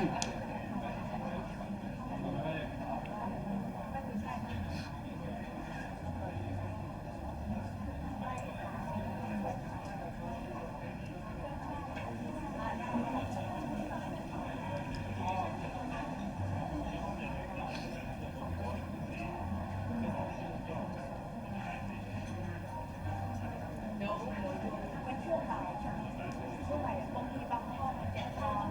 ช่วงบ่ายบางทีบางข้อมันแจกร้อน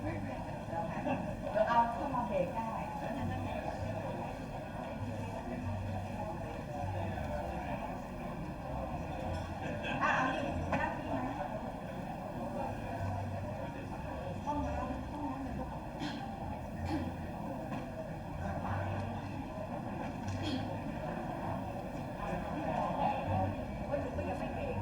เดี๋ยวเอาเข้ามาเบรกได้อ่ะเอาดินั่งดีไหมห้องน้ำห้องน้ำเลยลูกว่าหนูก็ยังไม่เบรก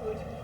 ค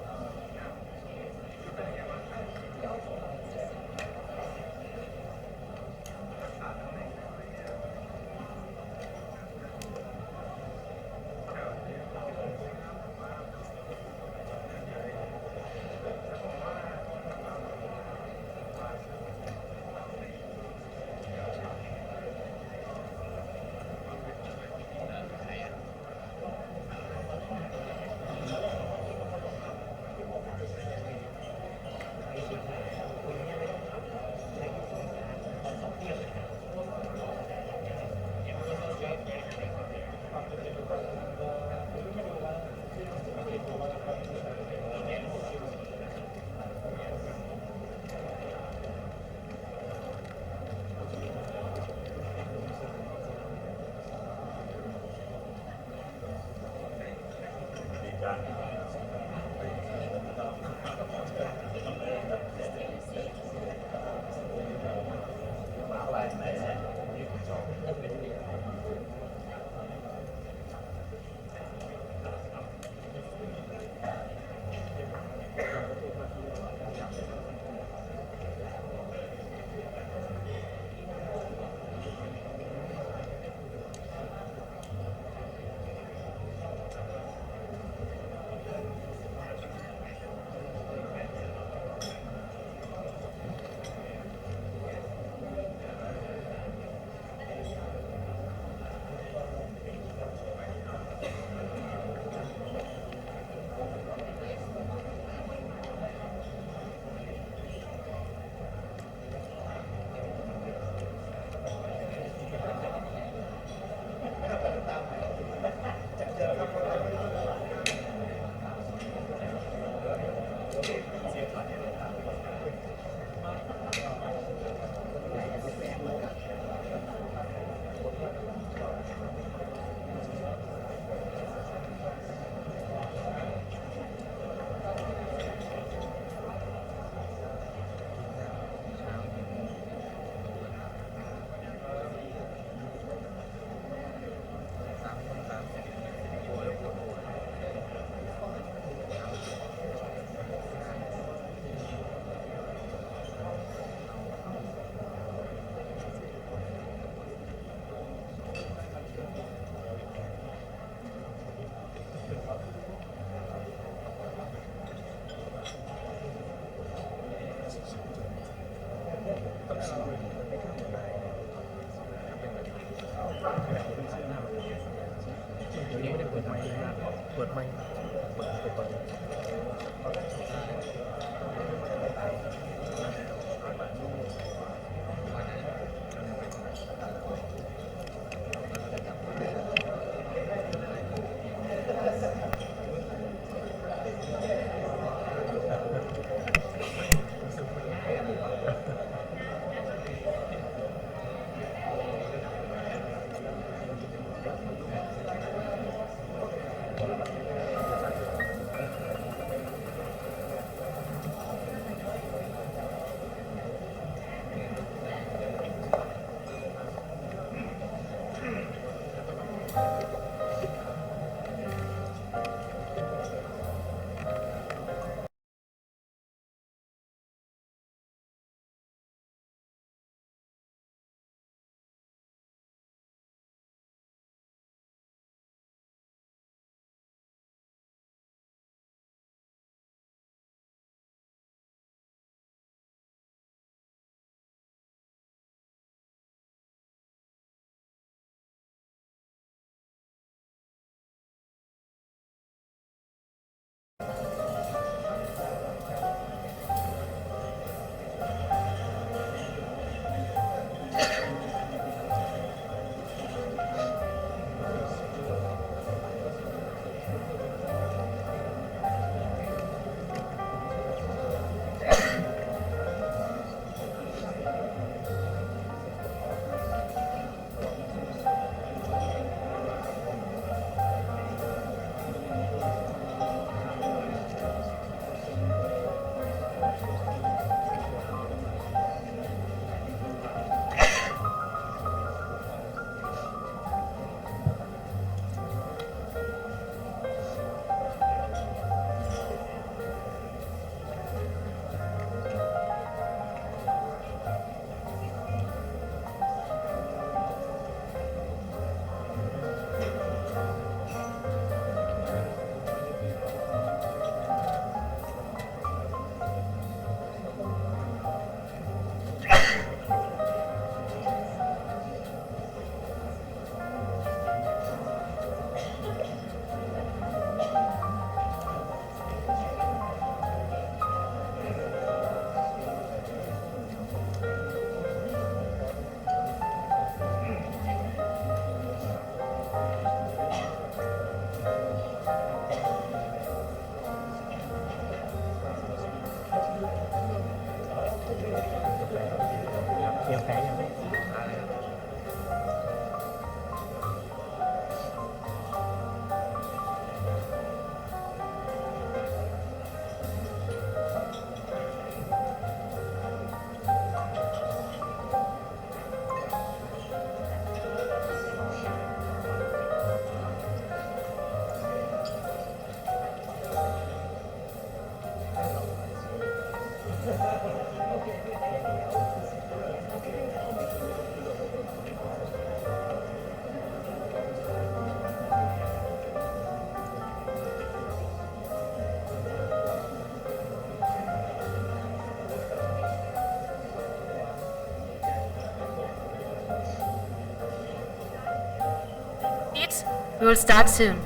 We will start soon.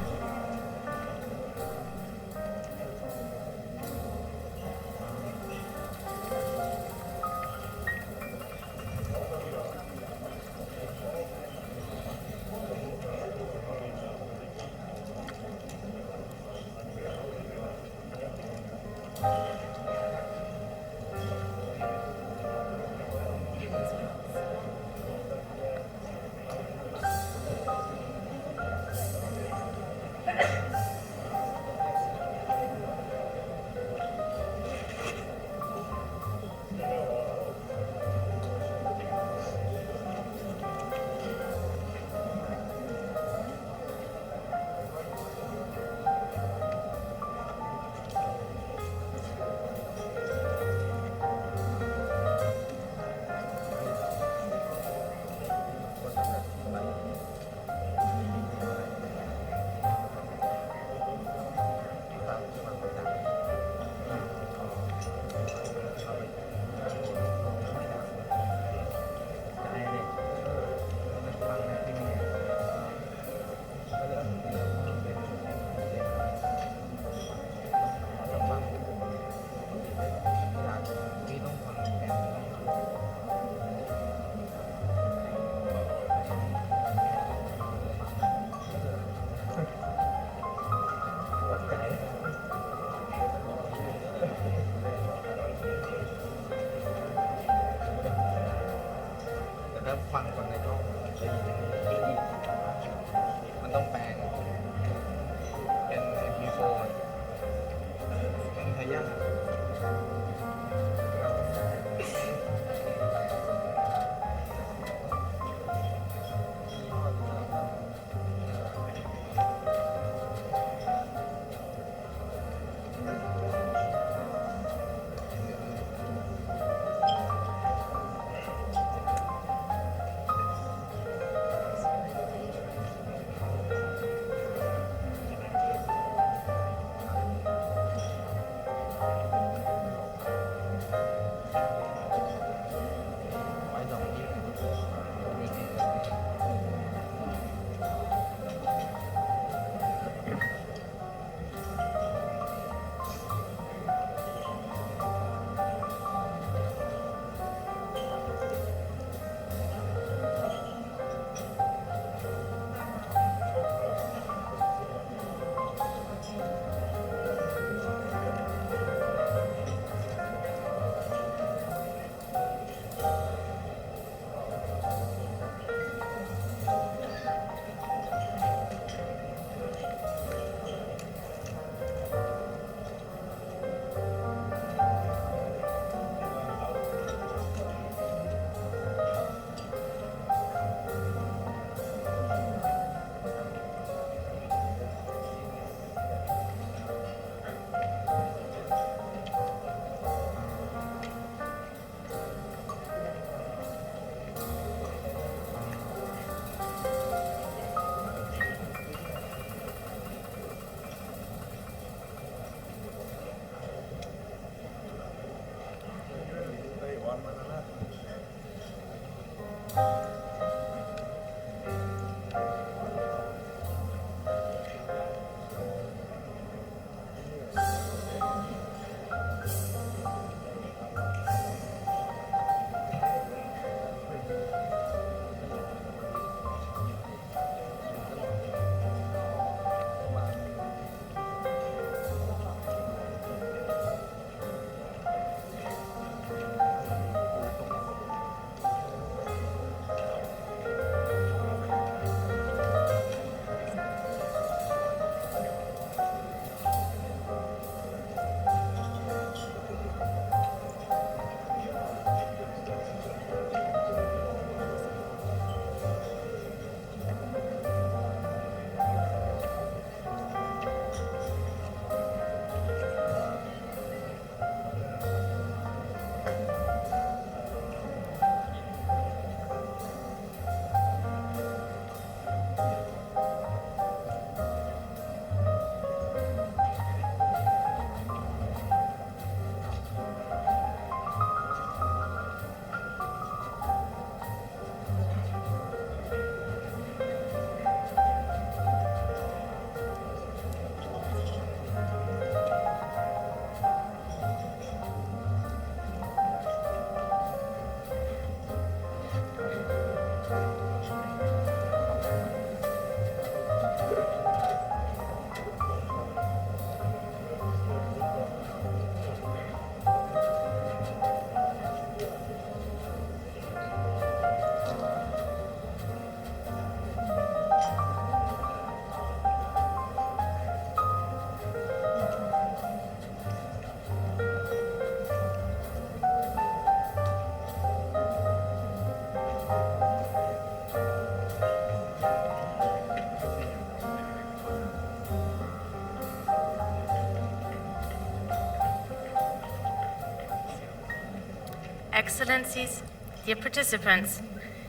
Excellencies, dear participants,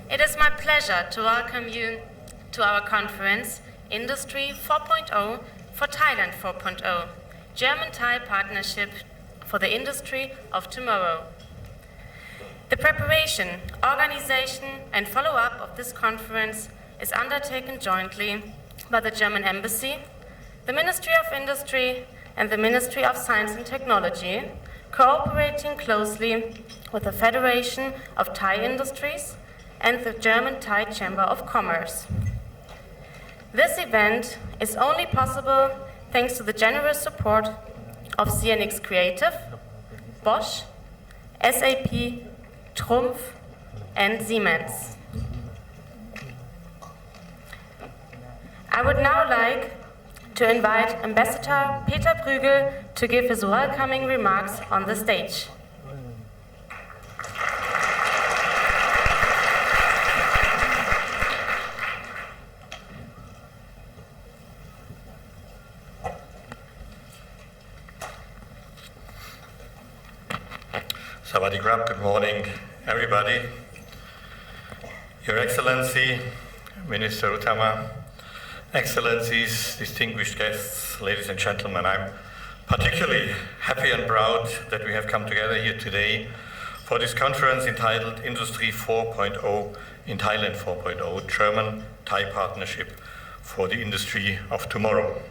it is my pleasure to welcome you to our conference, Industry 4.0 for Thailand 4.0, German-Thai Partnership for the Industry of Tomorrow. The preparation, organization and follow-up of this conference is undertaken jointly by the German Embassy, the Ministry of Industry and the Ministry of Science and Technology, cooperating closely with the Federation of Thai Industries and the German-Thai Chamber of Commerce. This event is only possible thanks to the generous support of CNX Creative, Bosch, SAP, Trumpf and Siemens. I would now like to invite Ambassador Peter Prügel to give his welcoming remarks on the stage. Sawadee krap, good morning, everybody. Your Excellency, Minister Uttama, Excellencies, distinguished guests, ladies and gentlemen, I'm particularly happy and proud that we have come together here today for this conference entitled Industry 4.0 in Thailand 4.0, German-Thai Partnership for the Industry of Tomorrow.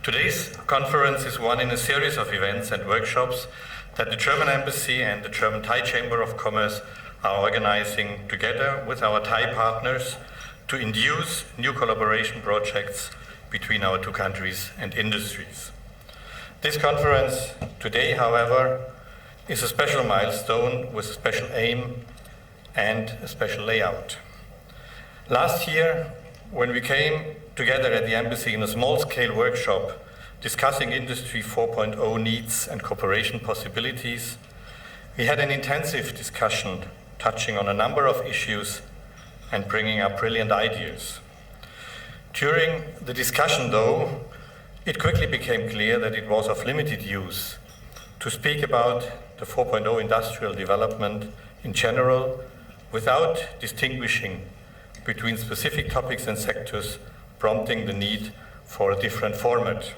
Today's conference is one in a series of events and workshops that the German Embassy and the German-Thai Chamber of Commerce are organizing together with our Thai partners to induce new collaboration projects between our two countries and industries. This conference today, however, is a special milestone with a special aim and a special layout. Last year, when we came together at the Embassy in a small-scale workshop discussing Industry 4.0 needs and cooperation possibilities, we had an intensive discussion touching on a number of issues and bringing up brilliant ideas. During the discussion, though, it quickly became clear that it was of limited use to speak about the 4.0 industrial development in general without distinguishing between specific topics and sectors, prompting the need for a different format.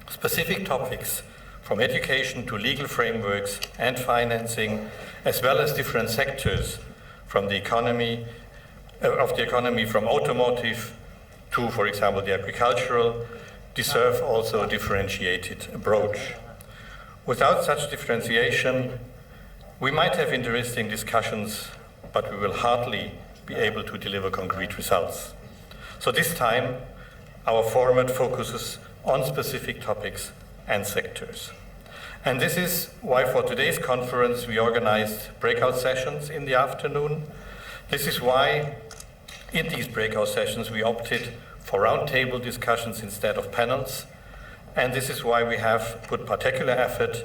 Specific topics from education to legal frameworks and financing, as well as different sectors from the economy, from automotive to, for example, the agricultural, deserve also a differentiated approach. Without such differentiation, we might have interesting discussions, but we will hardly be able to deliver concrete results. So this time, our format focuses on specific topics and sectors. And this is why for today's conference we organized breakout sessions in the afternoon. This is why in these breakout sessions we opted for roundtable discussions instead of panels. And this is why we have put particular effort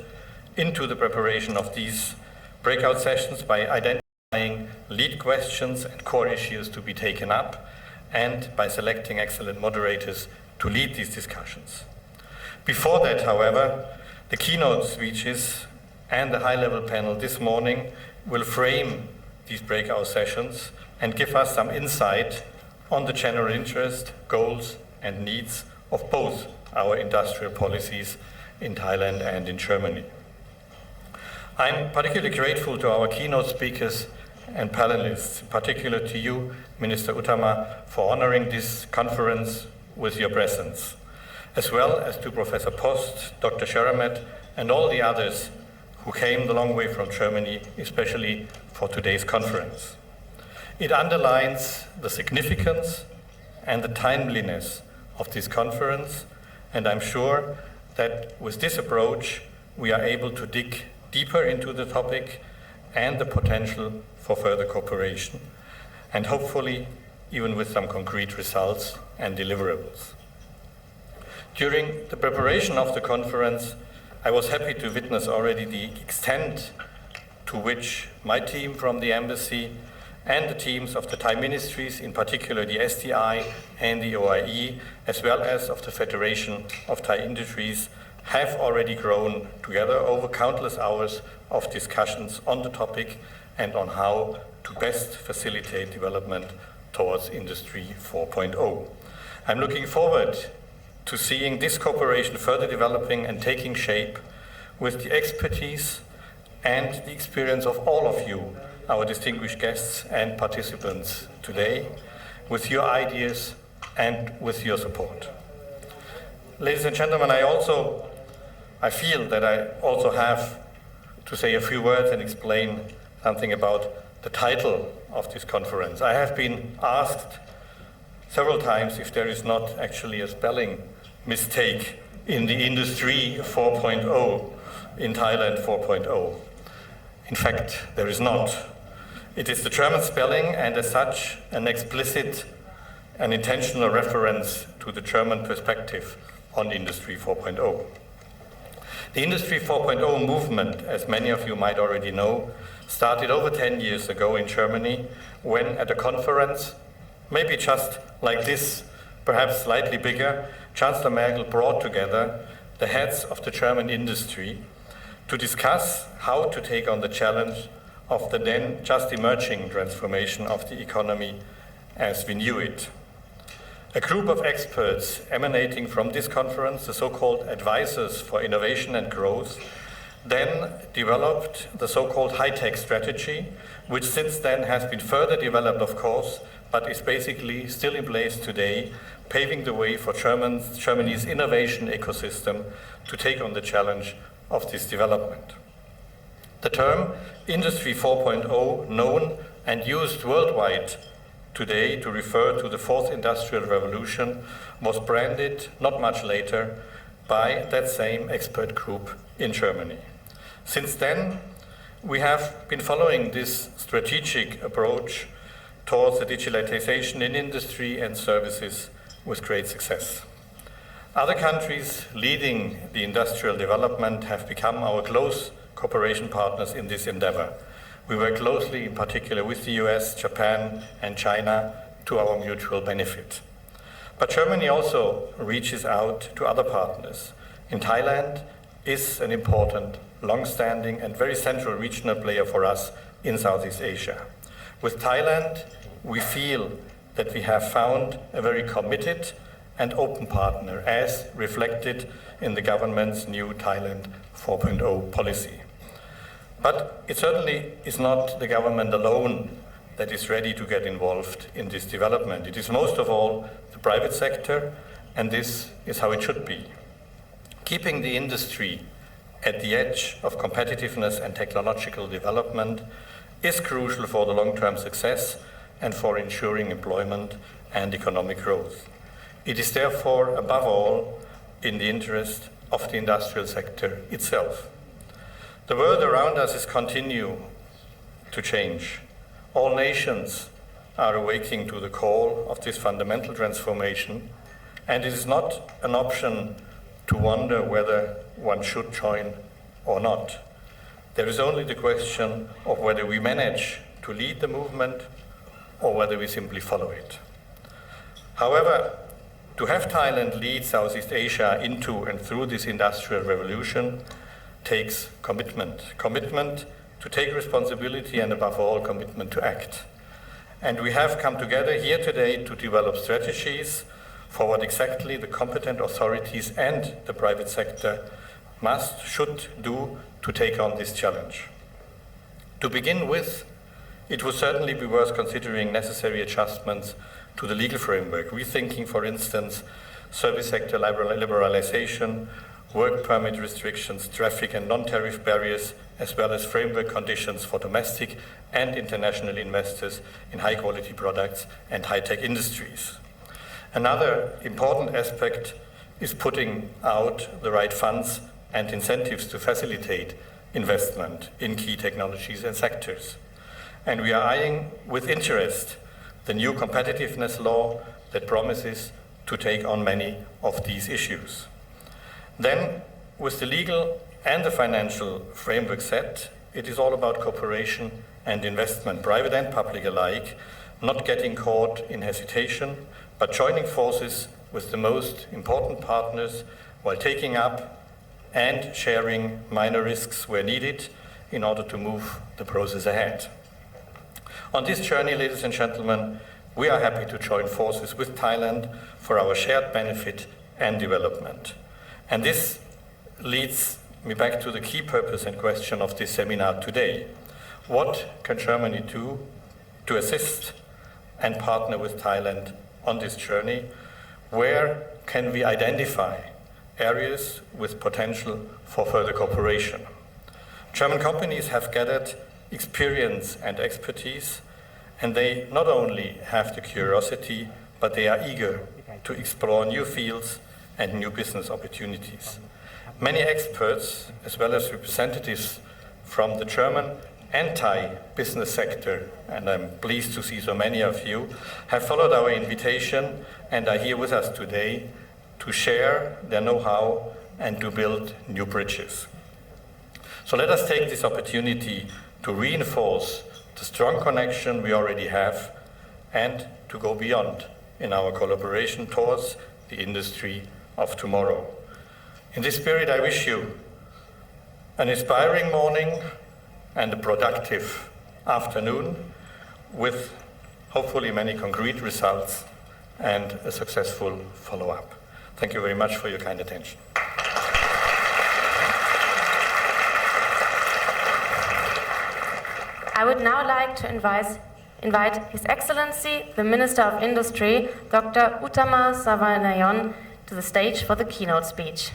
into the preparation of these breakout sessions by identifying lead questions and core issues to be taken up, and by selecting excellent moderators to lead these discussions. Before that, however, the keynote speeches and the high-level panel this morning will frame these breakout sessions and give us some insight on the general interest, goals, and needs of both our industrial policies in Thailand and in Germany. I'm particularly grateful to our keynote speakers and panelists, in particular to you, Minister Uttama, for honoring this conference with your presence, as well as to Professor Post, Dr. Sharamet, and all the others who came the long way from Germany, especially for today's conference. It underlines the significance and the timeliness of this conference, and I'm sure that with this approach, we are able to dig deeper into the topic and the potential for further cooperation, and hopefully even with some concrete results and deliverables. During the preparation of the conference, I was happy to witness already the extent to which my team from the Embassy and the teams of the Thai ministries, in particular the SDI and the OIE, as well as of the Federation of Thai Industries, have already grown together over countless hours of discussions on the topic and on how to best facilitate development towards Industry 4.0. I'm looking forward to seeing this cooperation further developing and taking shape with the expertise and the experience of all of you, our distinguished guests and participants today, with your ideas and with your support. Ladies and gentlemen, I feel that I also have to say a few words and explain something about the title of this conference. I have been asked several times if there is not actually a spelling mistake in the Industry 4.0, in Thailand 4.0. In fact, there is not. It is the German spelling and as such an explicit and intentional reference to the German perspective on Industry 4.0. The Industry 4.0 movement, as many of you might already know, started over 10 years ago in Germany when at a conference, maybe just like this, perhaps slightly bigger, Chancellor Merkel brought together the heads of the German industry to discuss how to take on the challenge of the then just emerging transformation of the economy as we knew it. A group of experts emanating from this conference, the so-called Advisors for Innovation and Growth, then developed the so-called high-tech strategy, which since then has been further developed, of course, but is basically still in place today, paving the way for Germany's innovation ecosystem to take on the challenge of this development. The term Industry 4.0, known and used worldwide today to refer to the fourth industrial revolution, was branded not much later by that same expert group in Germany. Since then, we have been following this strategic approach towards the digitalization in industry and services with great success. Other countries leading the industrial development have become our close cooperation partners in this endeavor. We work closely, in particular, with the US, Japan, and China to our mutual benefit. But Germany also reaches out to other partners. In Thailand is an important, long-standing, and very central regional player for us in Southeast Asia. With Thailand, we feel that we have found a very committed and open partner, as reflected in the government's new Thailand 4.0 policy. But it certainly is not the government alone that is ready to get involved in this development. It is most of all the private sector, and this is how it should be. Keeping the industry at the edge of competitiveness and technological development is crucial for the long-term success and for ensuring employment and economic growth. It is therefore, above all, in the interest of the industrial sector itself. The world around us is continuing to change. All nations are awaking to the call of this fundamental transformation, and it is not an option to wonder whether one should join or not. There is only the question of whether we manage to lead the movement or whether we simply follow it. However, to have Thailand lead Southeast Asia into and through this industrial revolution takes commitment. Commitment to take responsibility and above all, commitment to act. And we have come together here today to develop strategies for what exactly the competent authorities and the private sector should do to take on this challenge. To begin with, it would certainly be worth considering necessary adjustments to the legal framework, rethinking, for instance, service sector liberalization, work permit restrictions, traffic and non-tariff barriers, as well as framework conditions for domestic and international investors in high-quality products and high-tech industries. Another important aspect is putting out the right funds and incentives to facilitate investment in key technologies and sectors. And we are eyeing with interest the new competitiveness law that promises to take on many of these issues. Then, with the legal and the financial framework set, it is all about cooperation and investment, private and public alike, not getting caught in hesitation, but joining forces with the most important partners while taking up and sharing minor risks where needed in order to move the process ahead. On this journey, ladies and gentlemen, we are happy to join forces with Thailand for our shared benefit and development. And this leads me back to the key purpose and question of this seminar today. What can Germany do to assist and partner with Thailand on this journey? Where can we identify areas with potential for further cooperation? German companies have gathered experience and expertise, and they not only have the curiosity, but they are eager to explore new fields and new business opportunities. Many experts, as well as representatives from the German and Thai business sector, and I'm pleased to see so many of you, have followed our invitation and are here with us today to share their know-how and to build new bridges. So let us take this opportunity to reinforce the strong connection we already have and to go beyond in our collaboration towards the industry of tomorrow. In this spirit, I wish you an inspiring morning and a productive afternoon with hopefully many concrete results and a successful follow-up. Thank you very much for your kind attention. I would now like to invite His Excellency, the Minister of Industry, Dr. Uttama Savanayan, to the stage for the keynote speech.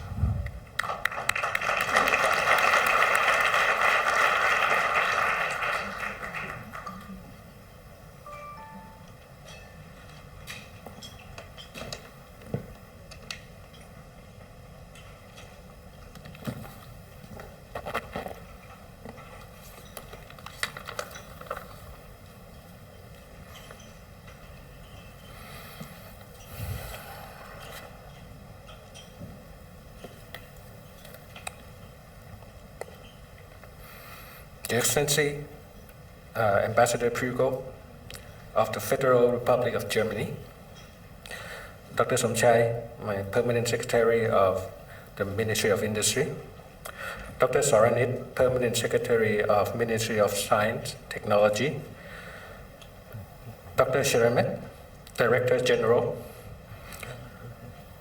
Your Excellency, Ambassador Prugel of the Federal Republic of Germany, Dr. Somchai, my Permanent Secretary of the Ministry of Industry, Dr. Soranit, Permanent Secretary of Ministry of Science, Technology, Dr. Shiramet, Director General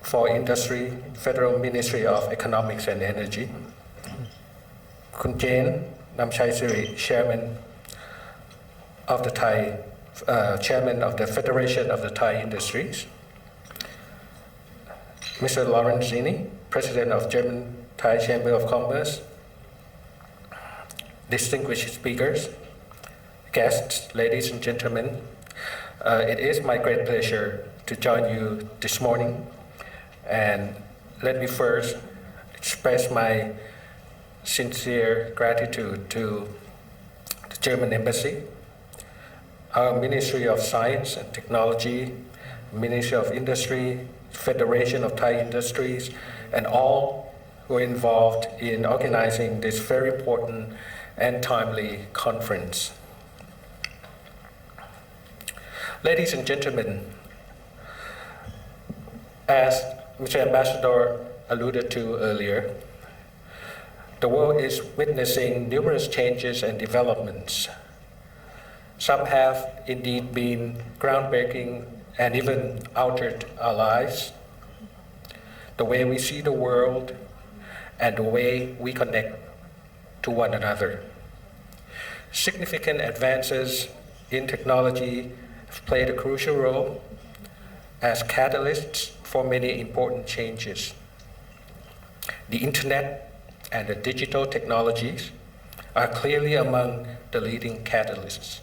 for Industry, Federal Ministry of Economics and Energy, Kun Jain Namchai Siri, Chairman of the Thai, Chairman of the Federation of the Thai Industries, Mr. Lawrence Zini, President of German Thai Chamber of Commerce, distinguished speakers, guests, ladies and gentlemen, it is my great pleasure to join you this morning, and let me first express my sincere gratitude to the German Embassy, our Ministry of Science and Technology, Ministry of Industry, Federation of Thai Industries, and all who are involved in organizing this very important and timely conference. Ladies and gentlemen, as Mr. Ambassador alluded to earlier, the world is witnessing numerous changes and developments. Some have indeed been groundbreaking and even altered our lives, the way we see the world and the way we connect to one another. Significant advances in technology have played a crucial role as catalysts for many important changes. The internet and the digital technologies are clearly among the leading catalysts.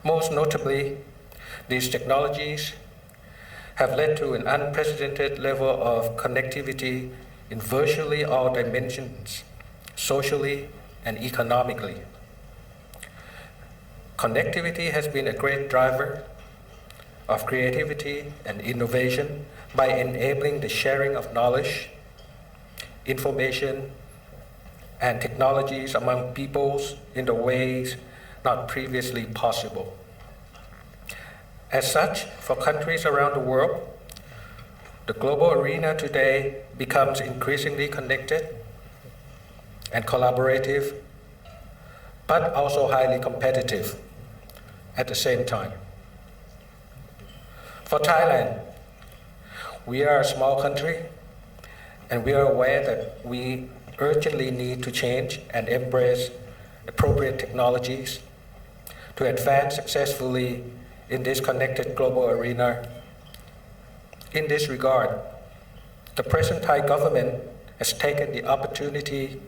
Most notably, these technologies have led to an unprecedented level of connectivity in virtually all dimensions, socially and economically. Connectivity has been a great driver of creativity and innovation by enabling the sharing of knowledge, information, and technologies among peoples in the ways not previously possible. As such, for countries around the world, The global arena today becomes increasingly connected and collaborative, but also highly competitive at the same time. For Thailand, we are a small country, and we are aware that we urgently need to change and embrace appropriate technologies to advance successfully in this connected global arena. In this regard, the present Thai government has taken the opportunity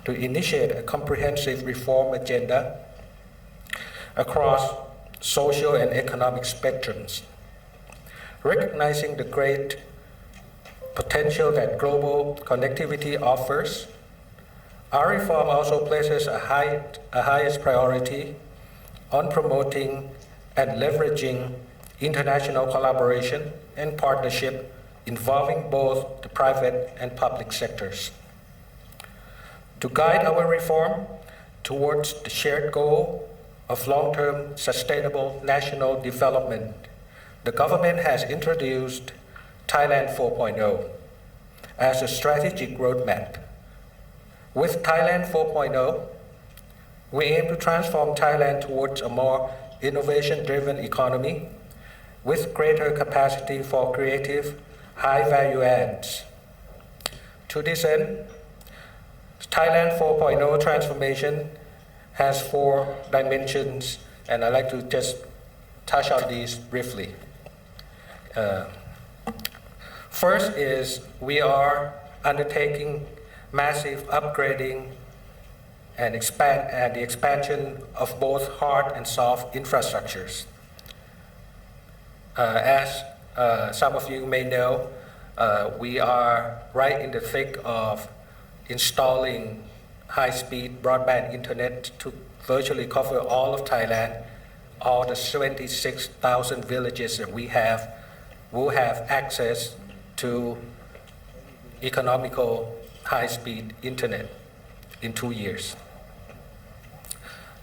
to initiate a comprehensive reform agenda across social and economic spectrums. Recognizing the great potential that global connectivity offers, our reform also places a highest priority on promoting and leveraging international collaboration and partnership involving both the private and public sectors. To guide our reform towards the shared goal of long-term sustainable national development, the government has introduced Thailand 4.0 as a strategic roadmap. With Thailand 4.0, we aim to transform Thailand towards a more innovation-driven economy with greater capacity for creative, high-value adds. To this end, Thailand 4.0 transformation has 4 dimensions, and I'd like to just touch on these briefly. First is we are undertaking massive upgrading and the expansion of both hard and soft infrastructures. As some of you may know, we are right in the thick of installing high-speed broadband internet to virtually cover all of Thailand. All the 26,000 villages that we have will have access to economical high-speed internet in 2 years.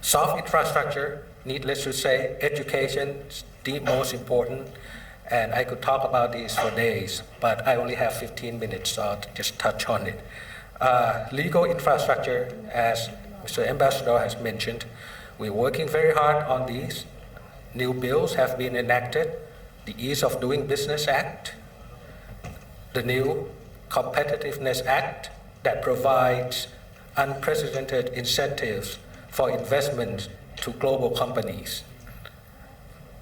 Soft infrastructure, needless to say, education is the most important, and I could talk about this for days, but I only have 15 minutes, so I'll just touch on it. Legal infrastructure, as Mr. Ambassador has mentioned, we're working very hard on these. New bills have been enacted, the Ease of Doing Business Act, the new Competitiveness Act that provides unprecedented incentives for investment to global companies.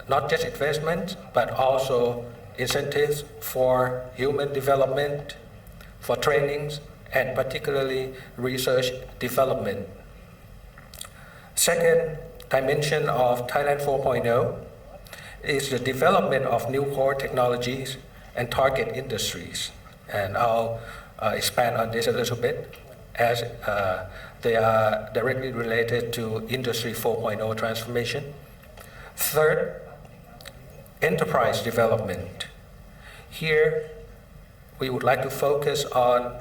Not just investment, but also incentives for human development, for trainings, and particularly research development. Second dimension of Thailand 4.0 is the development of new core technologies and target industries. And I'll expand on this a little bit as they are directly related to Industry 4.0 transformation. Third, enterprise development. Here, we would like to focus on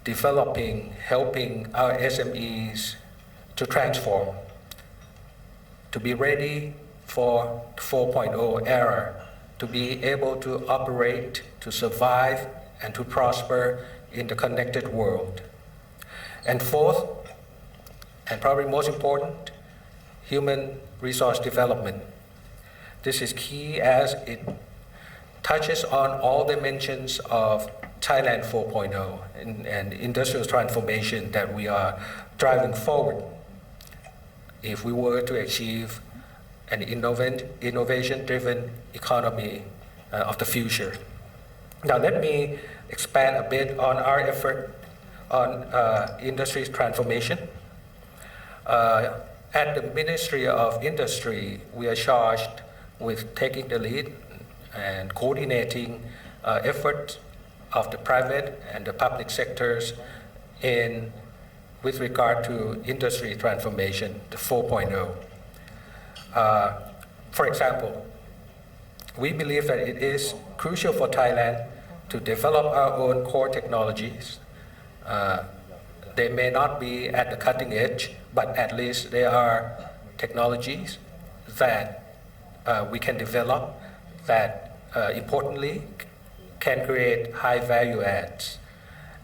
developing, helping our SMEs to transform, to be ready for the 4.0 era, to be able to operate, to survive, and to prosper in the connected world. And fourth, and probably most important, human resource development. This is key as it touches on all dimensions of Thailand 4.0 and industrial transformation that we are driving forward. If we were to achieve an innovation-driven economy of the future. Now let me expand a bit on our effort on industry transformation. At the Ministry of Industry, we are charged with taking the lead and coordinating efforts of the private and the public sectors with regard to industry transformation, the 4.0. For example, we believe that it is crucial for Thailand to develop our own core technologies. They may not be at the cutting edge, but at least they are technologies that we can develop that importantly can create high value adds,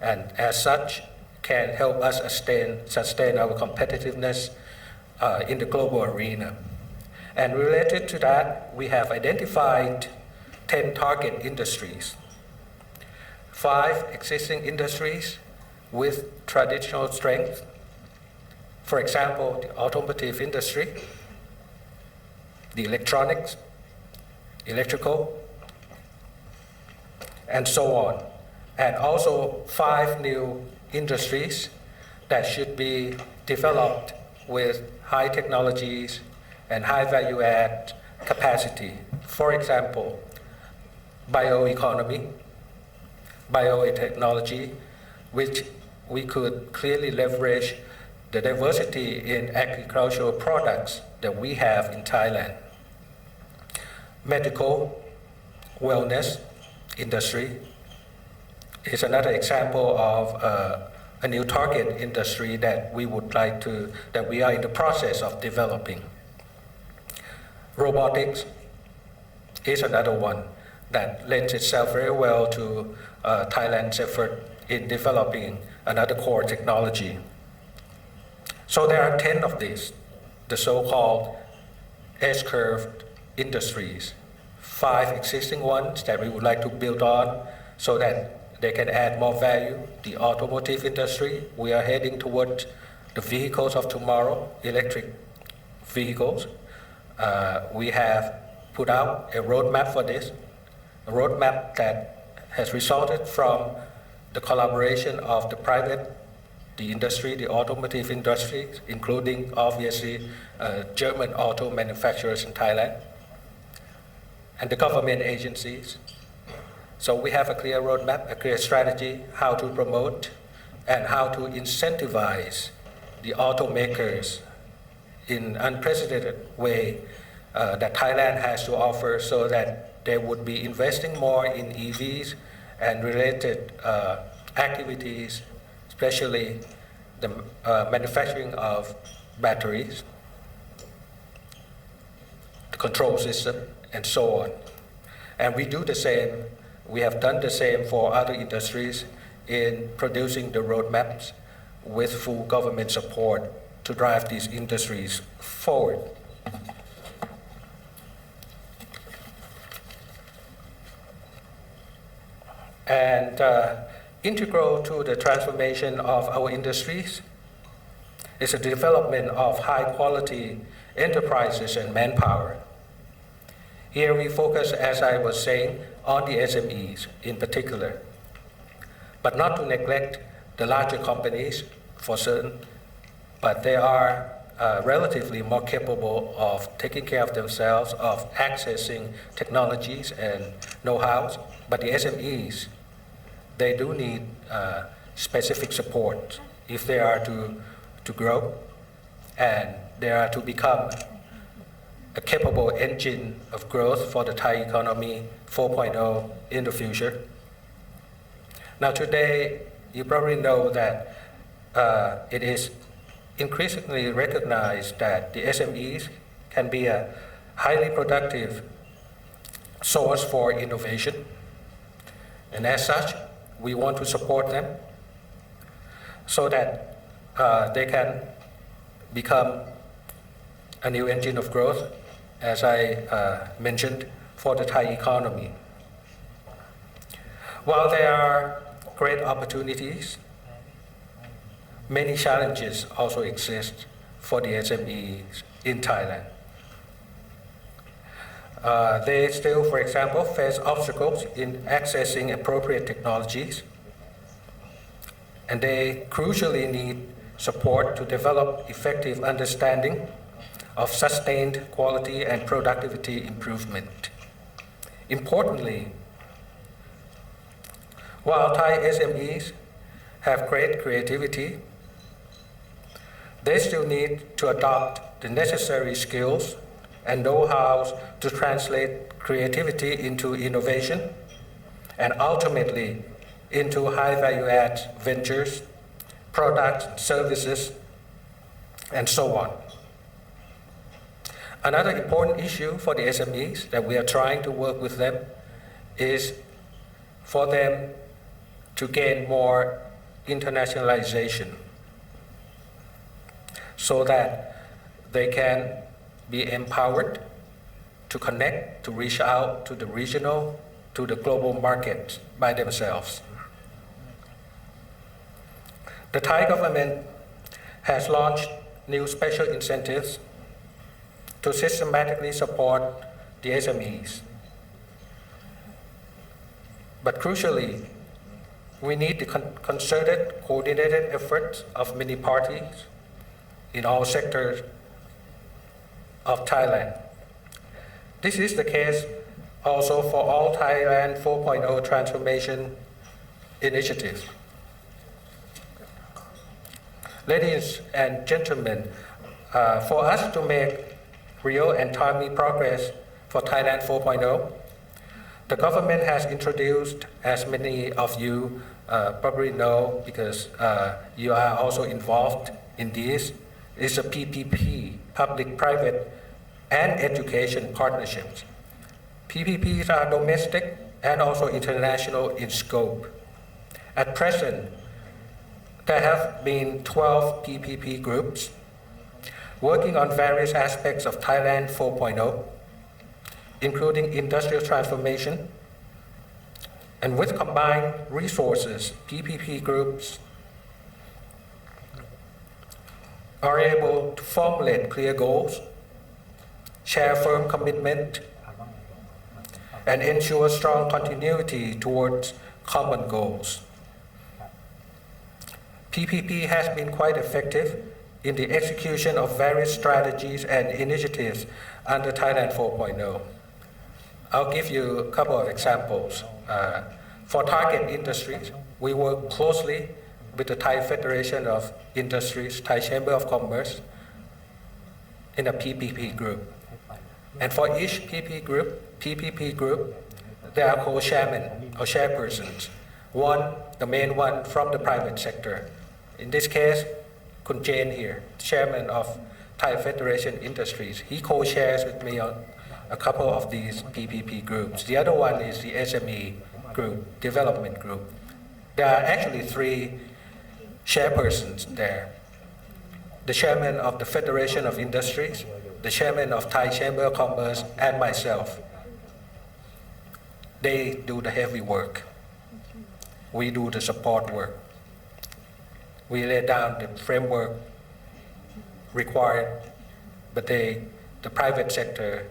and as such can help us sustain our competitiveness in the global arena. And related to that, we have identified 10 target industries, 5 existing industries with traditional strength. For example, the automotive industry, the electronics, electrical, and so on. And also 5 new industries that should be developed with high technologies and high value add capacity. For example, bioeconomy, biotechnology, which we could clearly leverage the diversity in agricultural products that we have in Thailand. Medical, wellness industry is another example of a new target industry that we are in the process of developing. Robotics is another one that lends itself very well to Thailand's effort in developing another core technology. So there are 10 of these, the so-called S-curve industries, 5 existing ones that we would like to build on so that they can add more value. The automotive industry, we are heading towards the vehicles of tomorrow, electric vehicles. We have put out a roadmap for this, a roadmap that has resulted from the collaboration of the private, the industry, the automotive industry, including obviously German auto manufacturers in Thailand, and the government agencies. So we have a clear roadmap, a clear strategy how to promote and how to incentivize the automakers in unprecedented way that Thailand has to offer so that they would be investing more in EVs and related activities, especially the manufacturing of batteries, the control system, and so on. And we do the same, we have done the same for other industries in producing the roadmaps with full government support to drive these industries forward. And integral to the transformation of our industries is the development of high-quality enterprises and manpower. Here we focus, as I was saying, on the SMEs in particular, but not to neglect the larger companies for certain, but they are relatively more capable of taking care of themselves, of accessing technologies and know-hows, but the SMEs, they do need specific support if they are to grow and they are to become a capable engine of growth for the Thai economy 4.0 in the future. Now today, you probably know that it is increasingly recognized that the SMEs can be a highly productive source for innovation. And as such, we want to support them so that they can become a new engine of growth, as I mentioned, for the Thai economy. While there are great opportunities, many challenges also exist for the SMEs in Thailand. They still, for example, face obstacles in accessing appropriate technologies, and they crucially need support to develop effective understanding of sustained quality and productivity improvement. Importantly, while Thai SMEs have great creativity, they still need to adopt the necessary skills and know-how to translate creativity into innovation and ultimately into high-value-add ventures, products, services, and so on. Another important issue for the SMEs that we are trying to work with them is for them to gain more internationalization so that they can be empowered to connect, to reach out to the regional, to the global market by themselves. The Thai government has launched new special incentives to systematically support the SMEs. But crucially, we need the concerted, coordinated efforts of many parties in all sectors of Thailand. This is the case also for all Thailand 4.0 transformation initiatives. Ladies and gentlemen, for us to make real and timely progress for Thailand 4.0, the government has introduced, as many of you probably know because you are also involved in this, is a PPP, public-private and education partnerships. PPPs are domestic and also international in scope. At present, there have been 12 PPP groups working on various aspects of Thailand 4.0, including industrial transformation. And with combined resources, PPP groups are able to formulate clear goals, share firm commitment, and ensure strong continuity towards common goals. PPP has been quite effective in the execution of various strategies and initiatives under Thailand 4.0. I'll give you a couple of examples. For target industries, we work closely with the Thai Federation of Industries, Thai Chamber of Commerce, in a PPP group. And for each PPP group, there are co-chairmen or chairpersons. One, the main one from the private sector. In this case, Kun Jain here, chairman of Thai Federation Industries. He co-chairs with me on a couple of these PPP groups. The other one is the SME group, development group. There are actually 3 chairpersons there. The chairman of the Federation of Industries, the chairman of Thai Chamber of Commerce, and myself. They do the heavy work. We do the support work. We lay down the framework required, but the private sector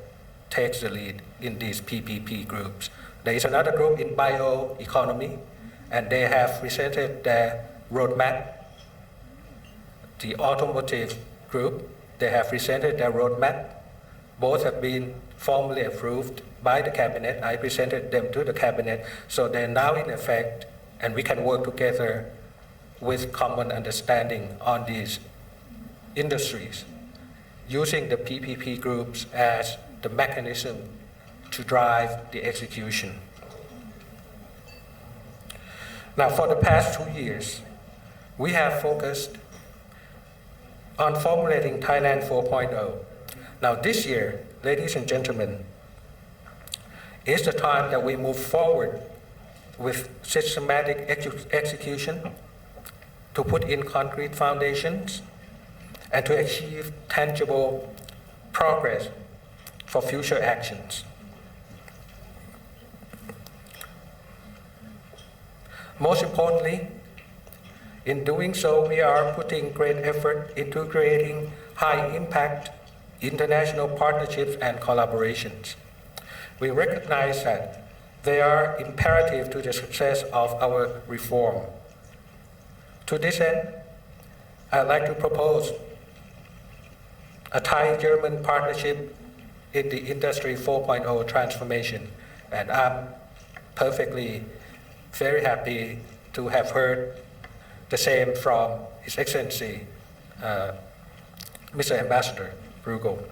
takes the lead in these PPP groups. There is another group in bioeconomy, and they have presented their roadmap. The automotive group, they have presented their roadmap. Both have been formally approved by the cabinet. I presented them to the cabinet, so they're now in effect, and we can work together with common understanding on these industries, using the PPP groups as the mechanism to drive the execution. Now, for the past 2 years, we have focused on formulating Thailand 4.0. Now, this year, ladies and gentlemen, is the time that we move forward with systematic execution to put in concrete foundations and to achieve tangible progress for future actions. Most importantly, in doing so, we are putting great effort into creating high-impact international partnerships and collaborations. We recognize that they are imperative to the success of our reform. To this end, I'd like to propose a Thai-German partnership in the Industry 4.0 transformation, and I'm perfectly very happy to have heard the same from His Excellency, Mr. Ambassador Bruegel.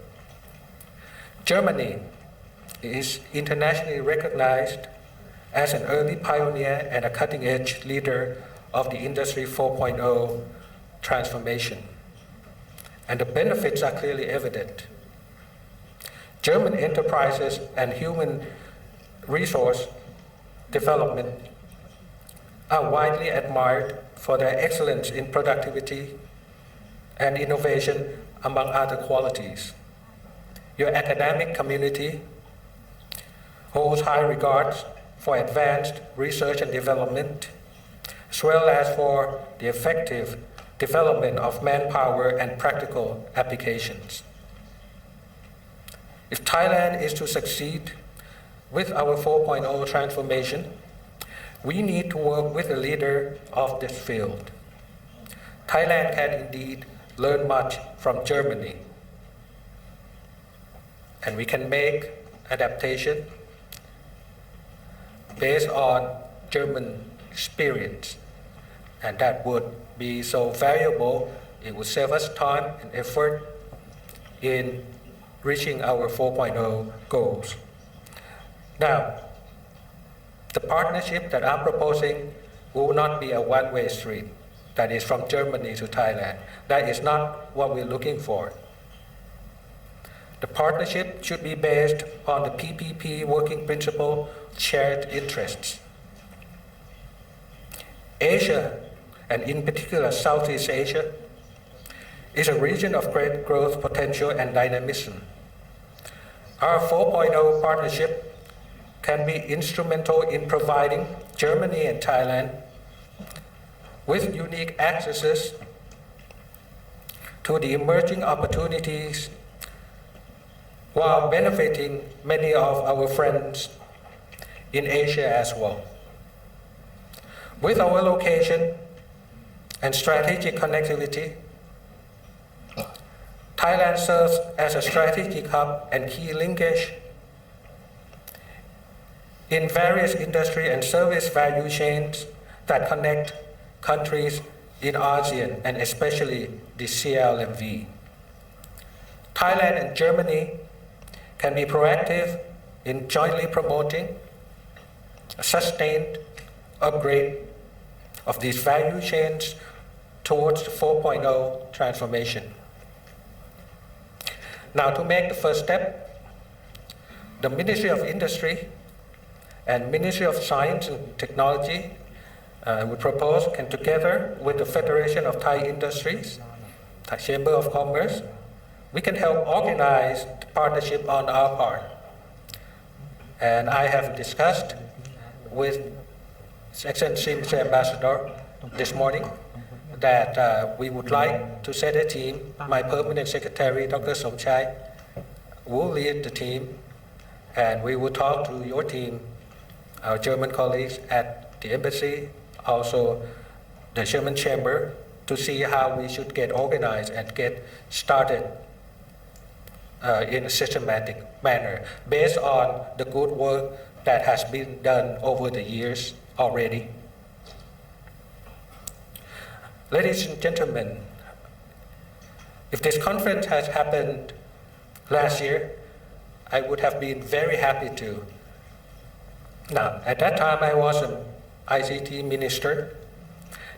Germany is internationally recognized as an early pioneer and a cutting-edge leader of the Industry 4.0 transformation, and the benefits are clearly evident. German enterprises and human resource development are widely admired for their excellence in productivity and innovation, among other qualities. Your academic community holds high regards for advanced research and development, as well as for the effective development of manpower and practical applications. If Thailand is to succeed with our 4.0 transformation, we need to work with a leader of this field. Thailand can indeed learn much from Germany, and we can make adaptation based on German experience, and that would be so valuable. It would save us time and effort in reaching our 4.0 goals. Now, the partnership that I'm proposing will not be a one-way street, that is from Germany to Thailand. That is not what we're looking for. The partnership should be based on the PPP working principle, shared interests. Asia, and in particular Southeast Asia, is a region of great growth potential and dynamism. Our 4.0 partnership can be instrumental in providing Germany and Thailand with unique accesses to the emerging opportunities while benefiting many of our friends in Asia as well. With our location and strategic connectivity, Thailand serves as a strategic hub and key linkage in various industry and service value chains that connect countries in ASEAN and especially the CLMV. Thailand and Germany can be proactive in jointly promoting a sustained upgrade of these value chains towards the 4.0 transformation. Now, to make the first step, the Ministry of Industry and Ministry of Science and Technology we propose can, together with the Federation of Thai Industries, Thai Chamber of Commerce, we can help organize the partnership on our part. And I have discussed with His Excellency Mr. Ambassador this morning that we would like to set a team. My permanent secretary, Dr. Somchai, will lead the team, and we will talk to your team, our German colleagues at the embassy, also the German Chamber, to see how we should get organized and get started in a systematic manner based on the good work that has been done over the years already. Ladies and gentlemen, if this conference has happened last year, I would have been very happy to. Now, at that time, I was an ICT minister,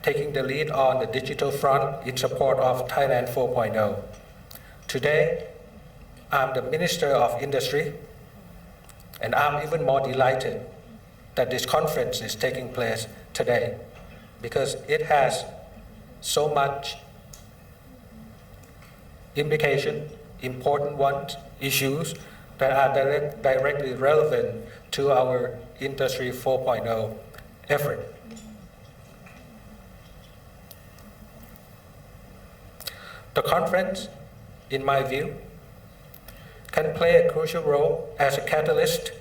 taking the lead on the digital front in support of Thailand 4.0. Today, I'm the Minister of Industry, and I'm even more delighted that this conference is taking place today, because it has so much implication, important ones, issues that are directly relevant to our Industry 4.0 effort. The conference, in my view, can play a crucial role as a catalyst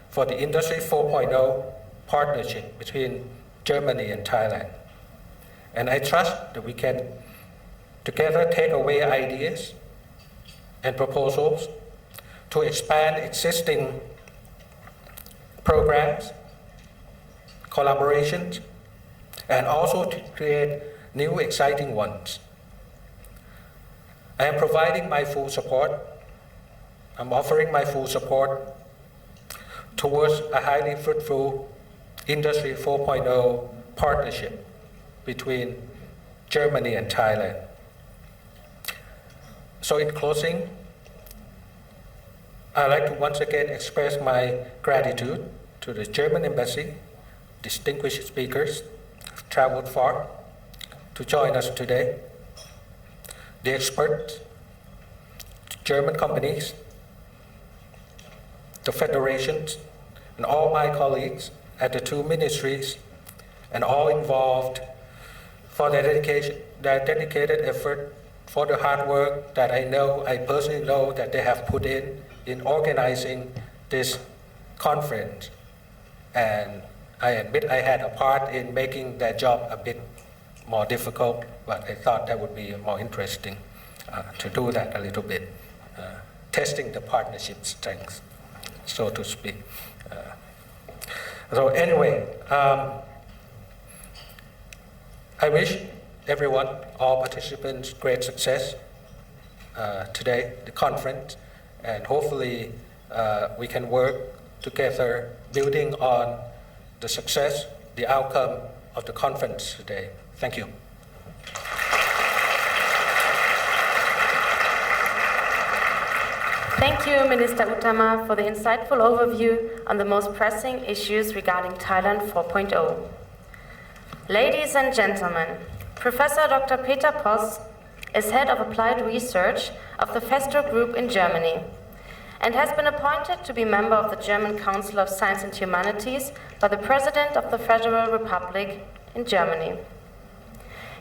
for the Industry 4.0 partnership between Germany and Thailand. And I trust that we can together take away ideas and proposals to expand existing programs, collaborations, and also to create new exciting ones. I am providing my full support. I'm offering my full support towards a highly fruitful Industry 4.0 partnership between Germany and Thailand. So in closing, I'd like to once again express my gratitude to the German Embassy, distinguished speakers, traveled far to join us today. The experts, German companies, the federations, and all my colleagues at the two ministries, and all involved for their dedicated effort, for the hard work that I personally know that they have put in organizing this conference. And I admit I had a part in making that job a bit more difficult, but I thought that would be more interesting to do that a little bit, testing the partnership strengths, so to speak. So anyway, I wish everyone, all participants, great success today, the conference, and hopefully we can work together building on the success, the outcome of the conference today. Thank you. Thank you, Minister Uttama, for the insightful overview on the most pressing issues regarding Thailand 4.0. Ladies and gentlemen, Professor Dr. Peter Poss is Head of Applied Research of the Festo Group in Germany and has been appointed to be member of the German Council of Science and Humanities by the President of the Federal Republic in Germany.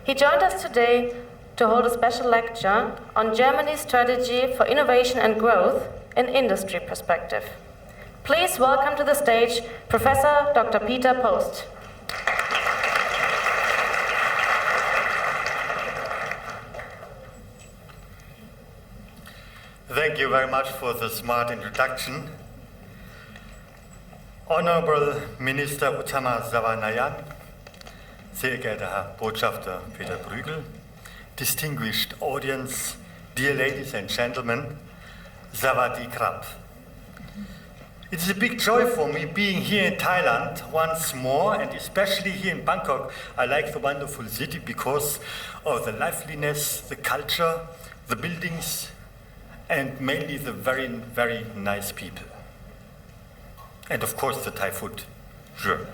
He joined us today to hold a special lecture on Germany's strategy for innovation and growth in industry perspective. Please welcome to the stage Professor Dr. Peter Post. Thank you very much for the smart introduction. Honorable Minister Uttama Sawanayan, sehr geehrter Herr Botschafter Peter Brügel, distinguished audience, dear ladies and gentlemen, Sawadee Krap. It is a big joy for me being here in Thailand once more, and especially here in Bangkok. I like the wonderful city because of the liveliness, the culture, the buildings, and mainly the very, very nice people. And of course the Thai food, sure.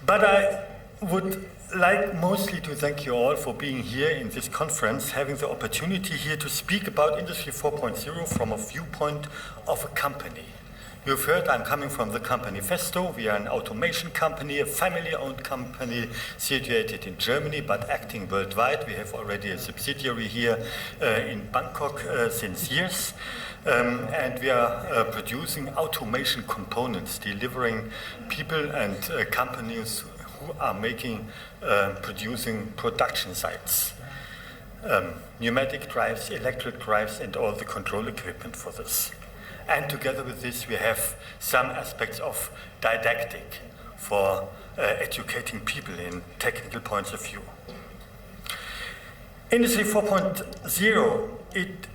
But I would like mostly to thank you all for being here in this conference, having the opportunity here to speak about Industry 4.0 from a viewpoint of a company. You've heard I'm coming from the company Festo. We are an automation company, a family-owned company situated in Germany but acting worldwide. We have already a subsidiary here in Bangkok since years. And we are producing automation components, delivering people and companies who are producing production sites. Pneumatic drives, electric drives, and all the control equipment for this. And together with this, we have some aspects of didactic for educating people in technical points of view. Industry 4.0, it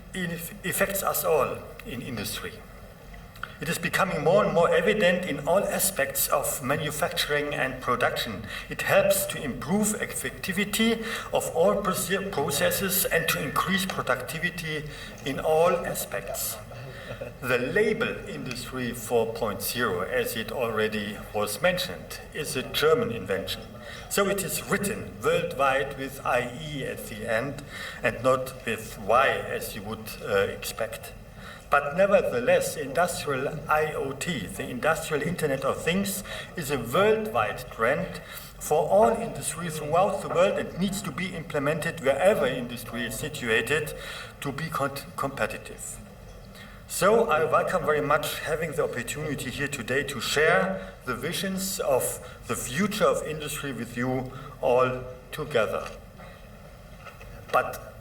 affects us all in industry. It is becoming more and more evident in all aspects of manufacturing and production. It helps to improve effectivity of all processes and to increase productivity in all aspects. The label Industry 4.0, as it already was mentioned, is a German invention. So it is written worldwide with IE at the end and not with Y as you would expect. But nevertheless, industrial IoT, the industrial Internet of Things, is a worldwide trend for all industries throughout the world and needs to be implemented wherever industry is situated to be competitive. So I welcome very much having the opportunity here today to share the visions of the future of industry with you all together. But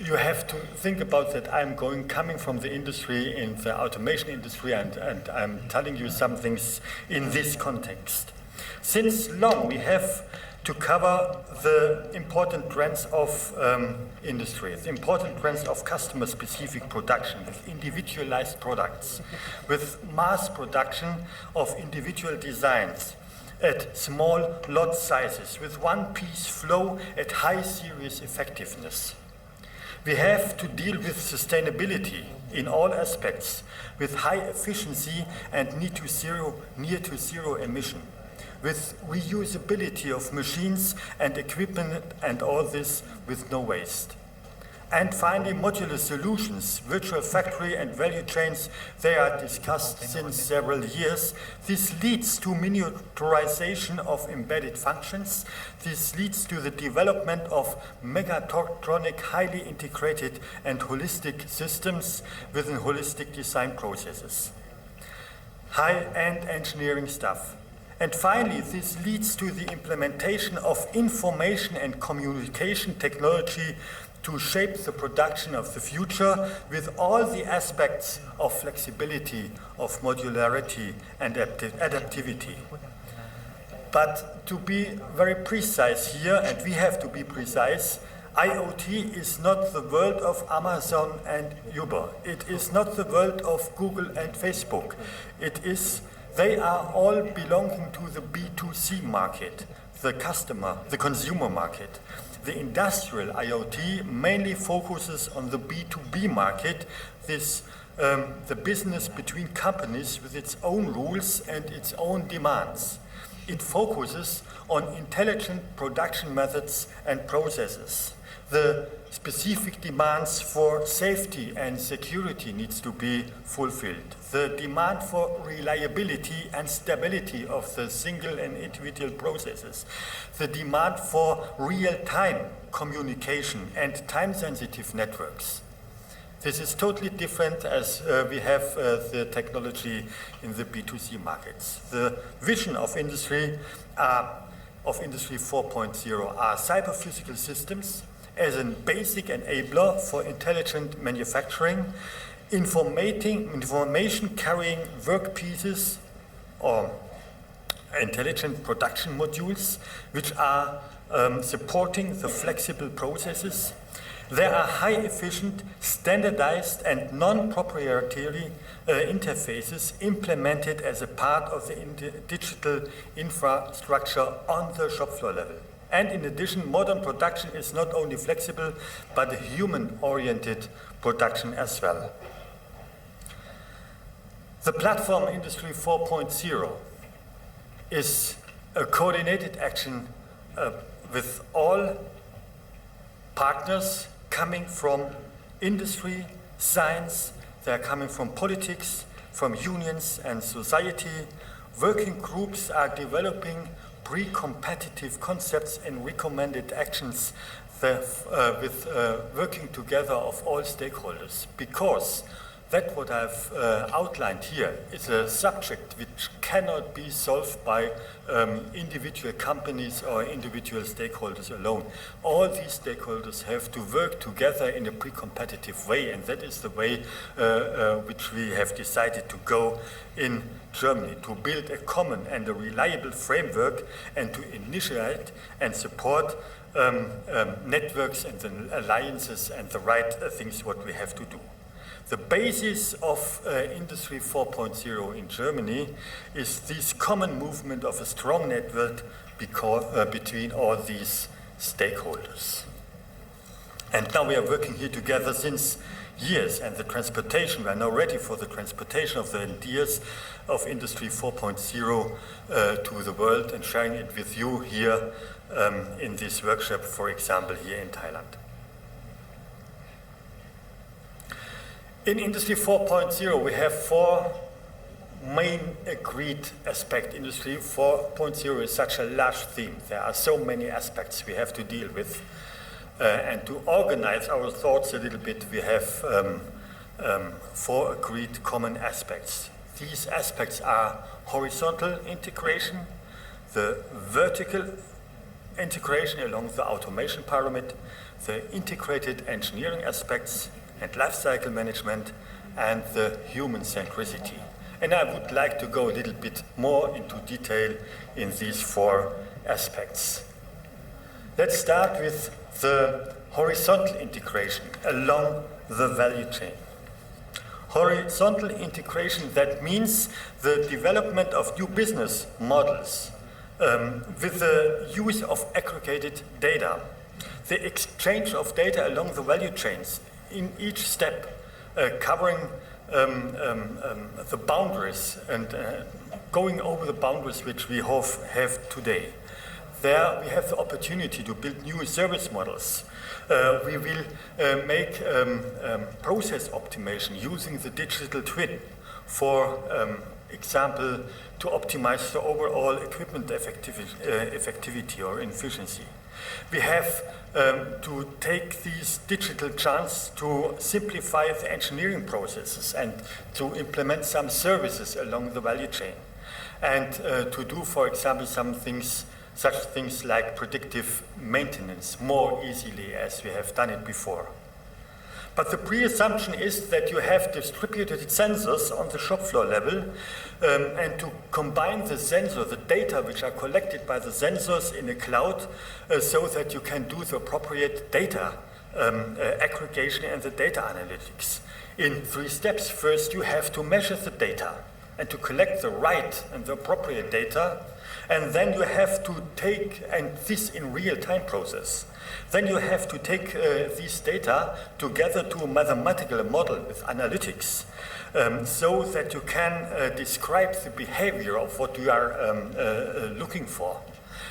you have to think about that I'm coming from the industry, in the automation industry, and I'm telling you some things in this context. Since long we have to cover the important trends of industry, the important trends of customer-specific production, with individualized products, with mass production of individual designs at small lot sizes, with one-piece flow at high series effectiveness. We have to deal with sustainability in all aspects, with high efficiency and near to zero emission. with reusability of machines and equipment, and all this with no waste. And finally, modular solutions, virtual factory and value chains, they are discussed since several years. This leads to miniaturization of embedded functions. This leads to the development of mechatronic, highly integrated and holistic systems within holistic design processes. High-end engineering stuff. And finally, this leads to the implementation of information and communication technology to shape the production of the future with all the aspects of flexibility, of modularity and adaptivity. But to be very precise here, and we have to be precise, IoT is not the world of Amazon and Uber. It is not the world of Google and Facebook. They are all belonging to the B2C market, the consumer market. The industrial IoT mainly focuses on the B2B market, the business between companies with its own rules and its own demands. It focuses on intelligent production methods and processes. The specific demands for safety and security needs to be fulfilled. The demand for reliability and stability of the single and individual processes. The demand for real-time communication and time-sensitive networks. This is totally different as we have the technology in the B2C markets. The vision of Industry 4.0 are cyber-physical systems as a basic enabler for intelligent manufacturing, information carrying workpieces or intelligent production modules which are supporting the flexible processes. There are high efficient, standardized and non-proprietary interfaces implemented as a part of the digital infrastructure on the shop floor level. And in addition, modern production is not only flexible, but a human-oriented production as well. The platform Industry 4.0 is a coordinated action with all partners coming from industry, science, they're coming from politics, from unions and society. Working groups are developing pre-competitive concepts and recommended actions with working together of all stakeholders, because that what I've outlined here is a subject which cannot be solved by individual companies or individual stakeholders alone. All these stakeholders have to work together in a pre-competitive way, and that is the way which we have decided to go in Germany, to build a common and a reliable framework and to initiate and support networks and the alliances and the right things what we have to do. The basis of Industry 4.0 in Germany is this common movement of a strong network between all these stakeholders. And now we are working here together since years, and the transportation, we are now ready for the transportation of the ideas of Industry 4.0 to the world and sharing it with you here in this workshop, for example, here in Thailand. In Industry 4.0, we have four main agreed aspects. Industry 4.0 is such a large theme. There are so many aspects we have to deal with. And to organize our thoughts a little bit, we have four agreed common aspects. These aspects are horizontal integration, the vertical integration along the automation pyramid, the integrated engineering aspects, and life cycle management, and the human centricity. And I would like to go a little bit more into detail in these four aspects. Let's start with the horizontal integration along the value chain. Horizontal integration, that means the development of new business models with the use of aggregated data, the exchange of data along the value chains in each step, covering the boundaries and going over the boundaries which we have today. There we have the opportunity to build new service models. We will make process optimization using the digital twin, for example, to optimize the overall equipment effectivity or efficiency. We have to take these digital chance to simplify the engineering processes and to implement some services along the value chain. And to do, for example, such things like predictive maintenance more easily as we have done it before. But the pre-assumption is that you have distributed sensors on the shop floor level and to combine the sensor, the data which are collected by the sensors in a cloud so that you can do the appropriate data aggregation and the data analytics. In 3 steps. First, you have to measure the data and to collect the right and the appropriate data. And then you have to take, and this in real-time process, then you have to take these data together to a mathematical model with analytics so that you can describe the behavior of what you are looking for.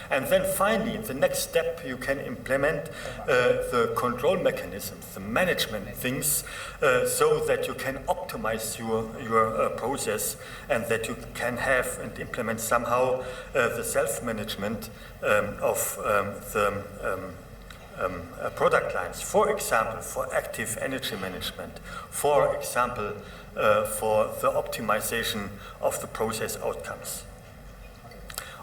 And then finally, in the next step, you can implement the control mechanisms, the management things, so that you can optimize your process and that you can have and implement somehow the self-management of the product lines. For example, for active energy management. For example, for the optimization of the process outcomes.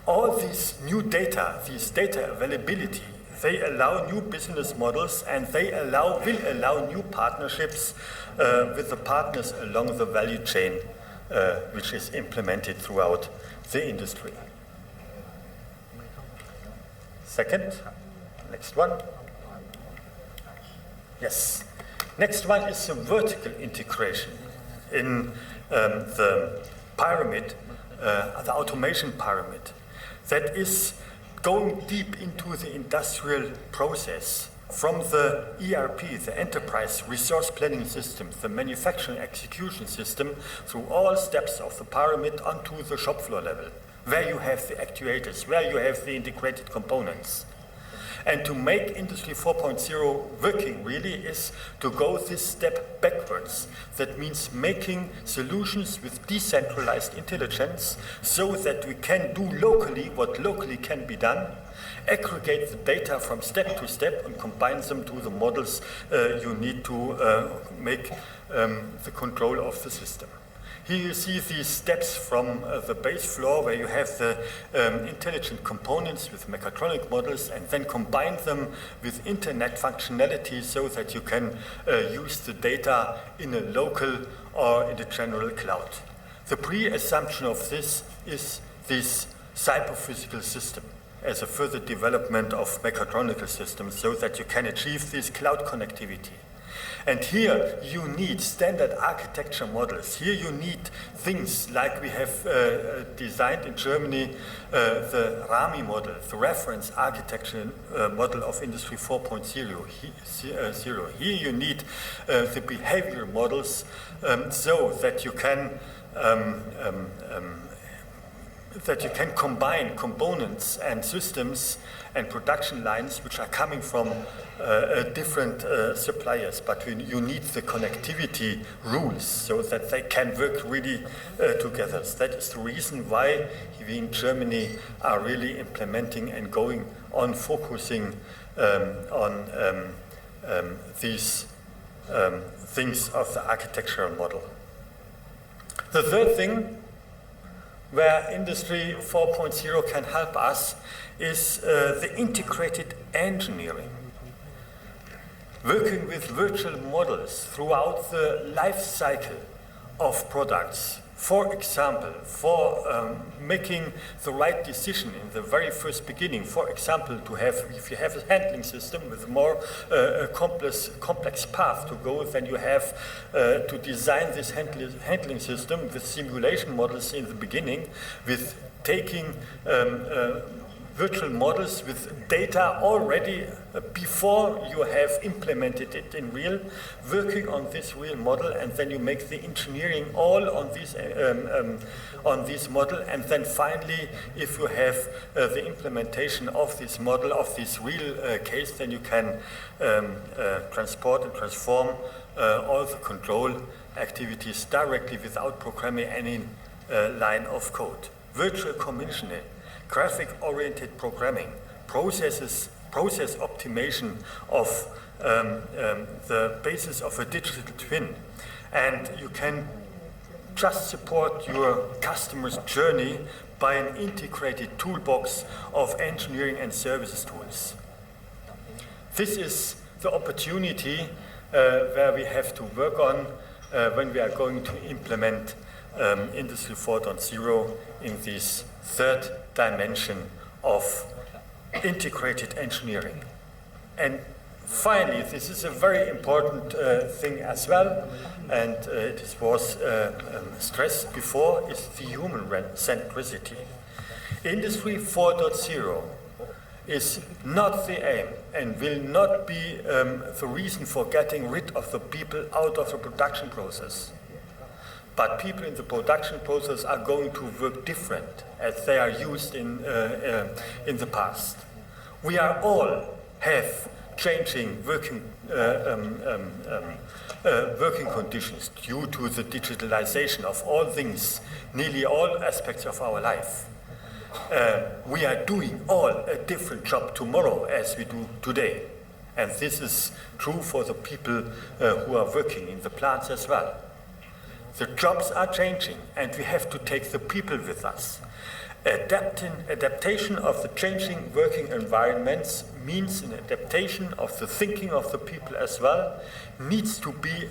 All these new data, these data availability, they allow new business models and they will allow new partnerships with the partners along the value chain, which is implemented throughout the industry. Second, next one. Yes. Next one is the vertical integration in the pyramid, the automation pyramid. That is going deep into the industrial process from the ERP, the enterprise resource planning system, the manufacturing execution system, through all steps of the pyramid onto the shop floor level, where you have the actuators, where you have the integrated components. And to make Industry 4.0 working really is to go this step backwards. That means making solutions with decentralized intelligence so that we can do locally what locally can be done, aggregate the data from step to step and combine them to the models you need to make the control of the system. Here you see these steps from the base floor where you have the intelligent components with mechatronic models and then combine them with internet functionality so that you can use the data in a local or in a general cloud. The pre-assumption of this is this cyber-physical system as a further development of mechatronical systems so that you can achieve this cloud connectivity. And here you need standard architecture models. Here you need things like we have designed in Germany the RAMI model, the reference architecture model of Industry 4.0. Here you need the behavior models so that you can combine components and systems and production lines which are coming from different suppliers, but you need the connectivity rules so that they can work really together. That is the reason why we in Germany are really implementing and going on focusing on these things of the architectural model. The third thing where Industry 4.0 can help us is the integrated engineering. Working with virtual models throughout the life cycle of products. For example, for making the right decision in the very first beginning. For example, if you have a handling system with a more complex path to go, then you have to design this handling system with simulation models in the beginning, with taking virtual models with data already before you have implemented it in real, working on this real model, and then you make the engineering all on this model, and then finally, if you have the implementation of this model, of this real case, then you can transport and transform all the control activities directly without programming any line of code. Virtual commissioning, graphic-oriented programming, process optimization of the basis of a digital twin, and you can just support your customer's journey by an integrated toolbox of engineering and services tools. This is the opportunity where we have to work on when we are going to implement Industry 4.0 in this third dimension of integrated engineering. And finally, this is a very important thing as well, and it was stressed before, is the human centricity. Industry 4.0 is not the aim and will not be the reason for getting rid of the people out of the production process. But people in the production process are going to work different as they are used in the past. We are all have changing working conditions due to the digitalization of all things, nearly all aspects of our life. We are doing all a different job tomorrow as we do today. And this is true for the people who are working in the plants as well. The jobs are changing, and we have to take the people with us. Adaptation of the changing working environments means an adaptation of the thinking of the people as well, needs to be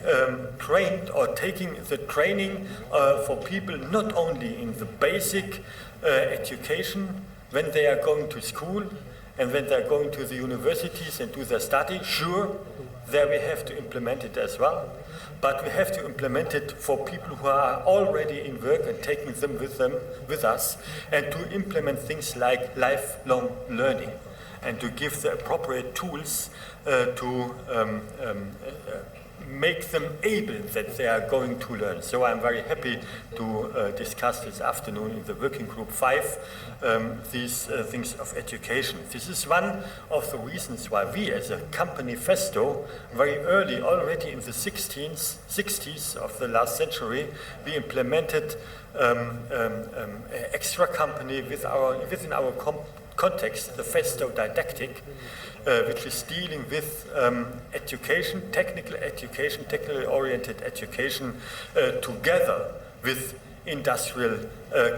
trained, or taking the training for people not only in the basic education when they are going to school and when they are going to the universities and do their study. Sure, there we have to implement it as well. But we have to implement it for people who are already in work and taking them with us, and to implement things like lifelong learning, and to give the appropriate tools to make them able that they are going to learn. So I'm very happy to discuss this afternoon in the working group 5 these things of education. This is one of the reasons why we as a company Festo, very early, already in the 60s of the last century, we implemented extra company within our context, the Festo didactic, which is dealing with education, technically oriented education, together with industrial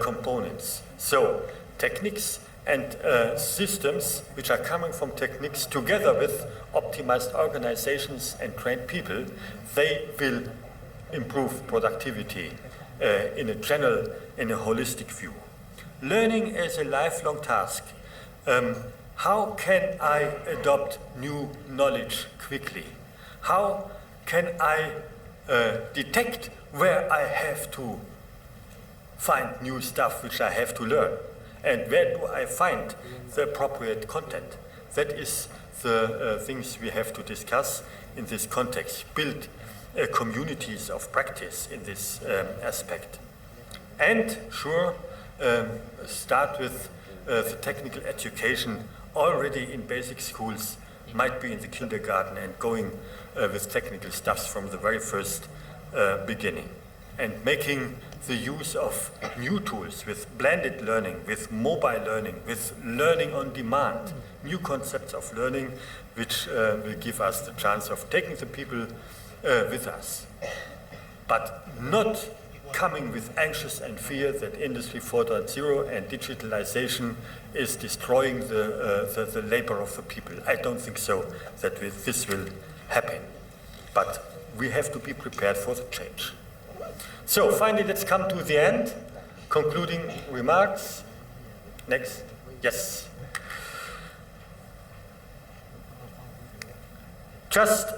components. So techniques and systems which are coming from techniques together with optimized organizations and trained people, they will improve productivity in a general, in a holistic view. Learning is a lifelong task. How can I adopt new knowledge quickly? How can I detect where I have to find new stuff which I have to learn? And where do I find the appropriate content? That is the things we have to discuss in this context. Build communities of practice in this aspect. And sure, start with the technical education already in basic schools, might be in the kindergarten, and going with technical stuffs from the very first beginning. And making the use of new tools with blended learning, with mobile learning, with learning on demand, new concepts of learning, which will give us the chance of taking the people with us. But not coming with anxious and fear that Industry 4.0 and digitalization is destroying the labor of the people. I don't think so that this will happen. But we have to be prepared for the change. So finally, let's come to the end. Concluding remarks. Next. Yes. Just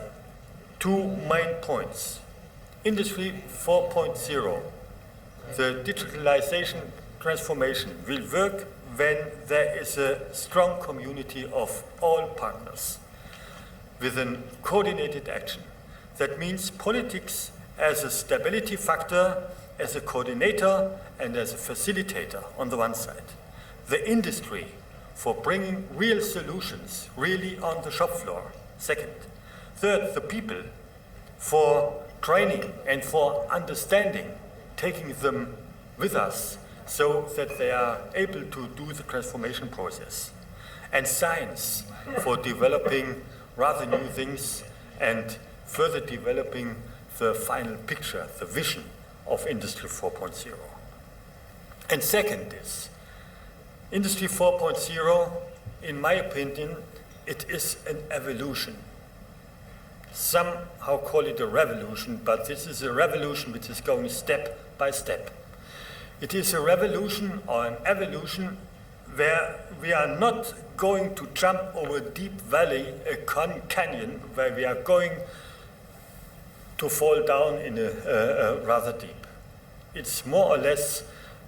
2 main points. Industry 4.0, the digitalization transformation will work when there is a strong community of all partners with a coordinated action. That means politics as a stability factor, as a coordinator, and as a facilitator on the one side. The industry for bringing real solutions really on the shop floor, second. Third, the people for training and for understanding, taking them with us so that they are able to do the transformation process. And science for developing rather new things and further developing the final picture, the vision of Industry 4.0. And second is, Industry 4.0, in my opinion, it is an evolution. Somehow call it a revolution, but this is a revolution which is going step by step. It is a revolution or an evolution where we are not going to jump over a deep valley, a canyon, where we are going to fall down in a rather deep. It's more or less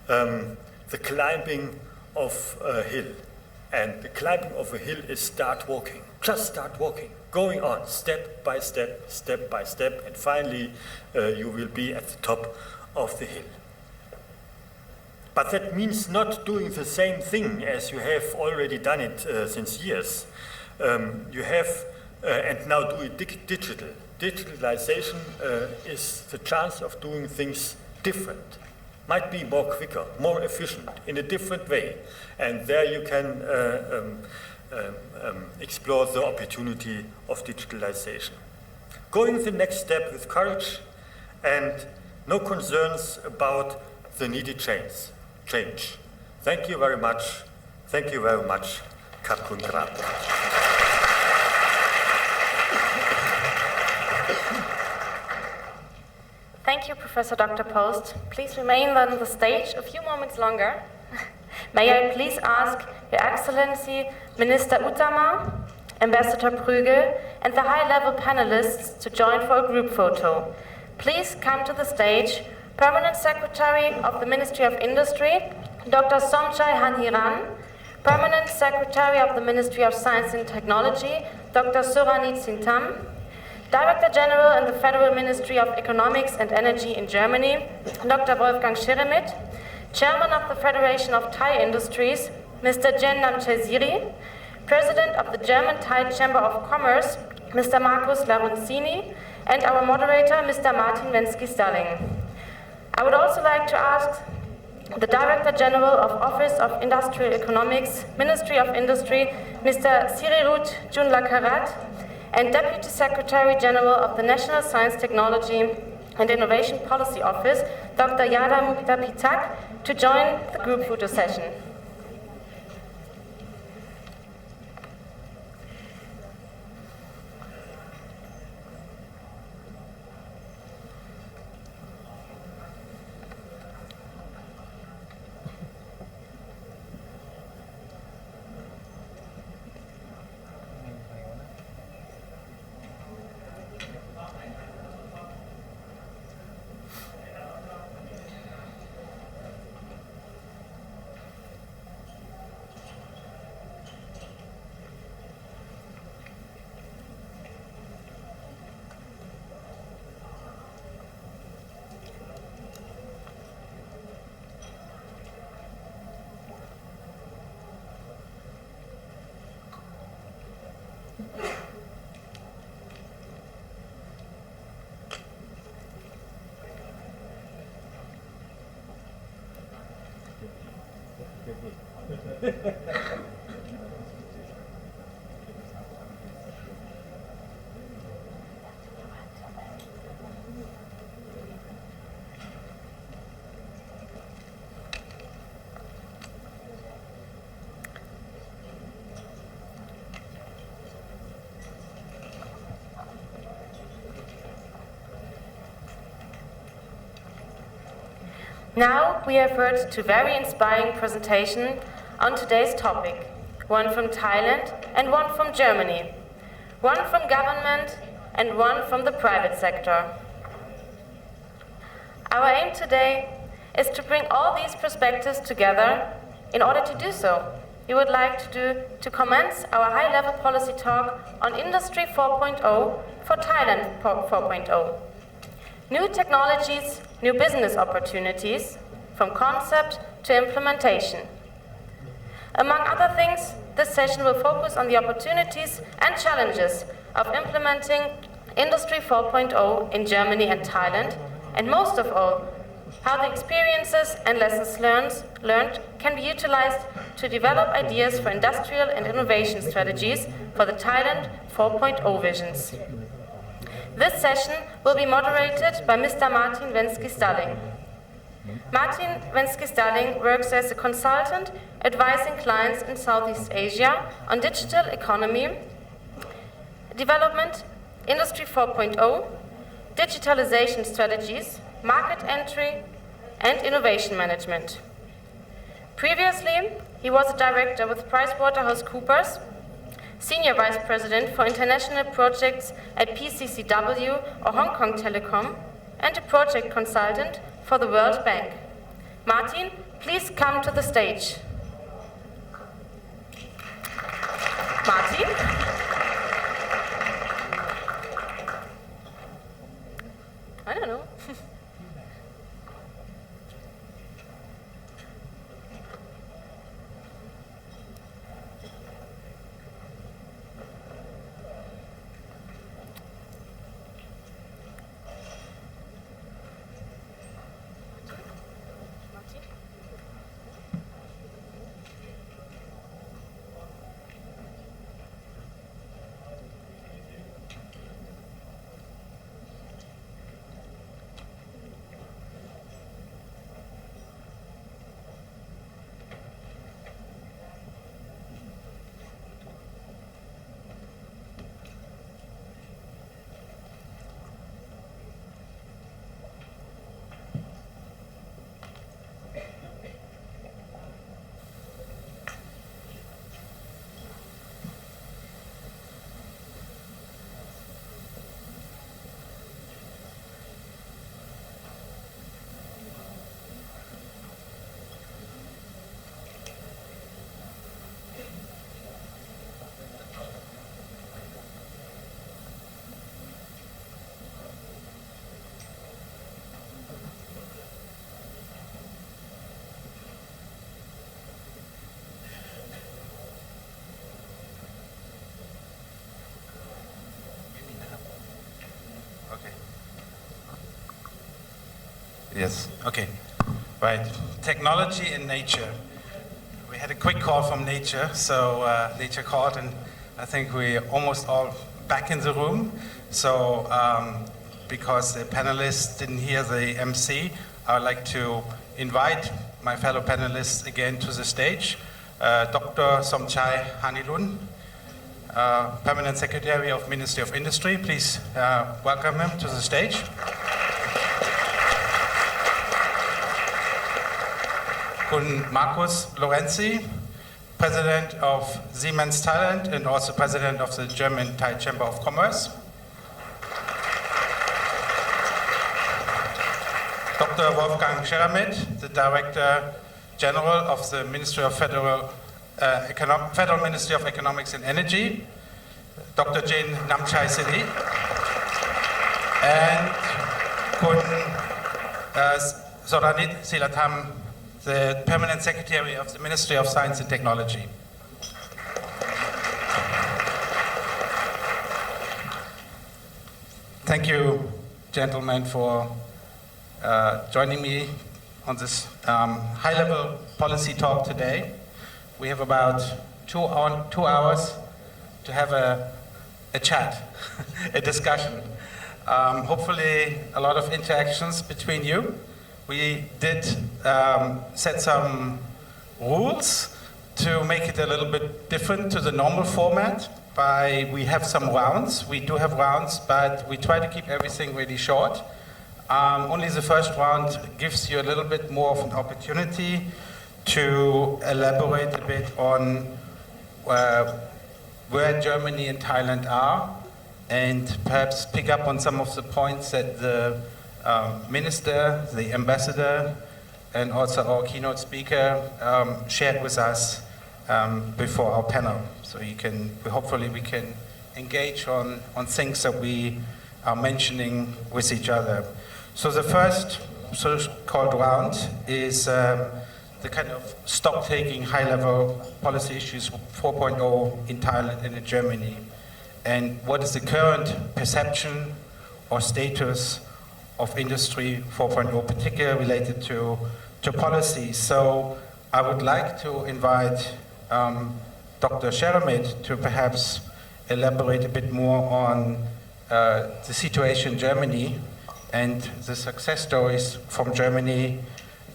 the climbing of a hill. And the climbing of a hill is start walking. Just start walking, going on step by step, and finally you will be at the top of the hill. But that means not doing the same thing as you have already done it since years. You have, and now do it digital. Digitalization is the chance of doing things different. Might be more quicker, more efficient, in a different way. And there you can explore the opportunity of digitalization. Going the next step with courage and no concerns about the needed change. Thank you very much. Thank you very much. Kapun Grab. Thank you, Professor Dr. Post. Please remain on the stage a few moments longer. May I please ask Your Excellency Minister Uttama, Ambassador Prügel, and the high-level panelists to join for a group photo. Please come to the stage, Permanent Secretary of the Ministry of Industry, Dr. Somchai Hanhiran, Permanent Secretary of the Ministry of Science and Technology, Dr. Suranit Sintam, Director General in the Federal Ministry of Economics and Energy in Germany, Dr. Wolfgang Schiremit, Chairman of the Federation of Thai Industries, Mr. Jen Namcheziri, President of the German Thai Chamber of Commerce, Mr. Markus Laruncini, and our moderator, Mr. Martin Wensky-Stalling. I would also like to ask the Director General of Office of Industrial Economics, Ministry of Industry, Mr. Sirirut Junlakarat, and Deputy Secretary General of the National Science, Technology and Innovation Policy Office, Dr. Yada Mukta Pitak, to join the group photo session. Now we have heard two very inspiring presentations on today's topic, one from Thailand and one from Germany, one from government and one from the private sector. Our aim today is to bring all these perspectives together. In order to do so, we would like to commence our high-level policy talk on Industry 4.0 for Thailand 4.0. New technologies, new business opportunities, from concept to implementation. Among other things, this session will focus on the opportunities and challenges of implementing Industry 4.0 in Germany and Thailand, and most of all, how the experiences and lessons learned can be utilized to develop ideas for industrial and innovation strategies for the Thailand 4.0 visions. This session will be moderated by Mr. Martin Wensky-Stalling. Martin Wensky-Stalling works as a consultant advising clients in Southeast Asia on digital economy, development, Industry 4.0, digitalization strategies, market entry, and innovation management. Previously, he was a director with PricewaterhouseCoopers, Senior Vice President for International Projects at PCCW or Hong Kong Telecom, and a project consultant for the World Bank. Martin, please come to the stage. Martin? I don't know. Yes, okay. Right. Technology and nature. We had a quick call from nature, so nature called, and I think we're almost all back in the room. So because the panelists didn't hear the MC, I would like to invite my fellow panelists again to the stage. Dr. Somchai Hanilun, Permanent Secretary of Ministry of Industry. Please welcome him to the stage. Kun Markus Lorenzi, President of Siemens Thailand and also President of the German-Thai Chamber of Commerce. Dr. Wolfgang Scheramit, the Director General of the Ministry of Federal Ministry of Economics and Energy. Dr. Jane Namchai Siri. And Kun Soranit Silatham, the Permanent Secretary of the Ministry of Science and Technology. Thank you, gentlemen, for joining me on this high-level policy talk today. We have about 2 hours to have a chat, a discussion. Hopefully, a lot of interactions between you. We did set some rules to make it a little bit different to the normal format. We have some rounds. We do have rounds, but we try to keep everything really short. Only the first round gives you a little bit more of an opportunity to elaborate a bit on where Germany and Thailand are, and perhaps pick up on some of the points that the minister, the ambassador, and also our keynote speaker shared with us before our panel. So hopefully we can engage on things that we are mentioning with each other. So the first so-called round is the kind of stock-taking high-level policy issues 4.0 in Thailand and in Germany. And what is the current perception or status of Industry 4.0, particularly related to policy. So I would like to invite Dr. Sheramit to perhaps elaborate a bit more on the situation in Germany and the success stories from Germany,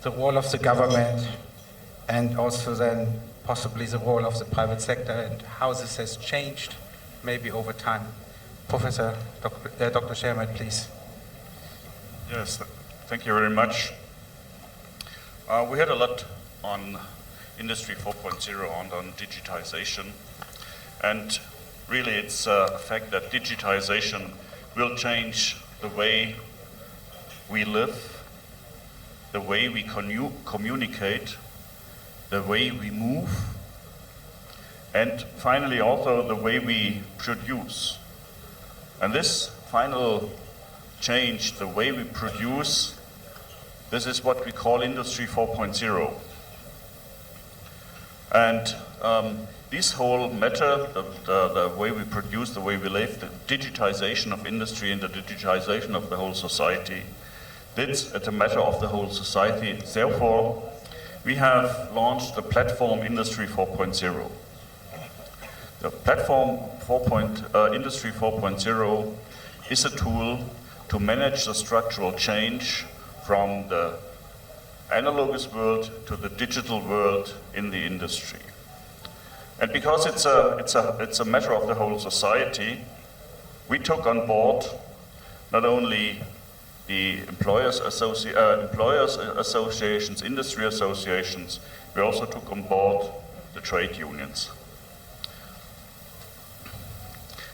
the role of the government, and also then possibly the role of the private sector and how this has changed maybe over time. Professor Dr. Sheramit, please. Yes, thank you very much. We had a lot on Industry 4.0 on digitization, and really it's a fact that digitization will change the way we live, the way we communicate, the way we move, and finally also the way we produce. And this final change, the way we produce, this is what we call Industry 4.0. And this whole matter, the way we produce, the way we live, the digitization of industry and the digitization of the whole society, it's a matter of the whole society. Therefore, we have launched the platform Industry 4.0. The platform Industry 4.0 is a tool to manage the structural change from the analogous world to the digital world in the industry. And because it's a matter of the whole society, we took on board not only the employers associations, industry associations, we also took on board the trade unions.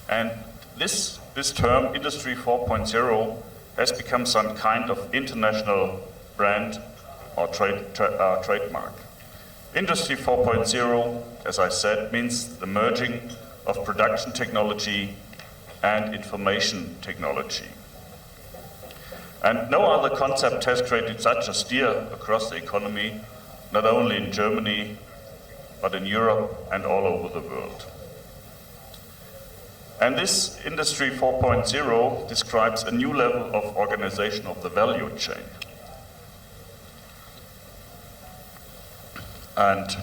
And this term, Industry 4.0, has become some kind of international brand or trademark. Industry 4.0, as I said, means the merging of production technology and information technology. And no other concept has created such a steer across the economy, not only in Germany, but in Europe and all over the world. And this Industry 4.0 describes a new level of organization of the value chain. And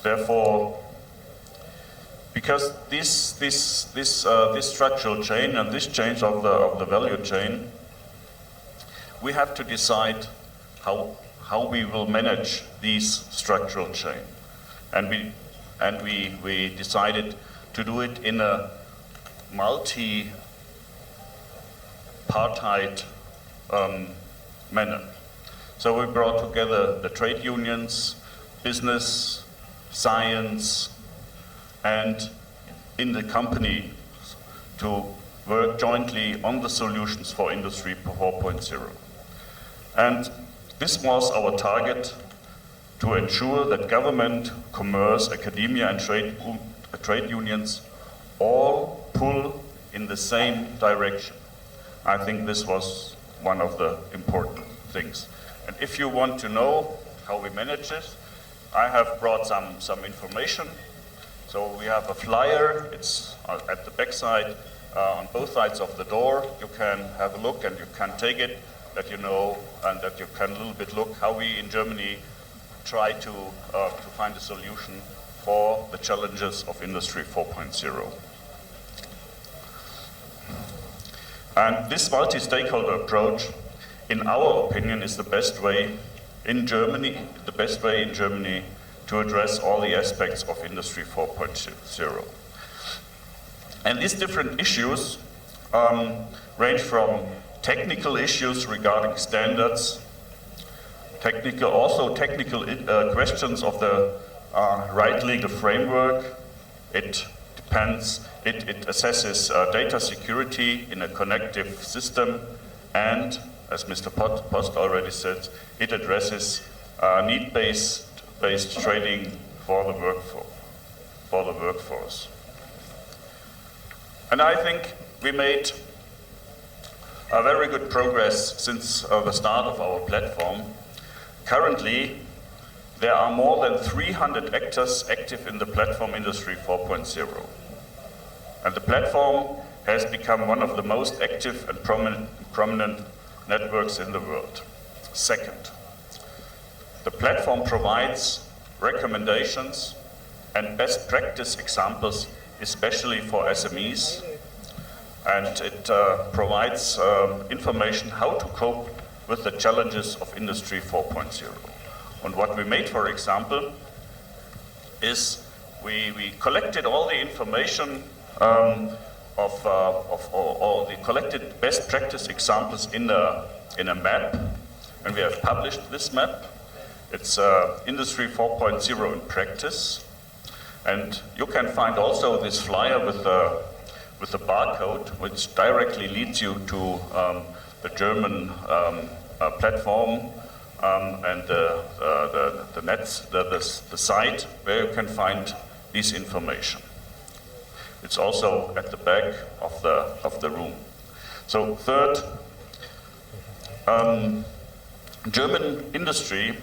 therefore, because this structural chain and this change of the value chain, we have to decide how we will manage these structural chain, and we decided to do it in a multi-partite manner. So we brought together the trade unions, business, science, and in the company to work jointly on the solutions for Industry 4.0. And this was our target, to ensure that government, commerce, academia, and trade unions all pull in the same direction. I think this was one of the important things. And if you want to know how we manage this, I have brought some information. So we have a flyer, it's at the back side, on both sides of the door. You can have a look and you can take it, that you know, and that you can a little bit look how we in Germany try to find a solution for the challenges of Industry 4.0. And this multi-stakeholder approach, in our opinion, is the best way in Germany, to address all the aspects of Industry 4.0. And these different issues range from technical issues regarding standards, technical questions of the right legal framework. It depends, it assesses data security in a connective system. and, as Mr. Post already said, it addresses need-based training for the workforce. And I think we made a very good progress since the start of our platform. Currently, there are more than 300 actors active in the platform Industry 4.0. And the platform has become one of the most active and prominent networks in the world. Second, the platform provides recommendations and best practice examples, especially for SMEs, and it provides information how to cope with the challenges of Industry 4.0. And what we made, for example, is we collected all the information of all the collected best practice examples in a map, and we have published this map. It's Industry 4.0 in practice, and you can find also this flyer with the barcode, which directly leads you to the German platform and the site where you can find this information. It's also at the back of the room. So third, German industry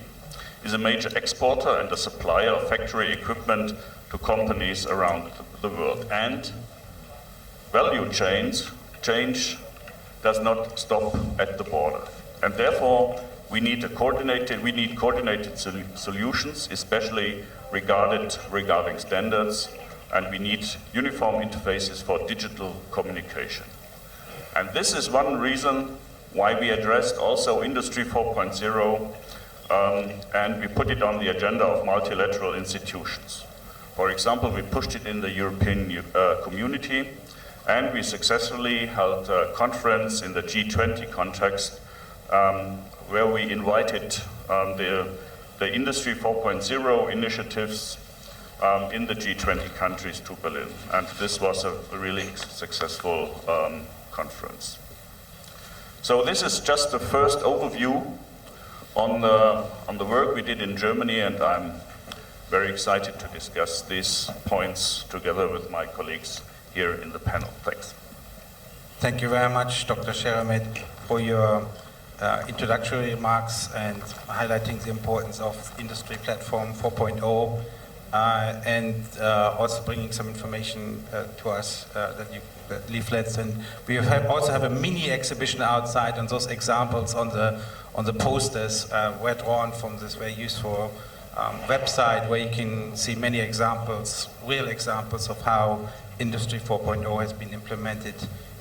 is a major exporter and a supplier of factory equipment to companies around the world. And value change does not stop at the border. And therefore, we need coordinated solutions, especially regarding standards, and we need uniform interfaces for digital communication. And this is one reason why we addressed also Industry 4.0, and we put it on the agenda of multilateral institutions. For example, we pushed it in the European community, and we successfully held a conference in the G20 context where we invited the Industry 4.0 initiatives in the G20 countries to Berlin. And this was a really successful conference. So this is just the first overview on the work we did in Germany, and I'm very excited to discuss these points together with my colleagues here in the panel. Thanks. Thank you very much, Dr. Sheramet, for your introductory remarks and highlighting the importance of Industry Platform 4.0 and also bringing some information to us, that leaflets. And we also have a mini exhibition outside, and those examples on the posters were drawn from this very useful website where you can see many examples, real examples of how Industry 4.0 has been implemented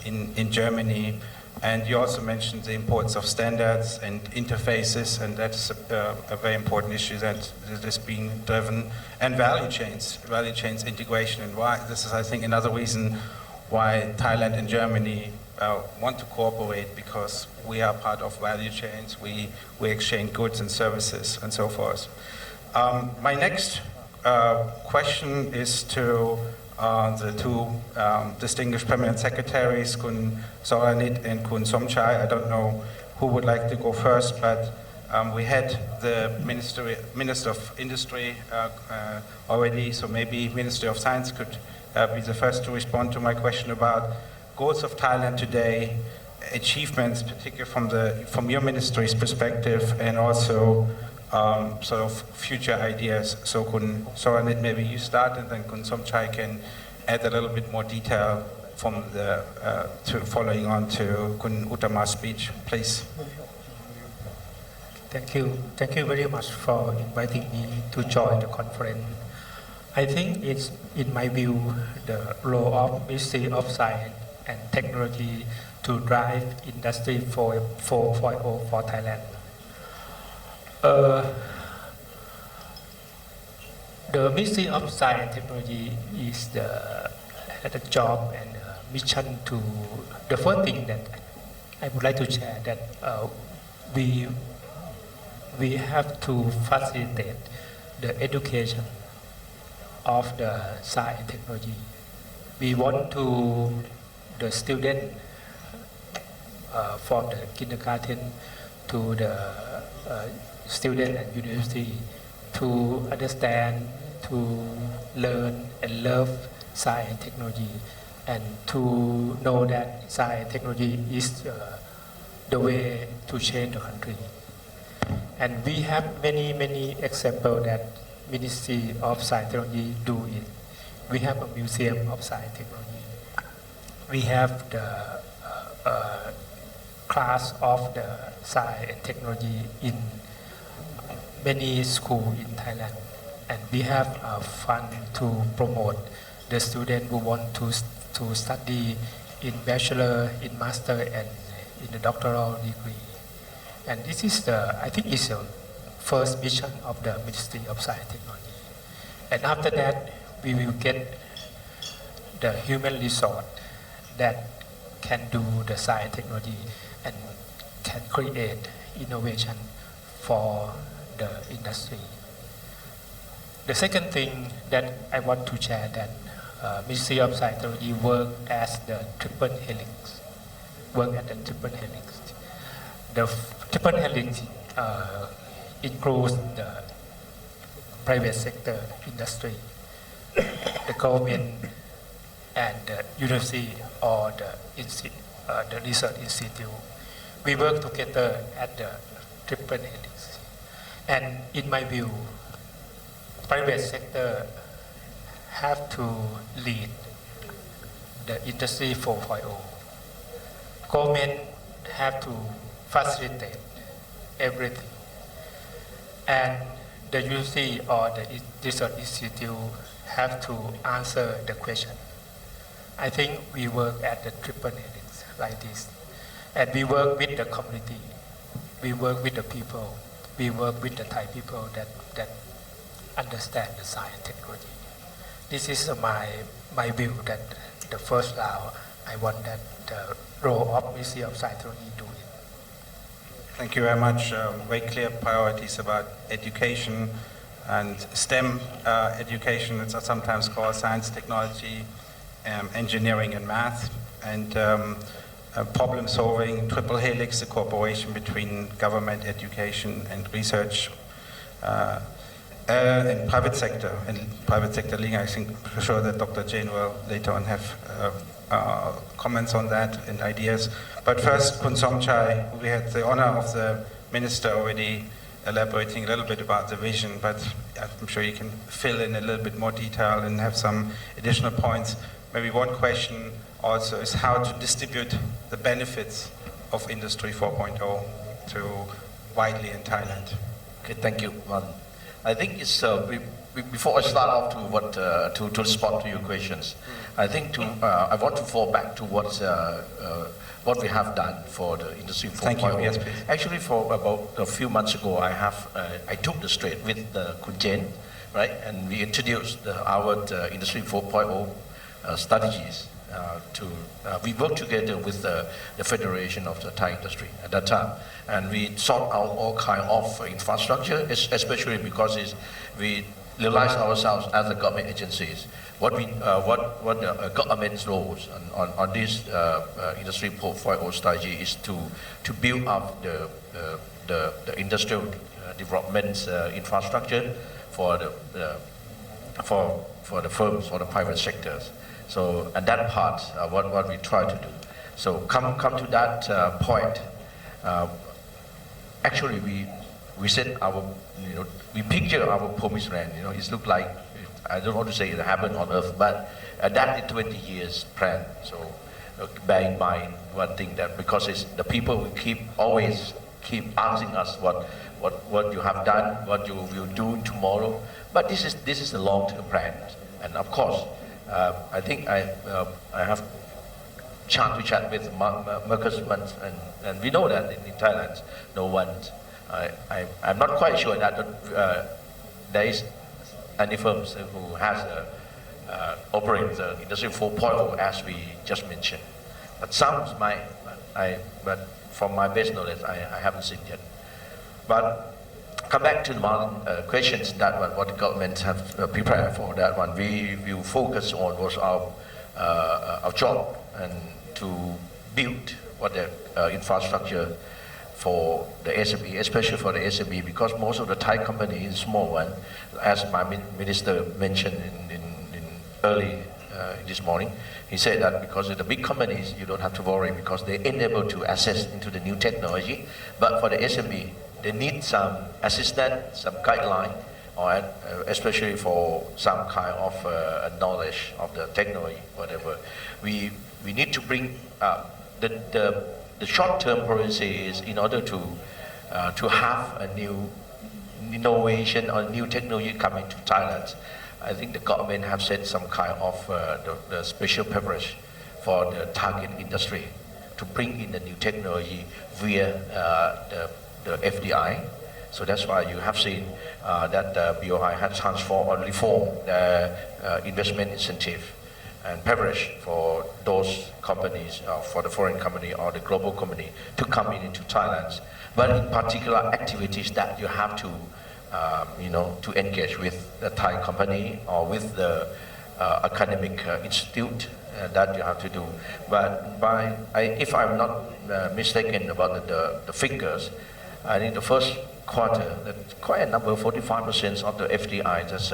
in Germany. And you also mentioned the importance of standards and interfaces, and that's a very important issue that is being driven. And value chains integration, and why this is, I think, another reason why Thailand and Germany want to cooperate, because we are part of value chains, we exchange goods and services and so forth. My next question is to the two distinguished permanent secretaries, Kun Soranit and Kun Somchai. I don't know who would like to go first, but we had the Minister of Industry already, so maybe Ministry of Science could be the first to respond to my question about goals of Thailand today, achievements, particularly from your ministry's perspective, and also sort of future ideas. So Kun Soranit, maybe you start, and then Kun Somchai can add a little bit more detail from the following on to Kun Uttama's speech, please. Thank you very much for inviting me to join the conference. I think it's, in my view, the role of Ministry of Science and Technology to drive Industry 4.0 for Thailand. The Ministry of Science and Technology is the job and mission to, the first thing that I would like to share, that we have to facilitate the education of the science and technology. We want to, the student from the kindergarten to the student at university to understand, to learn and love science and technology, and to know that science and technology is the way to change the country. And we have many examples that Ministry of Science and Technology do it. We have a museum of science and technology. We have the class of the science and technology in many schools in Thailand. And we have a fund to promote the students who want to study in bachelor, in master, and in the doctoral degree. And this is I think it's the first mission of the Ministry of Science and Technology. And after that, we will get the human resource that can do the science and technology and can create innovation for the industry. The second thing that I want to share that Ministry of Science and Technology work as the triple helix. Work at the triple helix. The triple helix includes the private sector industry, the government, and the university or the research institute. We work together at the triple helix. And in my view, private sector have to lead the Industry 4.0. Government have to facilitate everything. And the university or the research institute have to answer the question. I think we work at the triple helix like this. And we work with the community. We work with the people. We work with the Thai people that understand the science and technology. This is my view that the first round, I want that the role of Ministry of Science and Technology do it. Thank you very much. Very clear priorities about education and STEM education. It's sometimes called science, technology, engineering, and math. And problem solving, triple helix, the cooperation between government, education, and research. And private sector leading. I think for sure that Dr. Jain will later on have comments on that and ideas. But first, Kun Somchai, we had the honor of the minister already elaborating a little bit about the vision, but I'm sure you can fill in a little bit more detail and have some additional points. Maybe one question also is how to distribute the benefits of Industry 4.0 to widely in Thailand. Okay, thank you. I think it's before I start off to what to respond to your questions. I think I want to fall back to what we have done for the Industry 4.0. Thank you. Yes, please. Actually, for about a few months ago, I took the straight with Kun Jain, right, and we introduced our Industry 4.0 strategies. We worked together with the Federation of the Thai Industry at that time, and we sought out all kind of infrastructure, especially because we realized ourselves as the government agencies what the government's roles on this Industry 4.0 strategy is to build up the industrial development infrastructure for the firms, for the private sectors. So, and that part, what we try to do. So, come to that point. Actually, we set we picture our promised land. It looks like, I don't want to say it happened on Earth, but that is 20 years plan. So, bear in mind one thing that because it's the people will always keep asking us what you have done, what you will do tomorrow. But this is the long-term plan, and of course. I think I have chance to chat with Marcus once, and we know that in Thailand, no one. I'm not quite sure that there is any firms who has operate the Industry 4.0 as we just mentioned. But some might. But from my best knowledge, I haven't seen yet. But come back to the questions that what the government have prepared for that one. We will focus on was our job and to build what the infrastructure for the SME, especially for the SME, because most of the Thai company is small one, as my minister mentioned in early this morning. He said that because of the big companies, you don't have to worry because they're unable to access into the new technology. But for the SME, they need some assistance, some guideline, or especially for some kind of knowledge of the technology, whatever. We need to bring the short-term policy is in order to have a new innovation or new technology coming to Thailand. I think the government have set some kind of the special privilege for the target industry to bring in the new technology via the FDI. So that's why you have seen that the BOI has transformed or reformed the investment incentive and privilege for those companies, for the foreign company or the global company to come into Thailand. But in particular activities that you have to to engage with the Thai company or with the academic institute that you have to do. But if I'm not mistaken about the figures, I think the first quarter, quite a number, 45% of the FDI just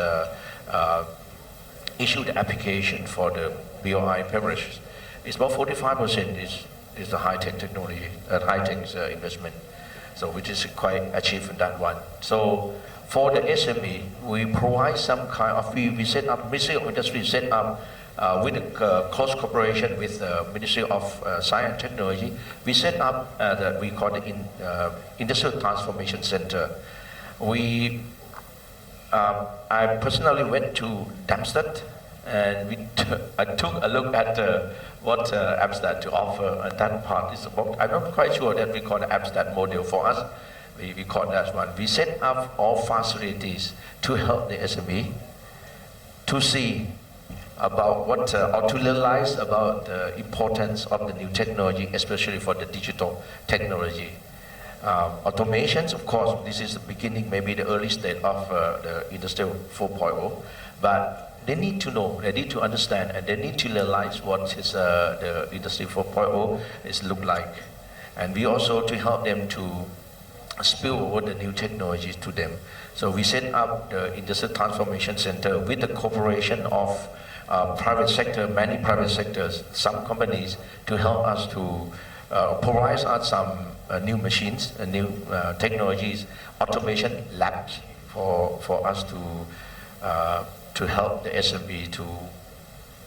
issued the application for the BOI privileges. It's about 45% is the high-tech technology, high-tech investment. So which is quite achieved in that one. So for the SME, we provide some kind of, we set up, Ministry of Industry set up with close cooperation with the Ministry of Science and Technology. We set up that we call the Industrial Transformation Center. I personally went to Darmstadt and I took a look at what Amsterdam to offer, and that part is about, I'm not quite sure that we call the Amsterdam model for us. We call that one. We set up all facilities to help the SME to see about what, or to realize about the importance of the new technology, especially for the digital technology. Automations, of course, this is the beginning, maybe the early stage of the Industry 4.0, but they need to know, they need to understand, and they need to realize what is the Industry 4.0 is look like. And we also to help them to spill over the new technologies to them. So we set up the Industrial Transformation Center with the cooperation of private sector, many private sectors, some companies, to help us to provide us some new machines, new technologies, automation labs for us to help the SME to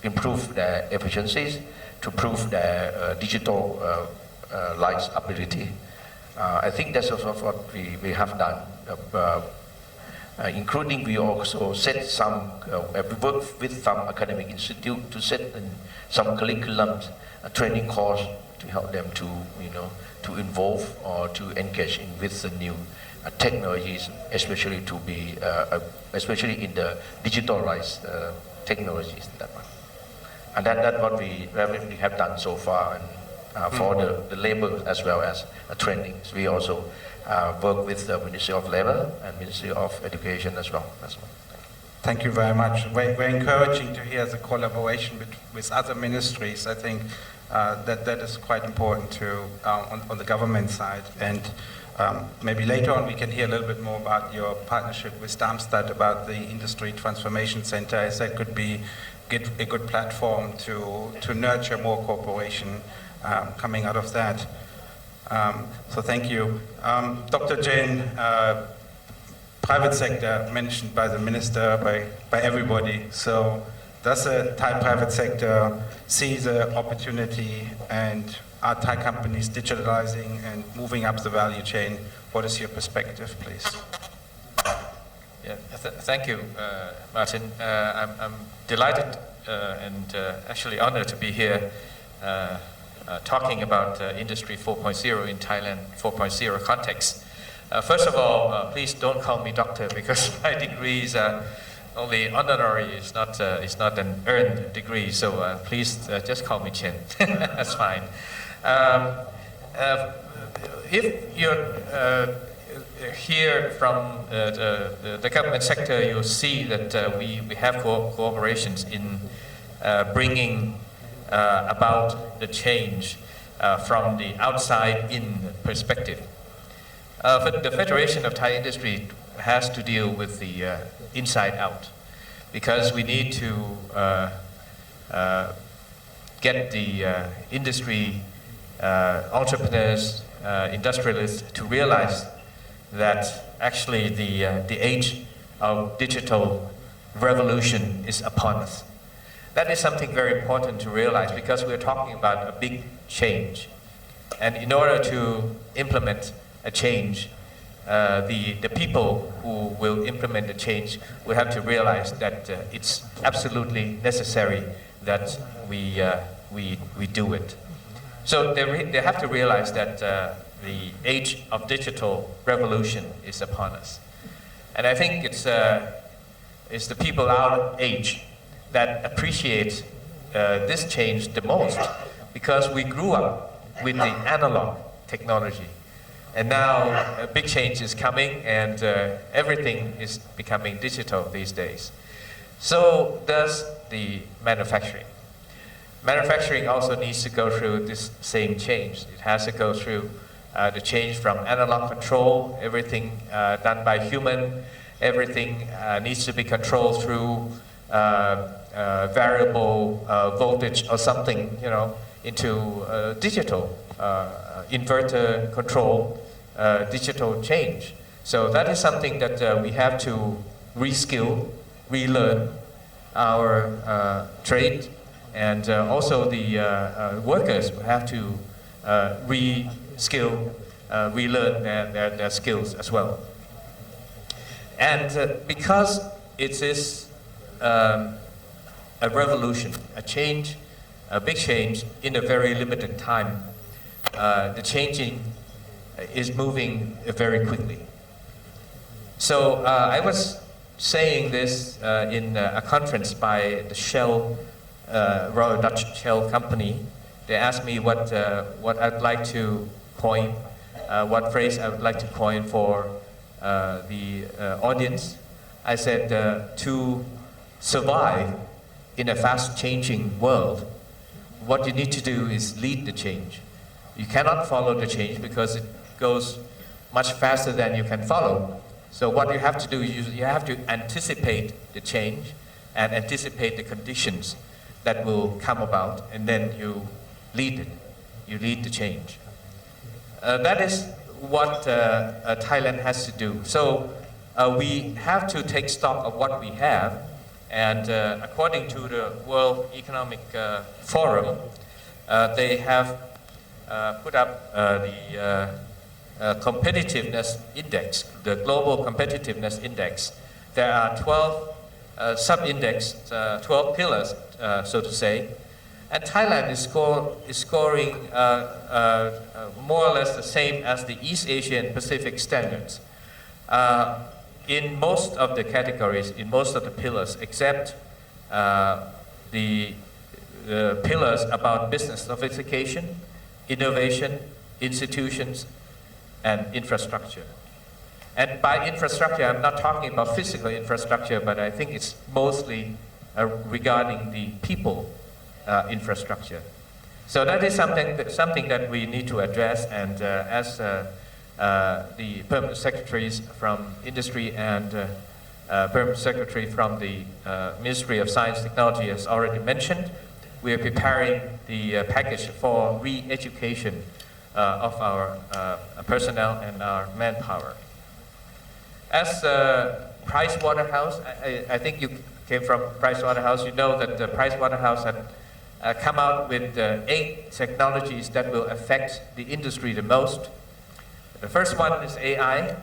improve their efficiencies, to prove their digital lights ability. I think that's also what we have done. Including we also set some, we work with some academic institute to set some curriculums, training course to help them to, to involve or to engage with the new technologies, especially to be, especially in the digitalized technologies. That one. And that's what we have done so far, and for the labor as well as trainings. We also work with the Ministry of Labor and Ministry of Education as well. Thank you very much. Very encouraging to hear the collaboration with other ministries. I think that is quite important to on the government side. And maybe later on we can hear a little bit more about your partnership with Darmstadt about the Industry Transformation Center, as that could be a good platform to nurture more cooperation coming out of that. So thank you. Dr. Jain, private sector mentioned by the minister, by everybody. So does the Thai private sector see the opportunity, and are Thai companies digitalizing and moving up the value chain? What is your perspective, please? Yeah, thank you, Martin. I'm delighted and actually honored to be here talking about Industry 4.0 in Thailand 4.0 context. First of all, please don't call me doctor, because my degrees are only honorary. It's not an earned degree. So please just call me Chen. That's fine. If you're here from the government sector, you'll see that we have cooperations in bringing about the change from the outside in perspective. But the Federation of Thai Industry has to deal with the inside out, because we need to get the industry entrepreneurs, industrialists to realize that actually the age of digital revolution is upon us. That is something very important to realize, because we're talking about a big change. And in order to implement a change, the people who will implement the change will have to realize that it's absolutely necessary that we do it. So they have to realize that the age of digital revolution is upon us. And I think it's the people our age that appreciate this change the most, because we grew up with the analog technology. And now a big change is coming, and everything is becoming digital these days. So does the manufacturing. Manufacturing also needs to go through this same change. It has to go through the change from analog control, everything done by human, everything needs to be controlled through variable voltage or something, into digital inverter control, digital change. So that is something that we have to reskill, relearn our trade, and also the workers have to reskill, relearn their skills as well. And because it is a revolution, a change, a big change in a very limited time, the changing is moving very quickly. So I was saying this in a conference by the Shell, Royal Dutch Shell Company. They asked me what I'd like to coin, what phrase I would like to coin for the audience. I said, to survive in a fast-changing world, what you need to do is lead the change. You cannot follow the change because it goes much faster than you can follow. So what you have to do is you have to anticipate the change and anticipate the conditions that will come about, and then you lead it. You lead the change. That is what Thailand has to do. So we have to take stock of what we have, and according to the World Economic Forum, they have put up the competitiveness index, the global competitiveness index. There are 12 sub-index, 12 pillars, so to say, and Thailand is scoring more or less the same as the East Asian Pacific standards in most of the categories, in most of the pillars, except the pillars about business sophistication, innovation, institutions, and infrastructure. And by infrastructure, I'm not talking about physical infrastructure, but I think it's mostly regarding the people infrastructure. So that is something that we need to address, and as the permanent secretaries from Industry and permanent secretary from the Ministry of Science and Technology has already mentioned, we are preparing the package for re-education of our personnel and our manpower. As Price Waterhouse, I think you came from Price Waterhouse, you know that the Price Waterhouse had come out with 8 technologies that will affect the industry the most. The first one is AI.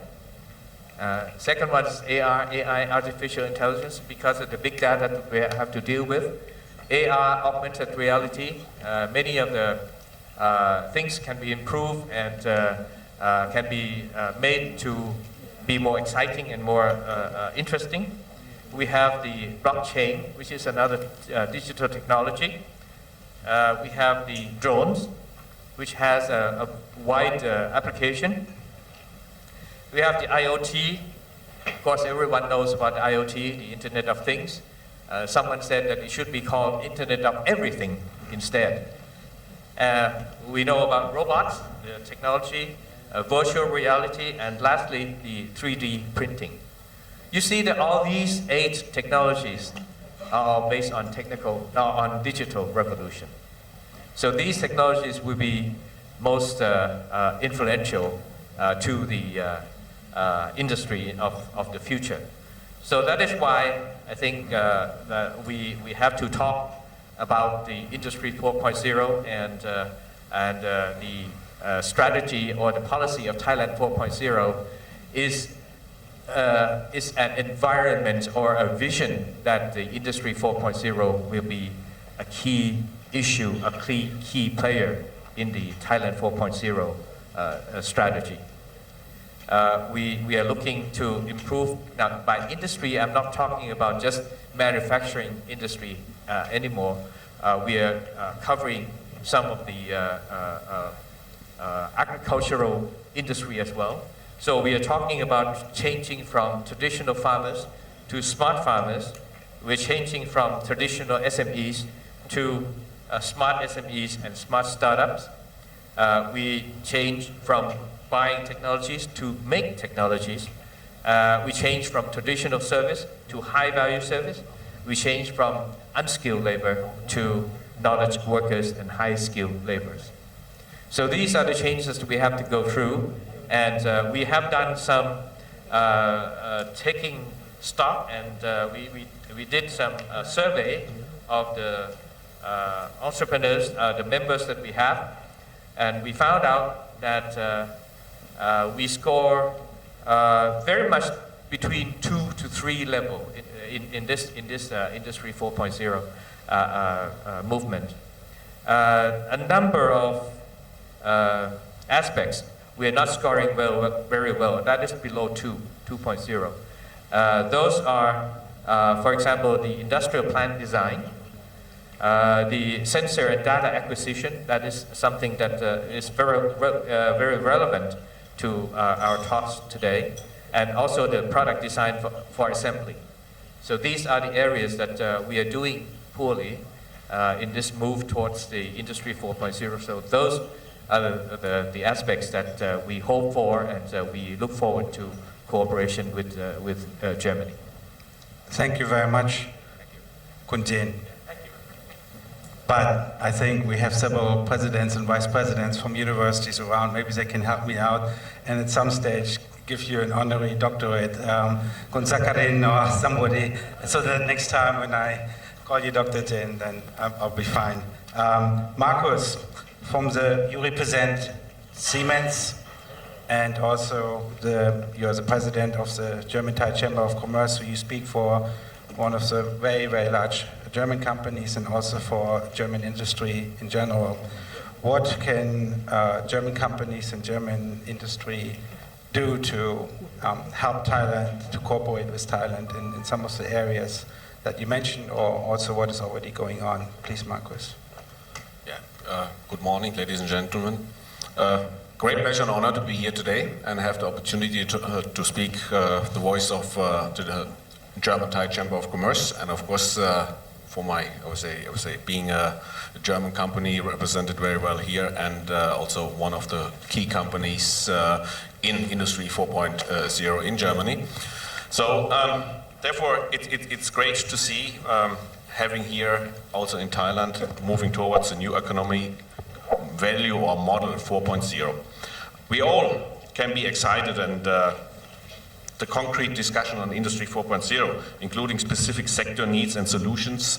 Second one is AI, artificial intelligence, because of the big data that we have to deal with. AR, augmented reality, many of the things can be improved and can be made to be more exciting and more interesting. We have the blockchain, which is another digital technology. We have the drones, which has a wide application. We have the IoT. Of course, everyone knows about IoT, the Internet of Things. Someone said that it should be called Internet of Everything instead. We know about robots, the technology, virtual reality, and lastly, the 3D printing. You see that all these 8 technologies are based on digital revolution. So these technologies will be most influential to the industry of the future. So that is why I think that we have to talk about the Industry 4.0 and the strategy or the policy of Thailand 4.0 is an environment or a vision that the Industry 4.0 will be a key issue, a key player in the Thailand 4.0 strategy. We are looking to improve. Now, by industry, I'm not talking about just manufacturing industry anymore. We are covering some of the agricultural industry as well. So we are talking about changing from traditional farmers to smart farmers. We're changing from traditional SMEs to smart SMEs and smart startups. We change from buying technologies to make technologies. We change from traditional service to high value service. We change from unskilled labor to knowledge workers and high skilled laborers. So these are the changes that we have to go through, and we have done some taking stock, and we did some survey of the entrepreneurs, the members that we have, and we found out that we score very much between 2 to 3 level in this Industry 4.0 movement. A number of aspects we are not scoring very well. That is below 2.0. Those are, for example, the industrial plant design, the sensor and data acquisition. That is something that is very relevant to our talks today, and also the product design for assembly. So these are the areas that we are doing poorly in this move towards the Industry 4.0. So those are the aspects that we hope for, and we look forward to cooperation with Germany. Thank you very much, Kun Jin. But I think we have several presidents and vice presidents from universities around. Maybe they can help me out, and at some stage give you an honorary doctorate, Kun Sakarin or somebody, so that next time when I call you Dr. Jin, then I'll be fine. Markus, you represent Siemens, and also you're the president of the German-Thai Chamber of Commerce, so you speak for one of the very, very large German companies and also for German industry in general. What can German companies and German industry do to help Thailand, to cooperate with Thailand in some of the areas that you mentioned, or also what is already going on? Please, Markus. Yeah. Good morning, ladies and gentlemen. Great pleasure and honor to be here today and have the opportunity to speak the voice of the German-Thai Chamber of Commerce, and of course for I would say being a German company represented very well here, and also one of the key companies in Industry 4.0 in Germany. So therefore it's great to see having here also in Thailand moving towards a new economy value or model 4.0. We all can be excited, and the concrete discussion on Industry 4.0, including specific sector needs and solutions,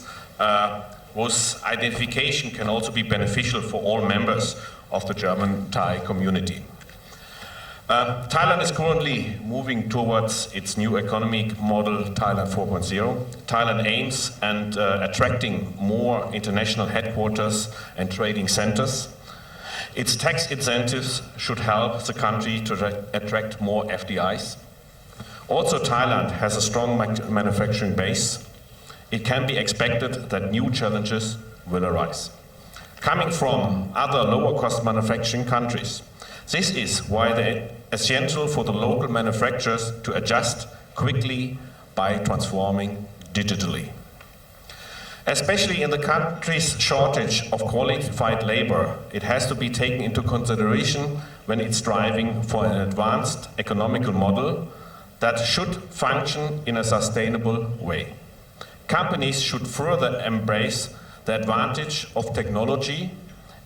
whose identification can also be beneficial for all members of the German-Thai community. Thailand is currently moving towards its new economic model, Thailand 4.0. Thailand aims at attracting more international headquarters and trading centers. Its tax incentives should help the country to attract more FDIs. Also, Thailand has a strong manufacturing base. It can be expected that new challenges will arise, coming from other lower-cost manufacturing countries. This is why it's essential for the local manufacturers to adjust quickly by transforming digitally. Especially in the country's shortage of qualified labor, it has to be taken into consideration when it's striving for an advanced economical model that should function in a sustainable way. Companies should further embrace the advantage of technology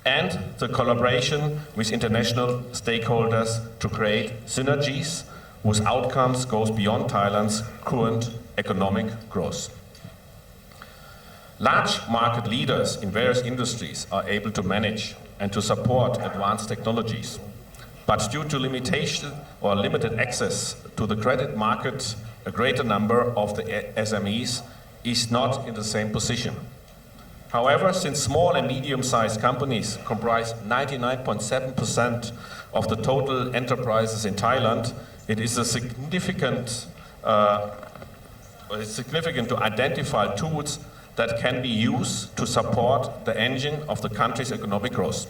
and the collaboration with international stakeholders to create synergies whose outcomes goes beyond Thailand's current economic growth. Large market leaders in various industries are able to manage and to support advanced technologies, but due to limitation or limited access to the credit market, a greater number of the SMEs is not in the same position. However, since small and medium-sized companies comprise 99.7% of the total enterprises in Thailand, it is significant to identify tools that can be used to support the engine of the country's economic growth.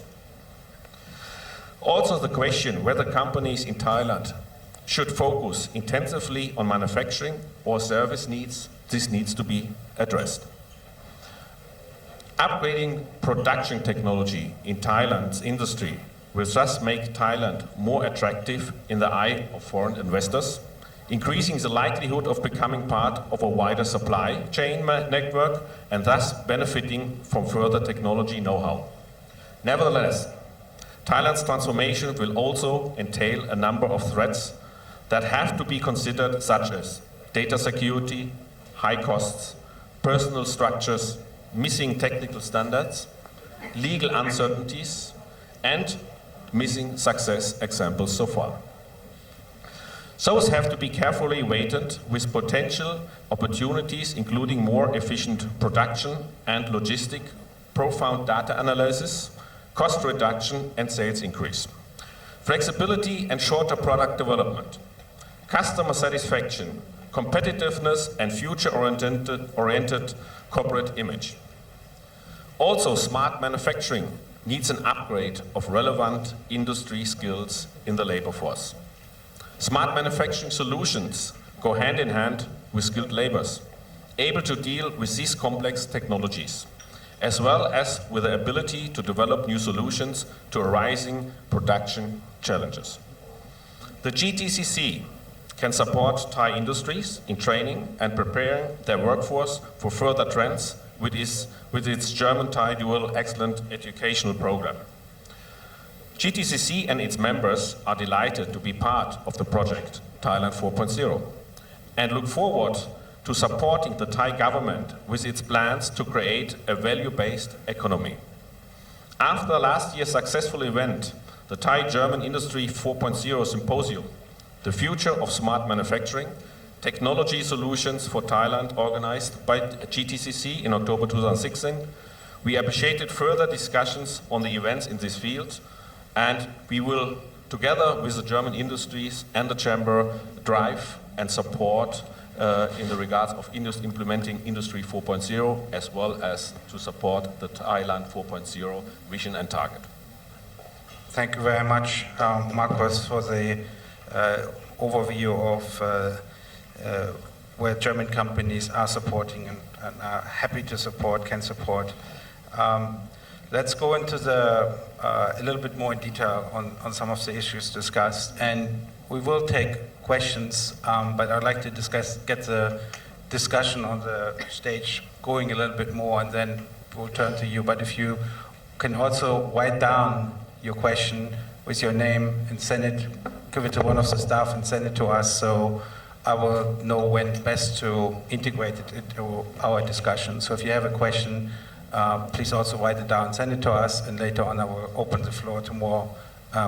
Also, the question whether companies in Thailand should focus intensively on manufacturing or service needs, this needs to be addressed. Upgrading production technology in Thailand's industry will thus make Thailand more attractive in the eye of foreign investors, increasing the likelihood of becoming part of a wider supply chain network and thus benefiting from further technology know-how. Nevertheless, Thailand's transformation will also entail a number of threats that have to be considered, such as data security, high costs, personal structures, missing technical standards, legal uncertainties, and missing success examples so far. Those have to be carefully weighted with potential opportunities, including more efficient production and logistic, profound data analysis, cost reduction and sales increase, flexibility and shorter product development, customer satisfaction, competitiveness and future-oriented corporate image. Also, smart manufacturing needs an upgrade of relevant industry skills in the labor force. Smart manufacturing solutions go hand in hand with skilled laborers, able to deal with these complex technologies, as well as with the ability to develop new solutions to arising production challenges. The GTCC can support Thai industries in training and preparing their workforce for further trends with its German-Thai dual excellent educational program. GTCC and its members are delighted to be part of the project Thailand 4.0 and look forward to supporting the Thai government with its plans to create a value-based economy. After last year's successful event, the Thai-German Industry 4.0 Symposium, The Future of Smart Manufacturing, Technology Solutions for Thailand, organized by GTCC in October 2016, we appreciated further discussions on the events in this field, and we will, together with the German industries and the Chamber, drive and support in the regards of implementing Industry 4.0, as well as to support the Thailand 4.0 vision and target. Thank you very much, Marcos, for the overview of where German companies are supporting and are happy to support, can support. Let's go into a little bit more in detail on some of the issues discussed, and we will take questions, but I'd like to get the discussion on the stage going a little bit more, and then we'll turn to you. But if you can also write down your question with your name and send it, give it to one of the staff and send it to us, so I will know when best to integrate it into our discussion. So if you have a question, please also write it down, send it to us, and later on I will open the floor to more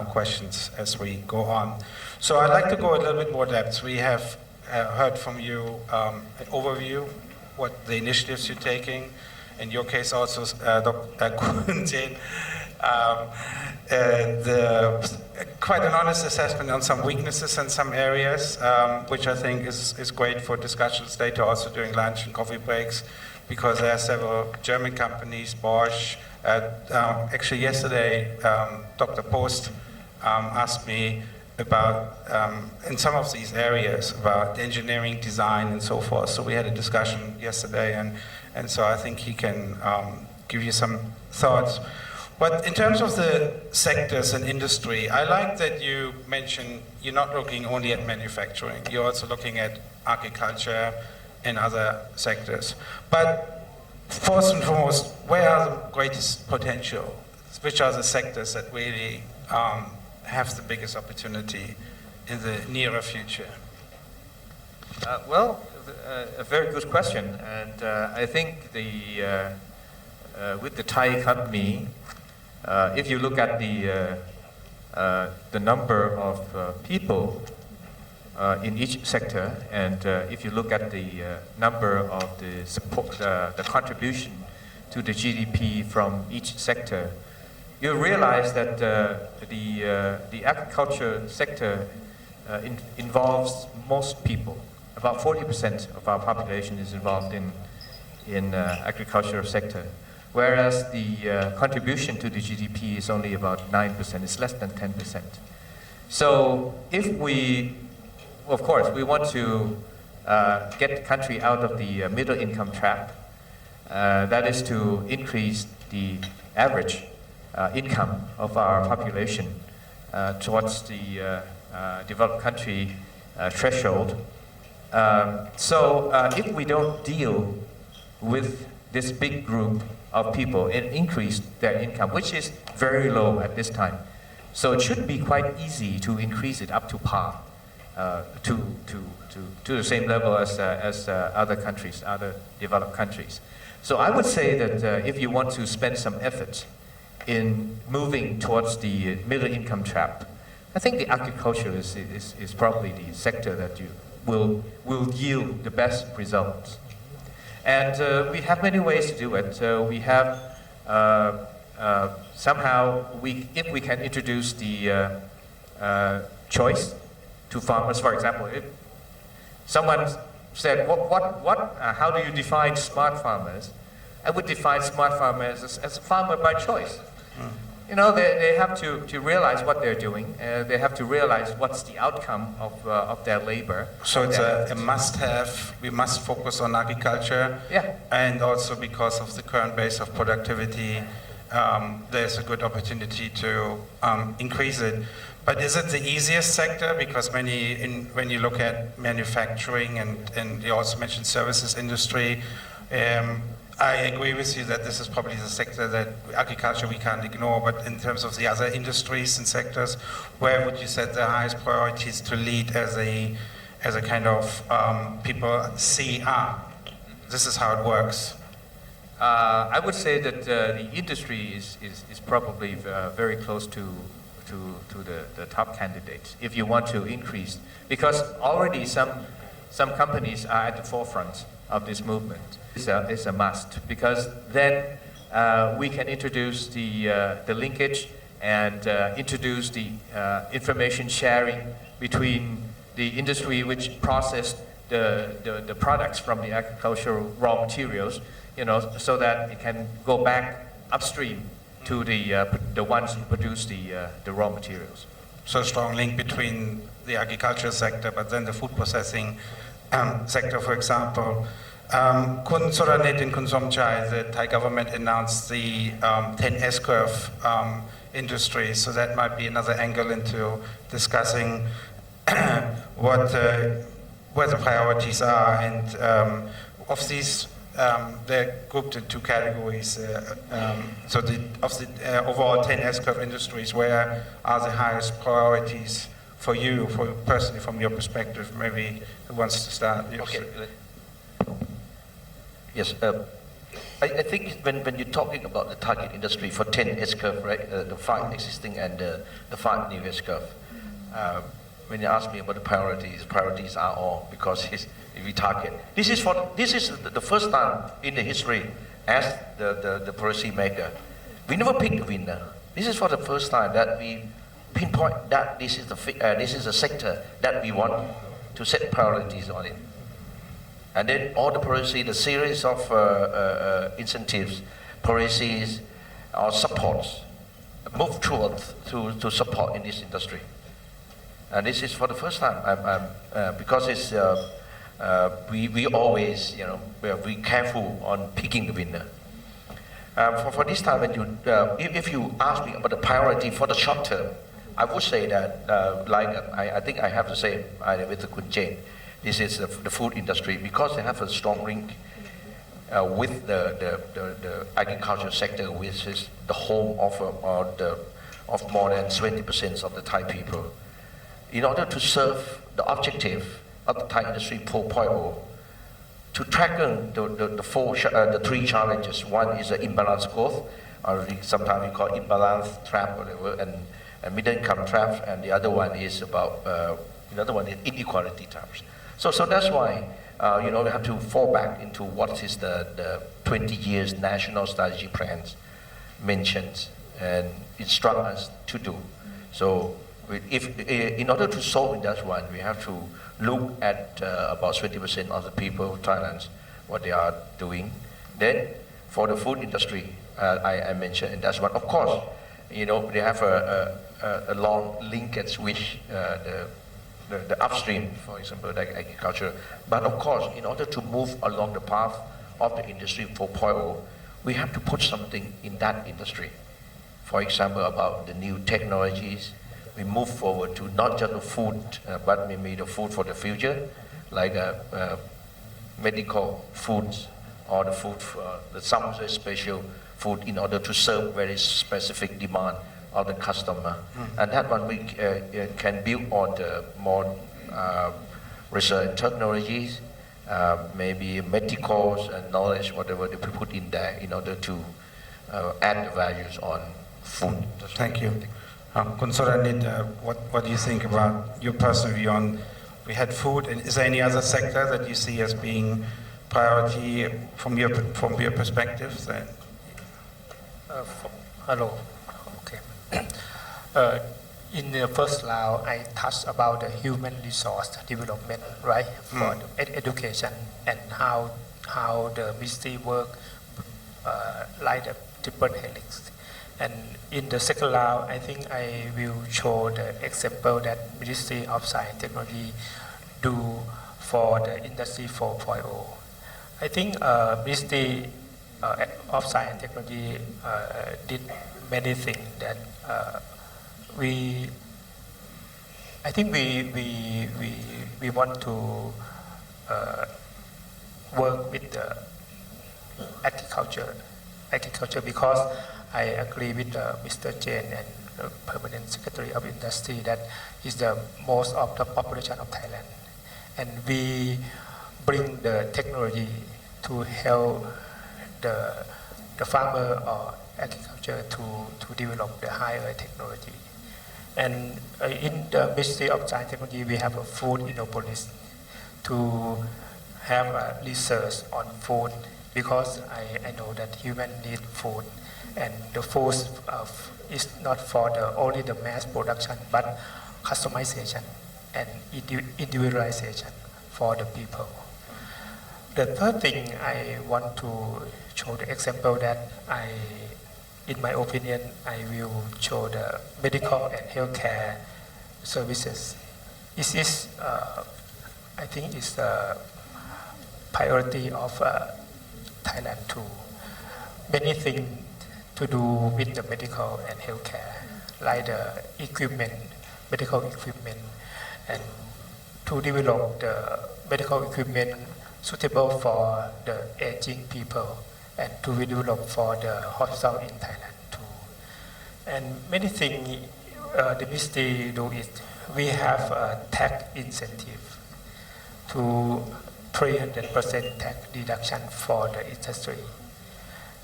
questions as we go on. So I'd like to go a little bit more depth. We have heard from you an overview, what the initiatives you're taking. In your case also, Dr. Kun Jain, quite an honest assessment on some weaknesses in some areas, which I think is great for discussions later, also during lunch and coffee breaks, because there are several German companies, Bosch. Actually yesterday, Dr. Post asked me about, in some of these areas, about engineering, design, and so forth. So we had a discussion yesterday, and and so I think he can give you some thoughts. But in terms of the sectors and industry, I like that you mentioned you're not looking only at manufacturing, you're also looking at agriculture and other sectors. But first and foremost, where are the greatest potential? Which are the sectors that really have the biggest opportunity in the nearer future? Well, a very good question, and I think with the Thai economy, if you look at the number of people in each sector, and if you look at the number of the support, the contribution to the GDP from each sector, you realize that the agriculture sector involves most people. About 40% of our population is involved in agricultural sector, whereas the contribution to the GDP is only about 9%. It's less than 10%. So if we, of course, we want to get the country out of the middle income trap, that is to increase the average income of our population towards the developed country threshold. So if we don't deal with this big group of people and increase their income, which is very low at this time, so it should be quite easy to increase it up to par, to the same level as other countries, other developed countries. So I would say that if you want to spend some effort in moving towards the middle income trap, I think the agriculture is probably the sector that you will yield the best results. And we have many ways to do it. We have somehow, if we can introduce the choice to farmers, for example, if someone said, how do you define smart farmers? I would define smart farmers as a farmer by choice. You know, they have to realize what they're doing. They have to realize what's the outcome of their labor. So it's a must-have. We must focus on agriculture. Yeah. And also because of the current base of productivity, there's a good opportunity to increase it. But is it the easiest sector? Because when you look at manufacturing and you also mentioned services industry, I agree with you that this is probably the sector that agriculture we can't ignore, but in terms of the other industries and sectors, where would you set the highest priorities to lead as a kind of people see, this is how it works? I would say that the industry is probably very close to the top candidates if you want to increase, because already some companies are at the forefront of this movement. It's a must, because then we can introduce the linkage and introduce the information sharing between the industry which processed the products from the agricultural raw materials, you know, so that it can go back upstream to the ones who produce the raw materials. So a strong link between the agriculture sector, but then the food processing sector, for example. Kun Soranet and Kun Somchai, the Thai government announced the 10 S-curve industry, so that might be another angle into discussing where the priorities are. And of these, they're grouped in two categories. So of the overall 10 S-curve industries, where are the highest priorities for you, for personally, from your perspective? Maybe who wants to start? Okay. Yes, I think when you're talking about the target industry for 10 S-curve, right, the 5 existing and the 5 new S-curve, when you ask me about the priorities are all because if we target. This is the first time in the history as the policy maker. We never picked the winner. This is for the first time that we pinpoint that this is a sector that we want to set priorities on it. And then all the policy, the series of incentives, policies, or supports, move towards to support in this industry. And this is for the first time, because it's we always, we are very careful on picking the winner. For this time, when you, if you ask me about the priority for the short term, I would say that, I think I have to say with the Kun Jane, this is the food industry, because they have a strong link with the agriculture sector, which is the home of more than 20% of the Thai people. In order to serve the objective of the Thai Industry 4.0, to tackle the three challenges. One is imbalanced growth, or sometimes we call imbalance trap, whatever, and middle income trap, and the other one is about inequality traps. So that's why we have to fall back into what is the 20 years national strategy plans mentioned and instruct us to do. So in order to solve that one, we have to look at about 20% of the people of Thailand, what they are doing. Then for the food industry, I mentioned, and that's one. Of course, they have a long linkage with the upstream, for example, like agriculture. But of course, in order to move along the path of the Industry 4.0, we have to put something in that industry. For example, about the new technologies, we move forward to not just the food, but maybe the food for the future, like medical foods or the food for some special food in order to serve very specific demand of the customer. And that one we can build on the more research technologies, maybe medicals and knowledge, whatever they put in there in order to add the values on food. Thank you. Khun Soranit, what do you think about your personal view on, we had food, and is there any other sector that you see as being priority from your perspective? Hello. Okay. In the first round, I touched about the human resource development, right, for the education and how the ministry work like the triple helix. And in the second round, I think I will show the example that Ministry of Science and Technology do for the Industry 4.0. I think Ministry of Science and Technology did many things that we want to work with the agriculture because I agree with Mr. Jain and the Permanent Secretary of Industry that is the most of the population of Thailand, and we bring the technology to help the farmer or agriculture to develop the higher technology. And in the Ministry of Science and Technology, we have a food innopolist to have a research on food, because I know that humans need food, and the food is not for only the mass production, but customization and individualization for the people. The third thing I want to show the example that in my opinion, I will show the medical and healthcare services. This is, I think, is the priority of Thailand too. Many things to do with the medical and healthcare, like the equipment, medical equipment, and to develop the medical equipment suitable for the aging people, and to develop for the hospital in Thailand too. And many things the ministry do it. We have a tax incentive to 300% tax deduction for the industry.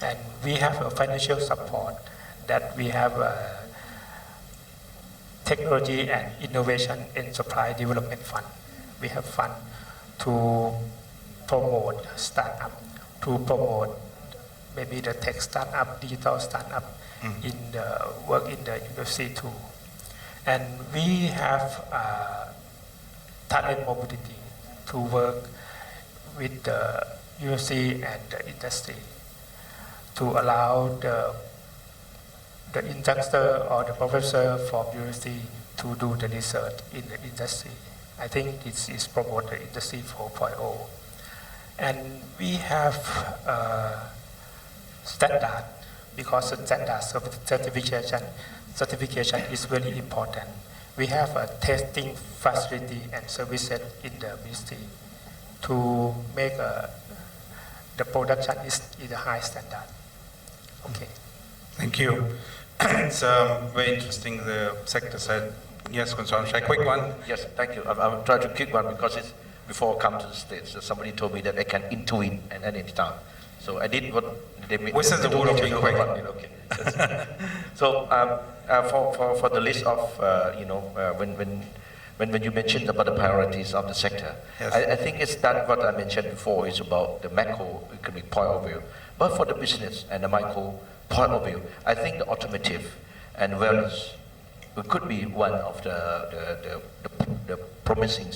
And we have a financial support that we have a technology and innovation and supply development fund. We have fund to promote startup, to promote maybe the tech startup, digital startup in the work in the university too. And we have talent mobility to work with the university and the industry to allow the instructor or the professor from university to do the research in the industry. I think this is promote the Industry 4.0. And we have standard, because the standard certification is very important. We have a testing facility and services in the ministry to make the production is a high standard. Okay. Thank you. It's very interesting, the sector side. Yes, Consortium, quick one. Yes, thank you. I'll try to quick one because it's before I come to the States. Somebody told me that I can intuit at any time. So I did what they made. What's the word of being quick? Okay. So for the list of, when you mentioned about the priorities of the sector, yes. I think it's that what I mentioned before is about the macroeconomic point of view. But for the business and the micro point of view, I think the automotive and wellness could be one of the promising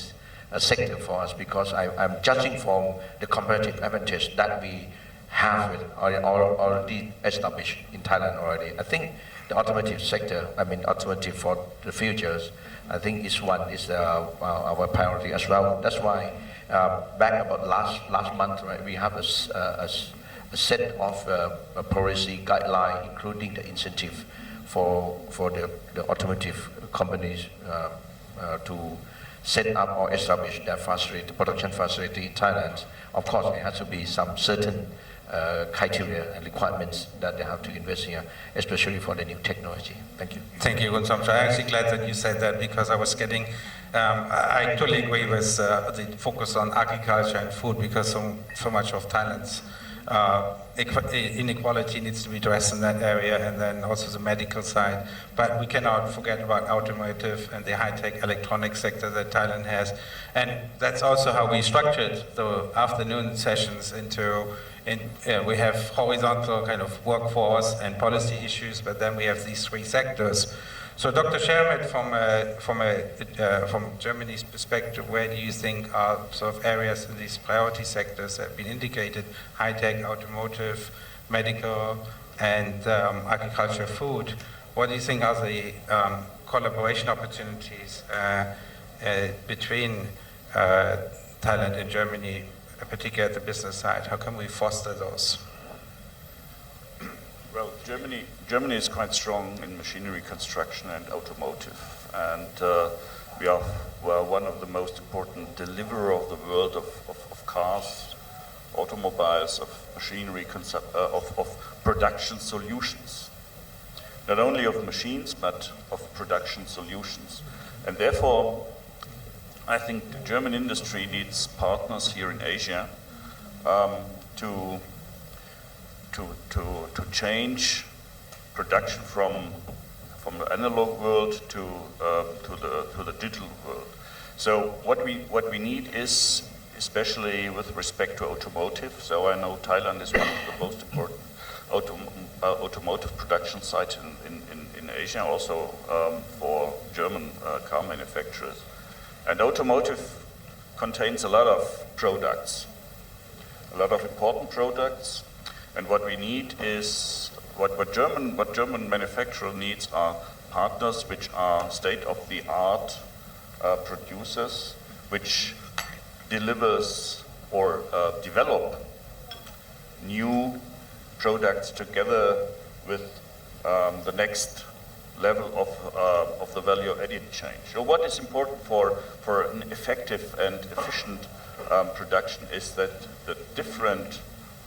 sector for us, because I'm judging from the comparative advantage that we have already established in Thailand already. I think the automotive sector, automotive for the futures, I think is our priority as well. That's why back about last month, right, we have a set of policy guideline, including the incentive for the automotive companies to set up or establish their facility, production facility in Thailand. Of course, there has to be some certain criteria and requirements that they have to invest here, especially for the new technology. Thank you. Thank you, Consortium. I'm actually glad that you said that, because I was getting, I totally agree with the focus on agriculture and food, because so much of Thailand's inequality needs to be addressed in that area, and then also the medical side. But we cannot forget about automotive and the high-tech electronic sector that Thailand has. And that's also how we structured the afternoon sessions we have horizontal kind of workforce and policy issues, but then we have these three sectors. So Dr. Shermet, from Germany's perspective, where do you think are sort of areas in these priority sectors that have been indicated, high-tech, automotive, medical, and agriculture, food? What do you think are the collaboration opportunities between Thailand and Germany, particularly at the business side? How can we foster those? Well, Germany is quite strong in machinery construction and automotive, and we are one of the most important deliverer of the world of cars, automobiles, of machinery, of production solutions. Not only of machines, but of production solutions. And therefore, I think the German industry needs partners here in Asia to change production from the analog world to the digital world. So what we need is, especially with respect to automotive. So I know Thailand is one of the most important automotive production sites in Asia, also for German car manufacturers. And automotive contains a lot of products, a lot of important products. And what we need is, what German manufacturer needs are partners which are state-of-the-art producers, which delivers or develop new products together with the next level of the value-added chain. So what is important for an effective and efficient production is that the different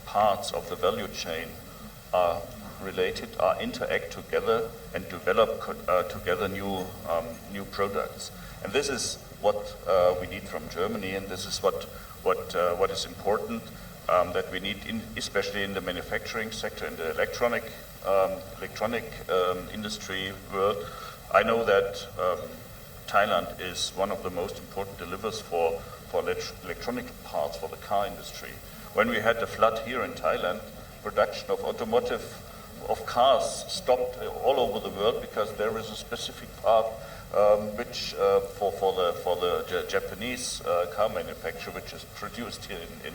parts of the value chain are related, interact together, and develop together new products. And this is what we need from Germany, and this is what is important that we need, especially in the manufacturing sector, in the electronic industry world. I know that Thailand is one of the most important deliverers for electronic parts for the car industry. When we had the flood here in Thailand, production of cars stopped all over the world because there is a specific part which for the Japanese car manufacturer, which is produced here in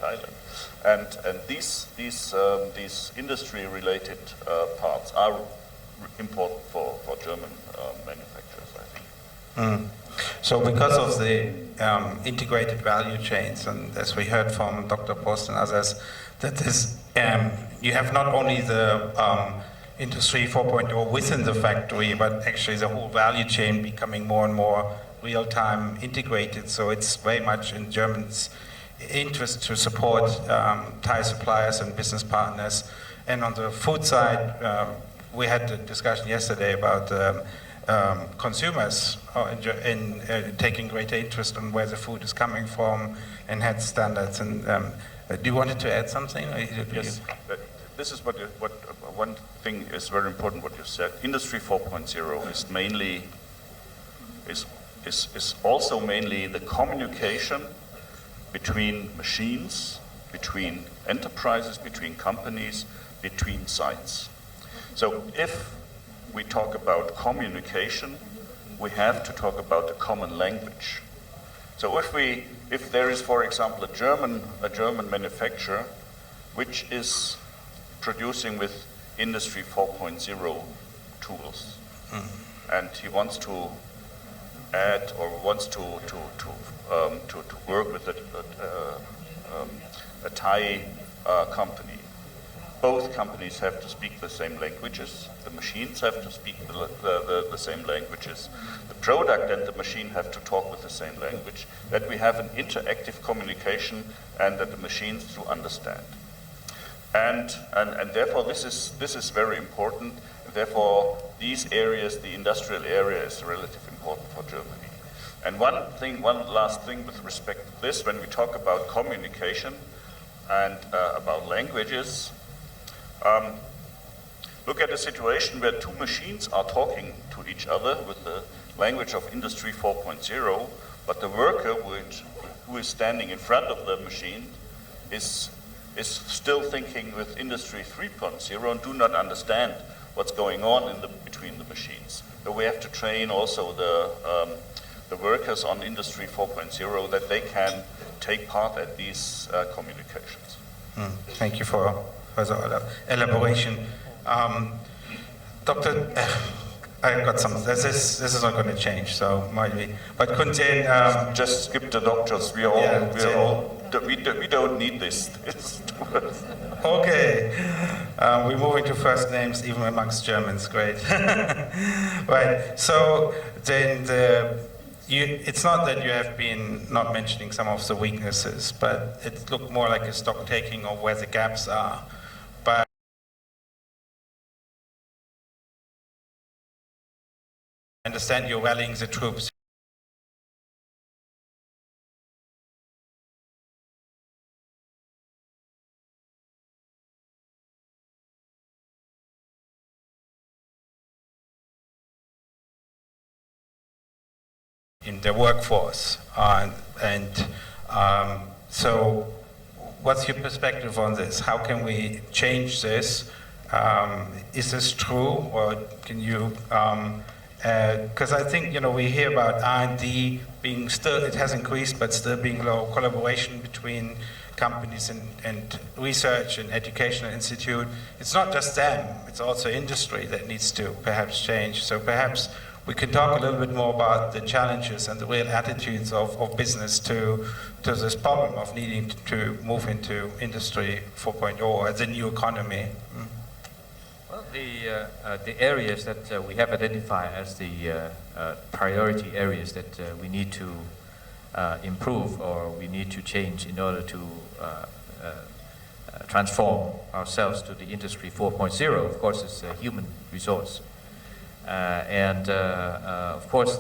Thailand, and these industry-related parts are important for German manufacturers, I think. So because of the integrated value chains, and as we heard from Dr. Post and others, that this, you have not only the Industry 4.0 within the factory, but actually the whole value chain becoming more and more real-time integrated. So it's very much in Germany's interest to support Thai suppliers and business partners. And on the food side, we had a discussion yesterday about consumers in taking greater interest on where the food is coming from, enhanced standards. And do you wanted to add something? Yes. This is what one thing is very important. What you said. Industry 4.0 is mainly is also mainly the communication between machines, between enterprises, between companies, between sites. So if we talk about communication, we have to talk about a common language. So if there is, for example, a German manufacturer which is producing with Industry 4.0 tools, and he wants to add or wants to work with a Thai company. Both companies have to speak the same languages. The machines have to speak the same languages. The product and the machine have to talk with the same language. That we have an interactive communication and that the machines do understand. And therefore this is very important. Therefore these areas, the industrial area, is relatively important for Germany. And one last thing with respect to this, when we talk about communication and about languages, look at a situation where two machines are talking to each other with the language of Industry 4.0, but the worker who is standing in front of the machine is still thinking with Industry 3.0 and do not understand what's going on between the machines. So we have to train also the workers on Industry 4.0 that they can take part at these communications. Thank you for further elaboration. Doctor, I got some. This is not going to change, so might be. But Kun Jain, just skip the doctors. We don't need this. Okay, we're moving to first names even amongst Germans. Great. Right. So then it's not that you have been not mentioning some of the weaknesses, but it looked more like a stock taking of where the gaps are. But I understand you're rallying the troops. In the workforce, so what's your perspective on this? How can we change this? Is this true, or can you? Because I think we hear about R&D being still, it has increased, but still being low. Collaboration between companies and research and educational institute. It's not just them; it's also industry that needs to perhaps change. So perhaps we can talk a little bit more about the challenges and the real attitudes of business to this problem of needing to move into Industry 4.0 as a new economy. Well, the areas that we have identified as the priority areas that we need to improve or we need to change in order to transform ourselves to the Industry 4.0, of course, is human resource. Of course,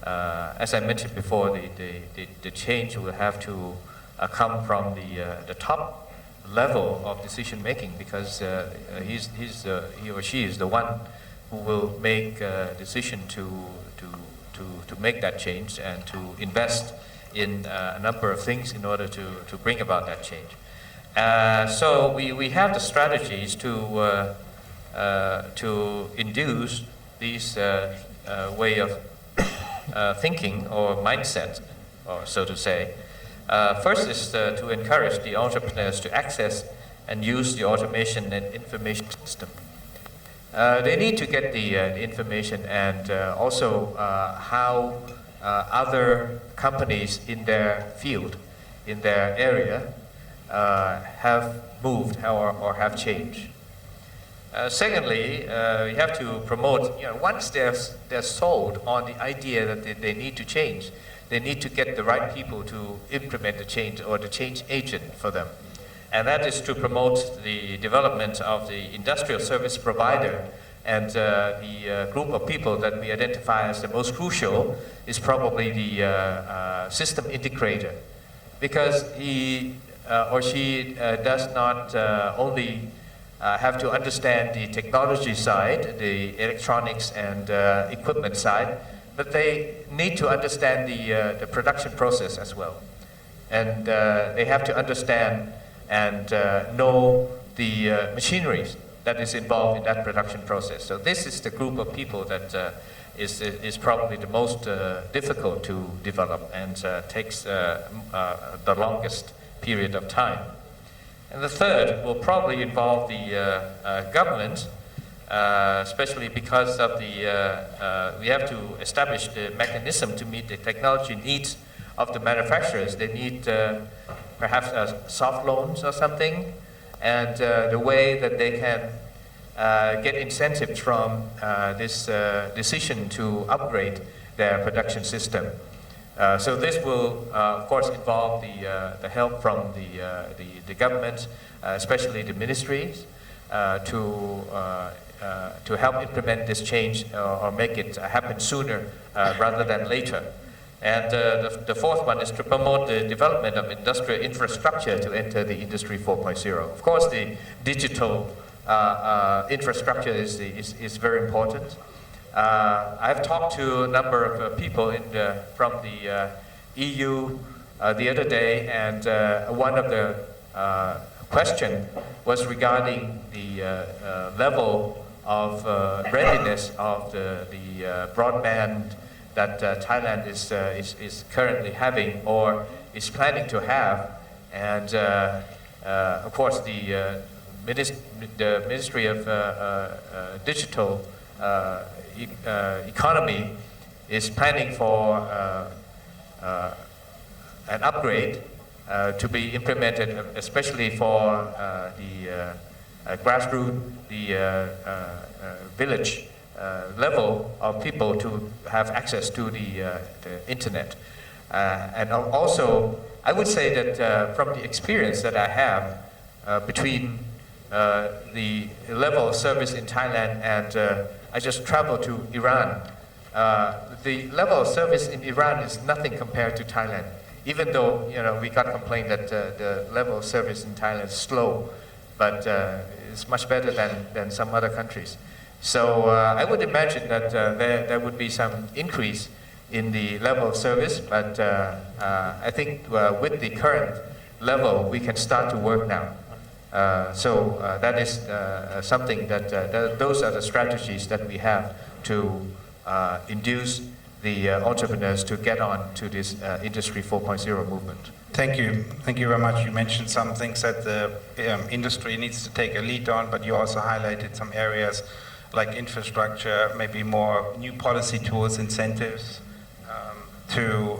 as I mentioned before, the change will have to come from the top level of decision making, because he or she is the one who will make a decision to make that change and to invest in a number of things in order to bring about that change. So we have the strategies to induce these way of thinking or mindset, or so to say. First is to encourage the entrepreneurs to access and use the automation and information system. They need to get the information and also how other companies in their field, in their area, have moved or have changed. Secondly, you have to promote, once they're sold on the idea that they need to change, they need to get the right people to implement the change or the change agent for them. And that is to promote the development of the industrial service provider. And the group of people that we identify as the most crucial is probably the system integrator. Because he or she does not only have to understand the technology side, the electronics and equipment side, but they need to understand the production process as well. And they have to understand and know the machineries that is involved in that production process. So this is the group of people that is probably the most difficult to develop and takes the longest period of time. And the third will probably involve the government, especially because of we have to establish the mechanism to meet the technology needs of the manufacturers. They need perhaps soft loans or something, and the way that they can get incentives from this decision to upgrade their production system. So this will, of course, involve the help from the government, especially the ministries, to help implement this change or make it happen sooner rather than later. And the fourth one is to promote the development of industrial infrastructure to enter the Industry 4.0. Of course, the digital infrastructure is very important. I've talked to a number of people from the EU the other day, and one of the question was regarding the level of readiness of the broadband that Thailand is currently having or is planning to have. And of course, the Ministry of Digital Economy is planning for an upgrade to be implemented, especially for the grassroots, the village level of people to have access to the internet. And also, I would say that from the experience that I have between the level of service in Thailand and I just traveled to Iran. The level of service in Iran is nothing compared to Thailand. Even though we got complained that the level of service in Thailand is slow, but it's much better than some other countries. So I would imagine that there would be some increase in the level of service, but I think with the current level, we can start to work now. So that is something that those are the strategies that we have to induce the entrepreneurs to get on to this Industry 4.0 movement. Thank you. Thank you very much. You mentioned some things that the industry needs to take a lead on, but you also highlighted some areas like infrastructure, maybe more new policy tools, incentives to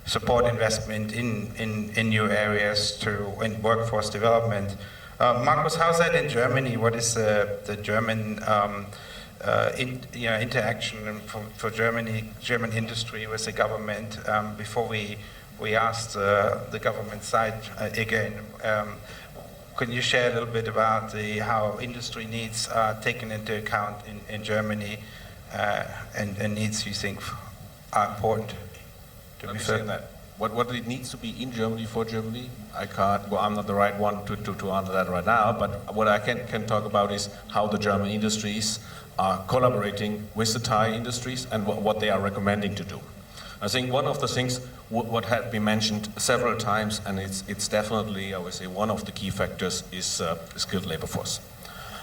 support investment in new areas, in workforce development. Markus, how's that in Germany? What is the German interaction for German industry with the government? Before we asked the government side again, can you share a little bit about how industry needs are taken into account in Germany and needs you think are important to be filled? What it needs to be in Germany for Germany, I can't. Well, I'm not the right one to answer that right now. But what I can talk about is how the German industries are collaborating with the Thai industries and what they are recommending to do. I think one of the things what had been mentioned several times, and it's definitely, I would say, one of the key factors is skilled labor force.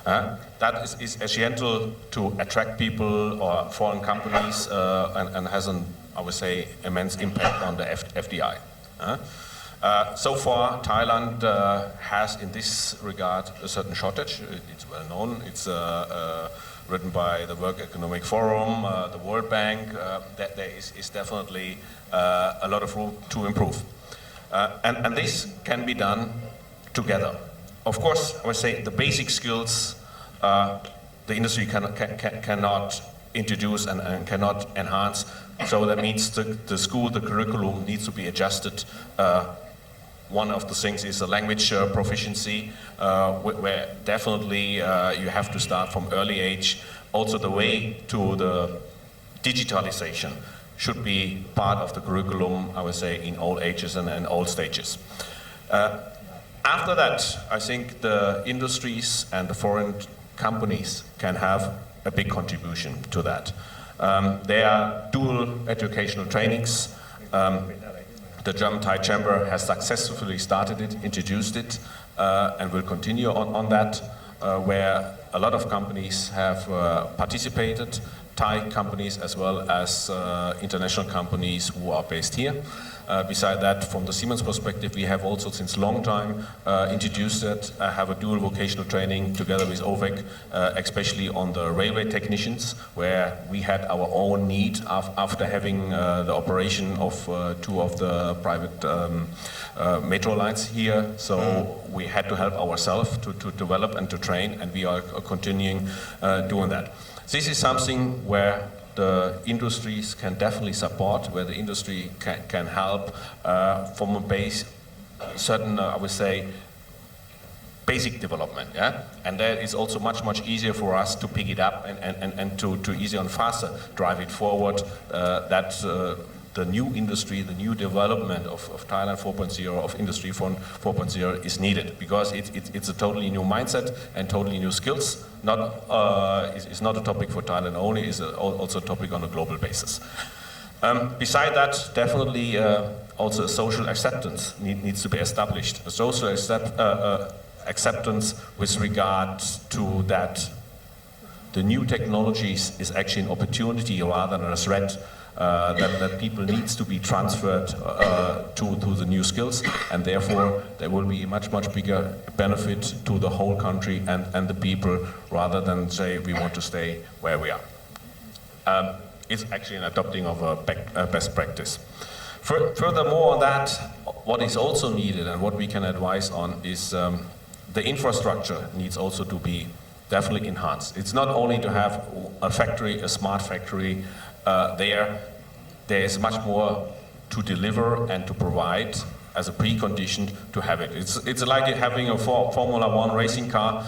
That is essential to attract people or foreign companies and has an, I would say, immense impact on the FDI. So far, Thailand has, in this regard, a certain shortage. It's well known. It's written by the World Economic Forum, the World Bank, that there is definitely a lot of room to improve. And this can be done together. Of course, I would say the basic skills the industry cannot introduce and cannot enhance. So that means the school, the curriculum needs to be adjusted. One of the things is the language proficiency, where definitely you have to start from early age. Also the way to the digitalization should be part of the curriculum, I would say, in all ages and all stages. After that, I think the industries and the foreign companies can have a big contribution to that. There are dual educational trainings. The German-Thai Chamber has successfully started it, introduced it, and will continue on that, where a lot of companies have participated, Thai companies as well as international companies who are based here. Beside that, from the Siemens perspective, we have also since long time introduced it, have a dual vocational training together with OVEC, especially on the railway technicians, where we had our own need after having the operation of two of the private metro lines here. So we had to help ourselves to develop and to train, and we are continuing doing that. This is something where the industries can definitely support, where the industry can help from a base, certain, I would say, basic development, yeah? And that is also much easier for us to pick it up and to easier and faster drive it forward, the new industry, the new development of Thailand 4.0, of Industry 4.0 is needed, because it's a totally new mindset and totally new skills. It's not a topic for Thailand only, it's also a topic on a global basis. Beside that, definitely also social acceptance needs to be established. A social acceptance with regard to that the new technologies is actually an opportunity rather than a threat. That people needs to be transferred to the new skills, and therefore there will be a much bigger benefit to the whole country and the people, rather than say we want to stay where we are. It's actually an adopting of a best practice. Furthermore on that, what is also needed and what we can advise on is the infrastructure needs also to be definitely enhanced. It's not only to have a factory, a smart factory, there is much more to deliver and to provide as a precondition to have it. It's like having a Formula One racing car.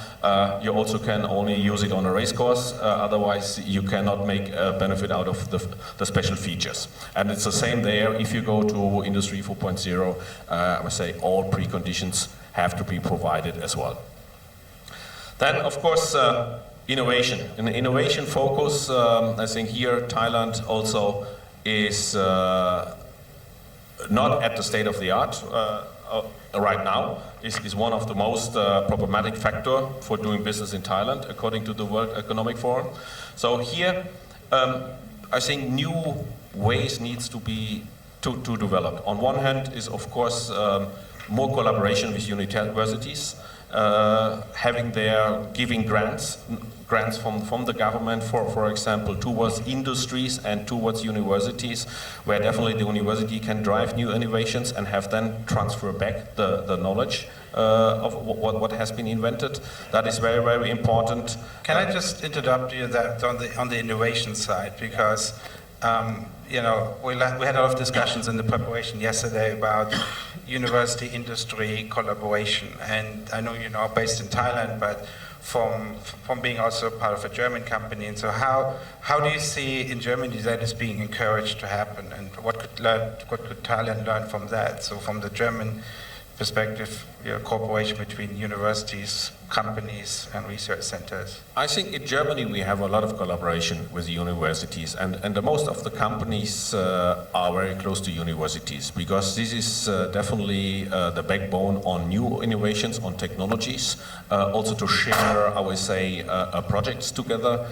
You also can only use it on a race course, otherwise you cannot make a benefit out of the special features. And it's the same there. If you go to Industry 4.0, I would say all preconditions have to be provided as well. Then, of course, innovation. An innovation focus, I think here Thailand also is not at the state of the art right now. Is one of the most problematic factor for doing business in Thailand, according to the World Economic Forum. So here, I think new ways needs to be to develop. On one hand is of course more collaboration with universities, giving grants from the government, for example, towards industries and towards universities, where definitely the university can drive new innovations and have then transfer back the knowledge of what has been invented. That is very important. Can I just interrupt you that on the innovation side, because you know, we had a lot of discussions in the preparation yesterday about university industry collaboration, and I know you're now based in Thailand, but from being also part of a German company, and so how do you see in Germany that is being encouraged to happen, and what could Thailand learn from that? So from the German perspective, cooperation between universities, companies and research centers? I think in Germany we have a lot of collaboration with universities, and most of the companies are very close to universities, because this is definitely the backbone on new innovations, on technologies, also to share, I would say, projects together.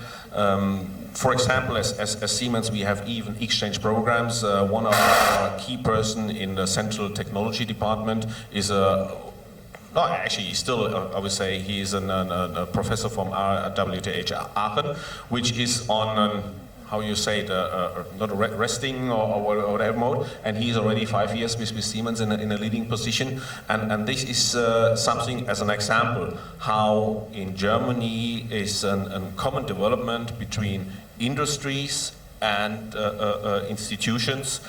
For example, as Siemens, we have even exchange programs. One of our key person in the central technology department is a no, actually, he's still, I would say, he's a professor from WTH Aachen, which is on, how you say it, not a resting or whatever mode, and he's already 5 years with Siemens in a leading position, and this is something as an example how in Germany is a common development between industries and institutions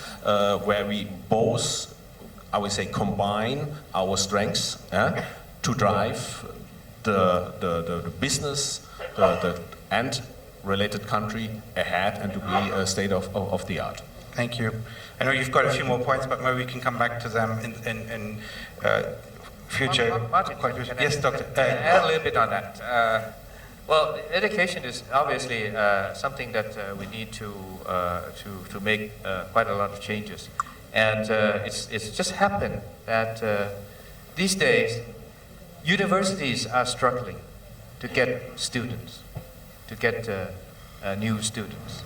where we both, I would say, combine our strengths to drive the business and related country ahead and to be a state of the art. Thank you. I know you've got a few more points, but maybe we can come back to them in future. Martin, Yes, Doctor. Add a little bit on that. Well, education is obviously something that we need to make quite a lot of changes, and it's just happened that these days universities are struggling to get students, to get new students,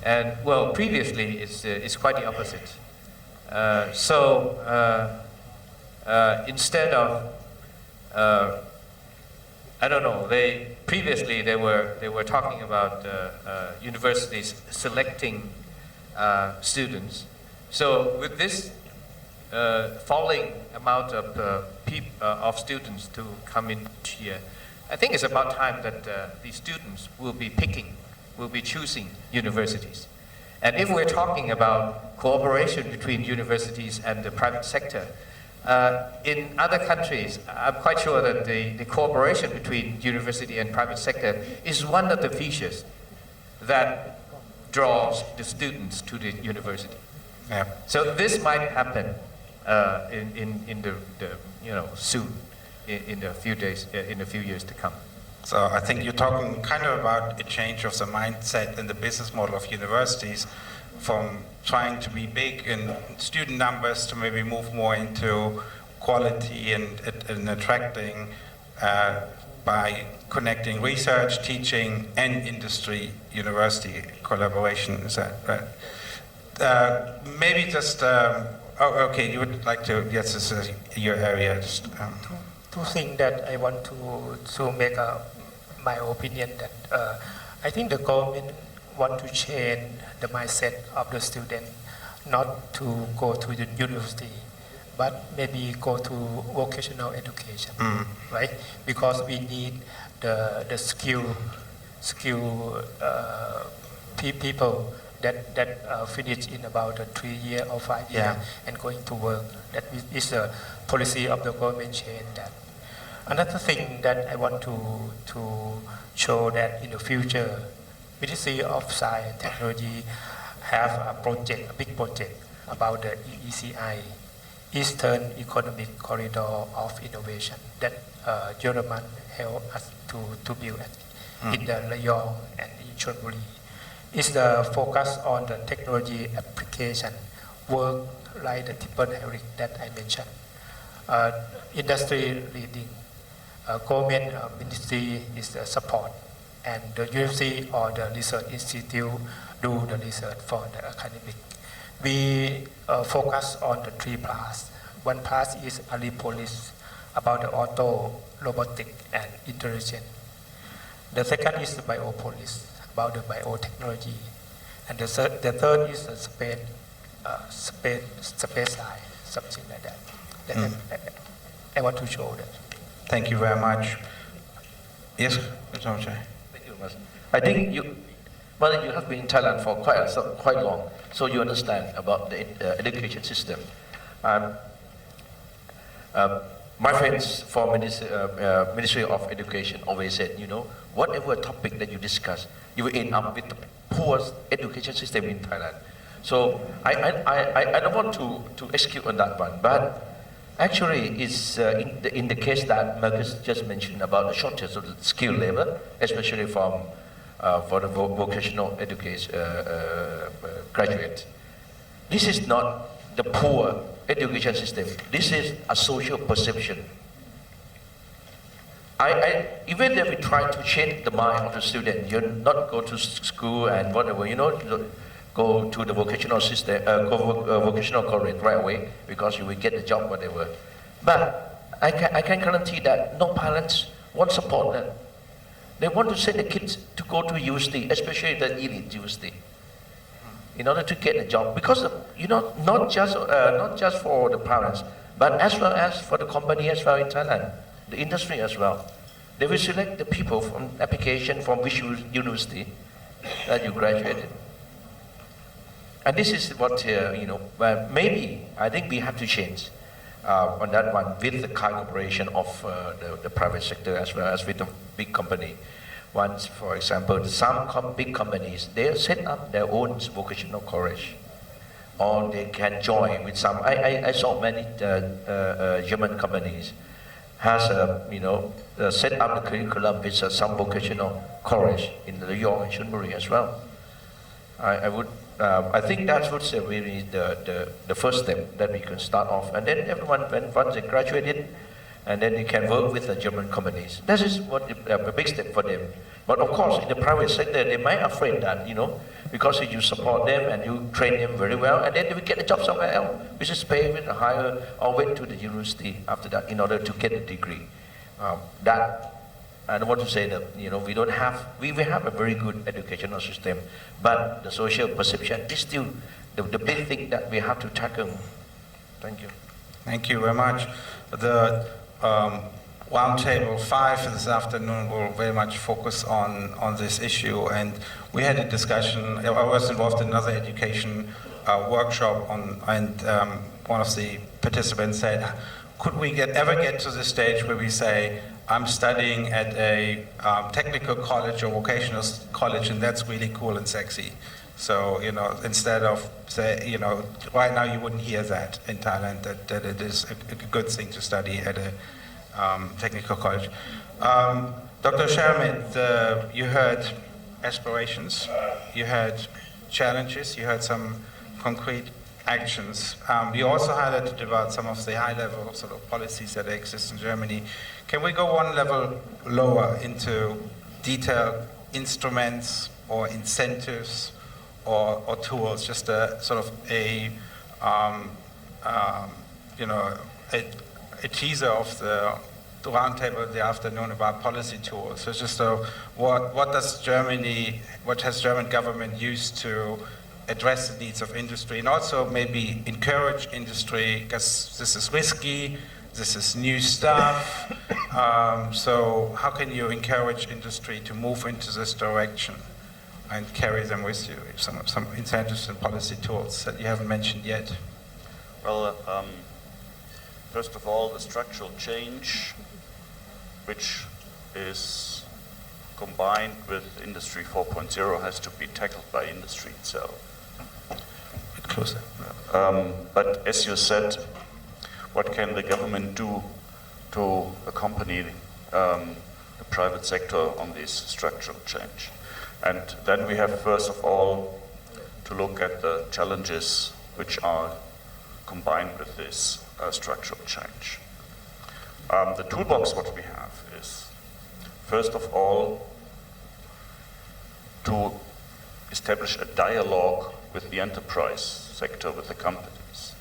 and well, previously it's quite the opposite. Instead of I don't know. Previously they were talking about universities selecting students. So with this falling amount of students to come in each year, I think it's about time that these students will be choosing universities. And if we're talking about cooperation between universities and the private sector, in other countries, I'm quite sure that the cooperation between university and private sector is one of the features that draws the students to the university. Yeah. So this might happen in the soon, in a few days, in a few years to come. So I think you're talking kind of about a change of the mindset and the business model of universities, from trying to be big in student numbers to maybe move more into quality and attracting by connecting research, teaching, and industry university collaboration. Is that right? Maybe just, okay, you would like to, yes, this is your area. Just, Two things that I want to make my opinion that I think the government want to change the mindset of the student, not to go to the university, but maybe go to vocational education, right? Because we need the skill people that finish in about 3 years or 5 years and going to work. That is the policy of the government change that. Another thing that I want to show that in the future, Ministry of Science and Technology have a big project about the EECI, Eastern Economic Corridor of Innovation, that German helped us to build in the Rayong and in Chonburi. It's the focus on the technology application, work like the triple helix that I mentioned. Industry leading, government ministry is the support, and the university or the research institute do the research for the academic. We focus on the 3 parts. One part is Alipolis, about the auto, robotic, and intelligent. The second is the Biopolis, about the biotechnology. And the third is the space side, something like that. I want to show that. Thank you very much. Yes, Mr. Thank you, Mas. I think you have been in Thailand for quite long, so you understand about the education system. My friends from Ministry of Education always said, whatever topic that you discuss, you will end up with the poorest education system in Thailand. So I don't want to execute on that one, but actually it's in the case that Marcus just mentioned about the shortage of skilled labor, especially for the vocational education graduate. This is not the poor education system. This is a social perception. Even if we try to change the mind of the student, you not go to school and whatever, go to the vocational system, vocational college right away because you will get the job, whatever. But I can guarantee that no parents won't support that. They want to send the kids to go to university, especially the elite university, in order to get a job. Because not just for the parents, but as well as for the company as well in Thailand, the industry as well. They will select the people from application from which university that you graduated. And this is what well, maybe I think we have to change on that one with the kind cooperation of the private sector as well as with the big company. Once, for example, some big companies, they set up their own vocational college, or they can join with some. I saw many German companies has set up the curriculum with some vocational college in New York and Chonburi as well. I think that would be the first step that we can start off, and then everyone, once they graduated, and then they can work with the German companies. That is what a big step for them. But of course, in the private sector, they might be afraid that because you support them and you train them very well, and then they will get a job somewhere else, which is pay with a higher, or went to the university after that in order to get a degree. That I don't want to say that we have a very good educational system, but the social perception is still the big thing that we have to tackle. Thank you. Thank you very much. The Roundtable 5 this afternoon will very much focus on this issue, and we had a discussion. I was involved in another education workshop and one of the participants said, could we ever get to the stage where we say, I'm studying at a technical college or vocational college, and that's really cool and sexy. So, instead of say, right now you wouldn't hear that in Thailand, that it is a good thing to study at a technical college. Dr. Sharmit, you heard aspirations, you heard challenges, you heard some concrete actions. You also highlighted about some of the high-level sort of policies that exist in Germany. Can we go one level lower into detailed instruments or incentives or tools, just a sort of a teaser of the roundtable of the afternoon about policy tools. So just what has German government used to address the needs of industry, and also maybe encourage industry, because this is risky, this is new stuff. So how can you encourage industry to move into this direction and carry them with you? Some incentives and policy tools that you haven't mentioned yet. Well, first of all, the structural change, which is combined with Industry 4.0, has to be tackled by industry itself. A bit closer. But as you said, what can the government do to accompany the private sector on this structural change? And then we have, first of all, to look at the challenges which are combined with this structural change. The toolbox what we have is, first of all, to establish a dialogue with the enterprise sector, with the companies.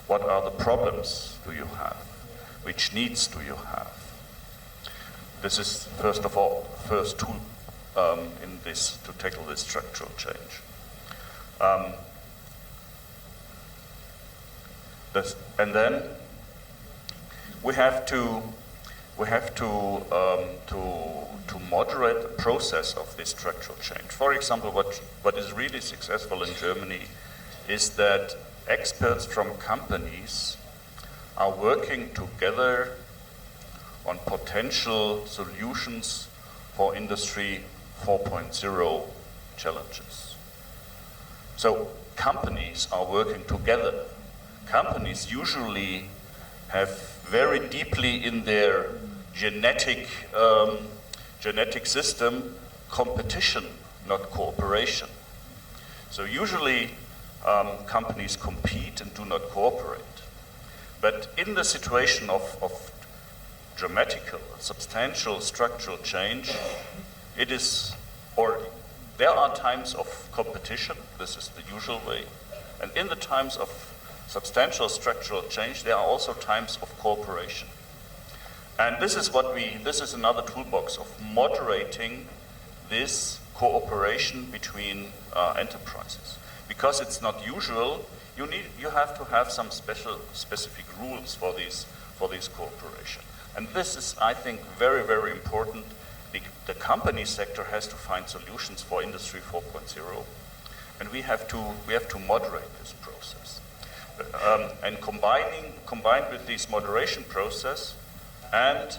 What are the problems do you have? Which needs do you have? This is, first of all, first tool in this to tackle this structural change. And then we have to moderate the process of this structural change. For example, what is really successful in Germany is that experts from companies are working together on potential solutions for Industry 4.0 challenges. So companies are working together. Companies usually have very deeply in their genetic system competition, not cooperation. So usually companies compete and do not cooperate. But in the situation of dramatical, substantial structural change, it is, or there are times of competition, this is the usual way, and in the times of substantial structural change, there are also times of cooperation. And this is another toolbox of moderating this cooperation between enterprises. Because it's not usual, you have to have some specific rules for these cooperation. And this is, I think, very, very important. The company sector has to find solutions for Industry 4.0, and we have to moderate this process. And combined with this moderation process and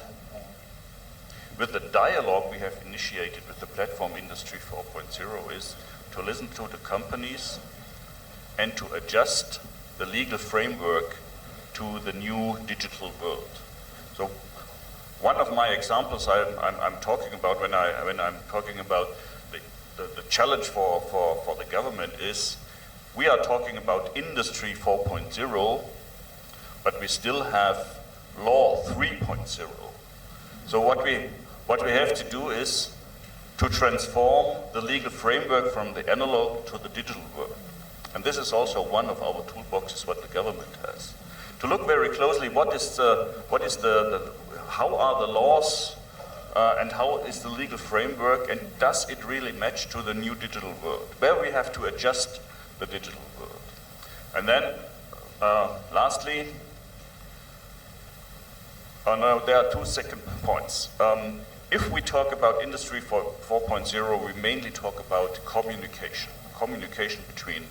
with the dialogue we have initiated with the platform Industry 4.0 is to listen to the companies and to adjust the legal framework to the new digital world. So one of my examples I'm talking about when I'm talking about the challenge for the government is we are talking about Industry 4.0, but we still have Law 3.0. So what we have to do is to transform the legal framework from the analog to the digital world. And this is also one of our toolboxes what the government has. To look very closely how are the laws and how is the legal framework, and does it really match to the new digital world, where we have to adjust the digital world. And then lastly, there are two second points. If we talk about Industry 4.0, we mainly talk about communication between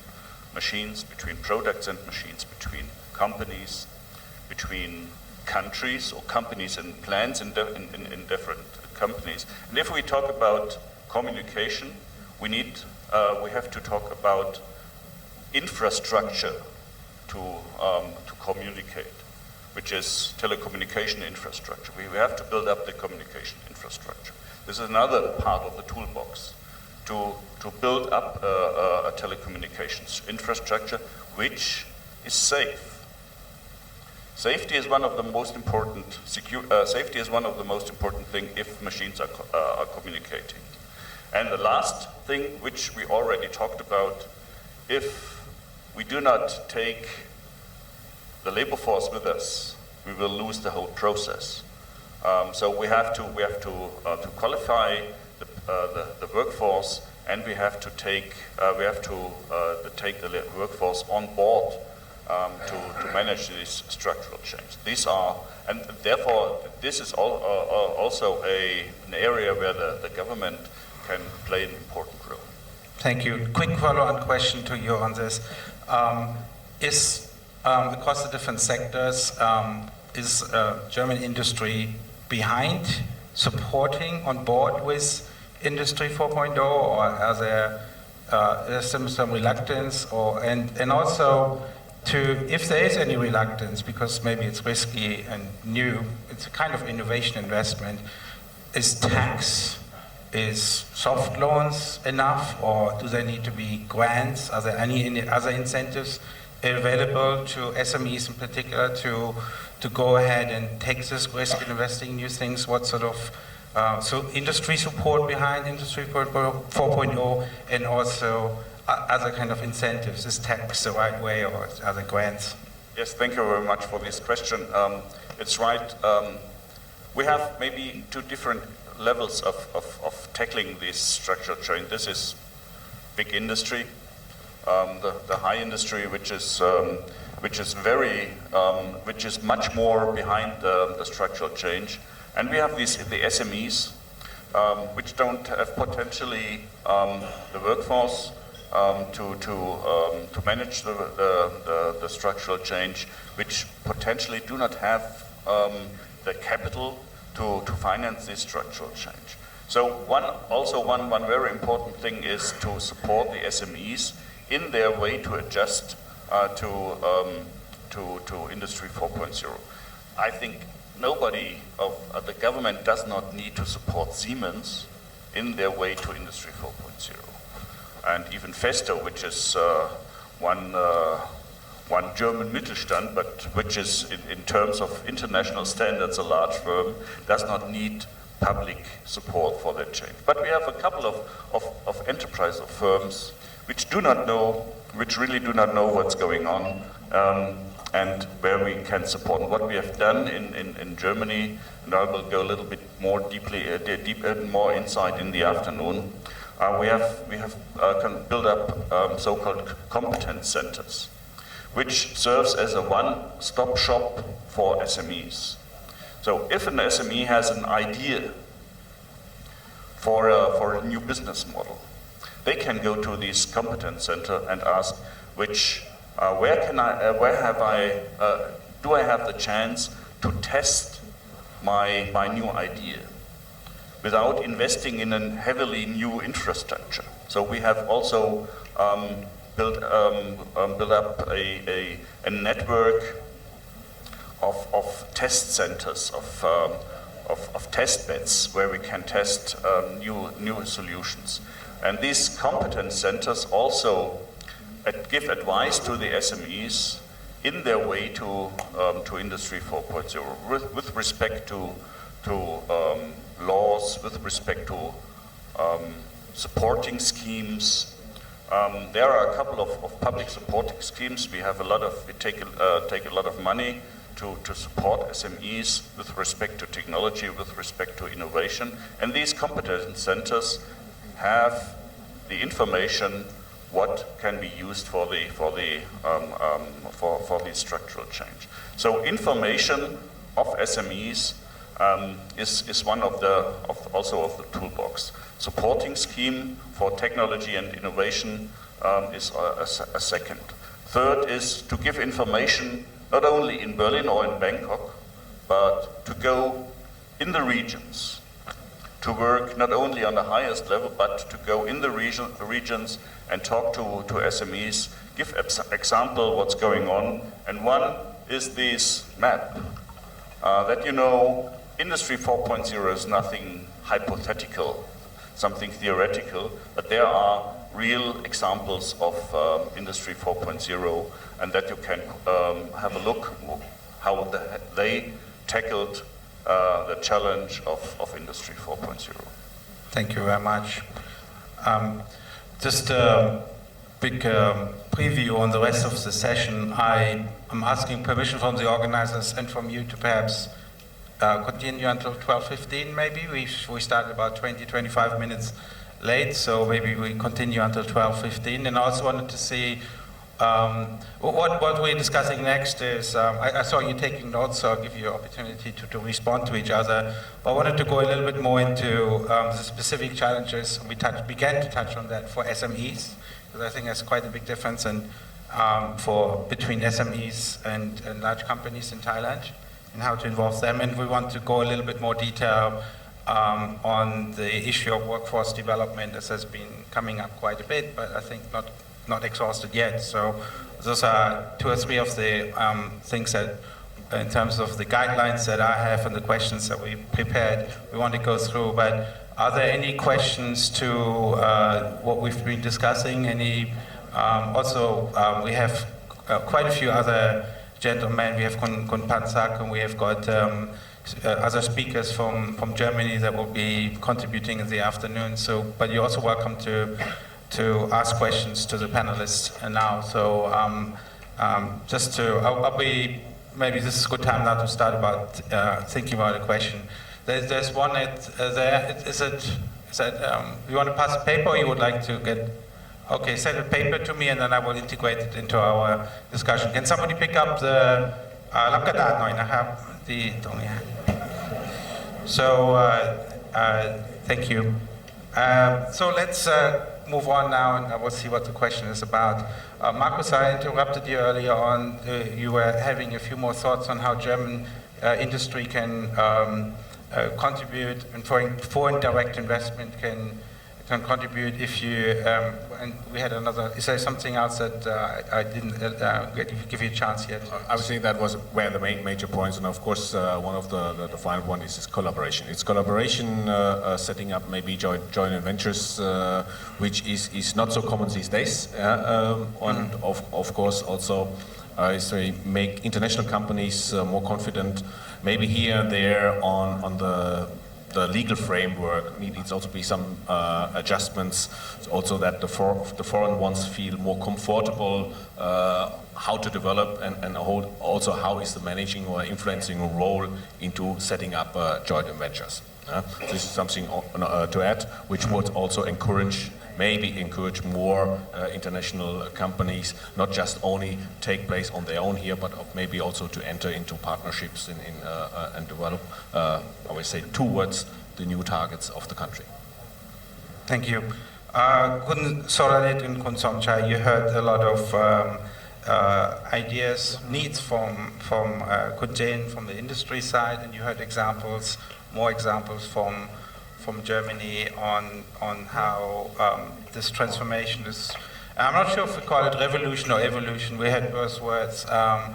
machines, between products and machines, between companies, between countries or companies and plants in different companies. And if we talk about communication, we have to talk about infrastructure to communicate, which is telecommunication infrastructure. We have to build up the communication infrastructure. This is another part of the toolbox to build up a telecommunications infrastructure which is safe. Safety is one of the most important. Safety is one of the most important thing if machines are communicating. And the last thing, which we already talked about, if we do not take the labor force with us, we will lose the whole process. So we have to qualify the workforce, and we have to take the workforce on board to manage this structural change. And therefore, this is also an area where the government can play an important role. Thank you. Quick follow-on question to you on this. Across the different sectors, is German industry behind supporting on board with Industry 4.0, or are there some reluctance, and also if there is any reluctance, because maybe it's risky and new, it's a kind of innovation investment, is soft loans enough, or do there need to be grants? Are there any other incentives available to SMEs in particular to go ahead and take this risk in investing in new things? What sort of so industry support behind Industry 4.0, and also other kind of incentives? Is tax the right way, or other grants? Yes, thank you very much for this question. It's right. We have maybe two different levels of tackling this structural change. This is big industry, the high industry, which is much more behind the structural change, and we have the SMEs, which don't have potentially the workforce to manage the structural change, which potentially do not have the capital to finance this structural change. So one very important thing is to support the SMEs in their way to adjust to Industry 4.0. I think nobody of the government does not need to support Siemens in their way to Industry 4.0. And even Festo, which is one German Mittelstand, but which is in terms of international standards a large firm, does not need public support for that change. But we have a couple of enterprise firms which do not know which really do not know what's going on, and where we can support. And what we have done in Germany, and I will go a little bit more deeply, more inside in the afternoon. We have built up so-called competence centers, which serves as a one-stop shop for SMEs. So if an SME has an idea for a new business model, they can go to this competence center and ask, do I have the chance to test my new idea without investing in a heavily new infrastructure? So we have also built up a network of test centers, of test beds where we can test new solutions. And these competence centers also give advice to the SMEs in their way to Industry 4.0 with respect to laws, with respect to supporting schemes. There are a couple of public supporting schemes. We take a lot of money to support SMEs with respect to technology, with respect to innovation. And these competence centers have the information what can be used for the structural change. So information of SMEs is one of the toolbox. Supporting scheme for technology and innovation is a second. Third is to give information not only in Berlin or in Bangkok, but to go in the regions, to work not only on the highest level, but to go in the regions and talk to SMEs, give example what's going on. And one is this map, that Industry 4.0 is nothing hypothetical, something theoretical, but there are real examples of Industry 4.0, and that you can have a look how they tackled the challenge of Industry 4.0. Thank you very much. Just a big preview on the rest of the session. I am asking permission from the organizers and from you to perhaps continue until 12:15 maybe. We started about 20-25 minutes late, so maybe we continue until 12:15. And I also wanted to see what we're discussing next is, I saw you taking notes, so I'll give you an opportunity to respond to each other. But I wanted to go a little bit more into the specific challenges. We began to touch on that for SMEs, because I think there's quite a big difference between SMEs and large companies in Thailand, and how to involve them. And we want to go a little bit more detail on the issue of workforce development. This has been coming up quite a bit, but I think not exhausted yet. So those are two or three of the things that, in terms of the guidelines that I have and the questions that we prepared, we want to go through. But are there any questions to what we've been discussing? We have quite a few other gentlemen. We have Kun Pansak, and we have got other speakers from Germany that will be contributing in the afternoon. So, but you're also welcome to ask questions to the panelists now. So maybe this is a good time now to start about thinking about a question. There's one there. You want to pass a paper, or you would like to get? Okay, send a paper to me, and then I will integrate it into our discussion. Can somebody pick up the รับกระดาษหน่อยนะครับที่ตรงนี้ So thank you. So let's move on now, and I will see what the question is about. Markus, I interrupted you earlier on. You were having a few more thoughts on how German industry can contribute, and foreign direct investment can contribute. If you and we had another. Is there something else that I didn't give you a chance yet? I would say that was where the major points, and of course one of the final one is collaboration. It's collaboration, setting up maybe joint ventures, which is not so common these days. And of course also make international companies more confident, maybe here and there on the the legal framework needs also be some adjustments, also that the foreign ones feel more comfortable how to develop and also how is the managing or influencing role into setting up joint ventures. This is something to add, which would also maybe encourage more international companies, not just only take place on their own here, but maybe also to enter into partnerships and develop, I would say, towards the new targets of the country. Thank you. Kun Soranit and Kun Somchai, you heard a lot of ideas, needs from Kun Jain from the industry side, and you heard more examples from Germany on how this transformation is. I'm not sure if we call it revolution or evolution. We had those words. I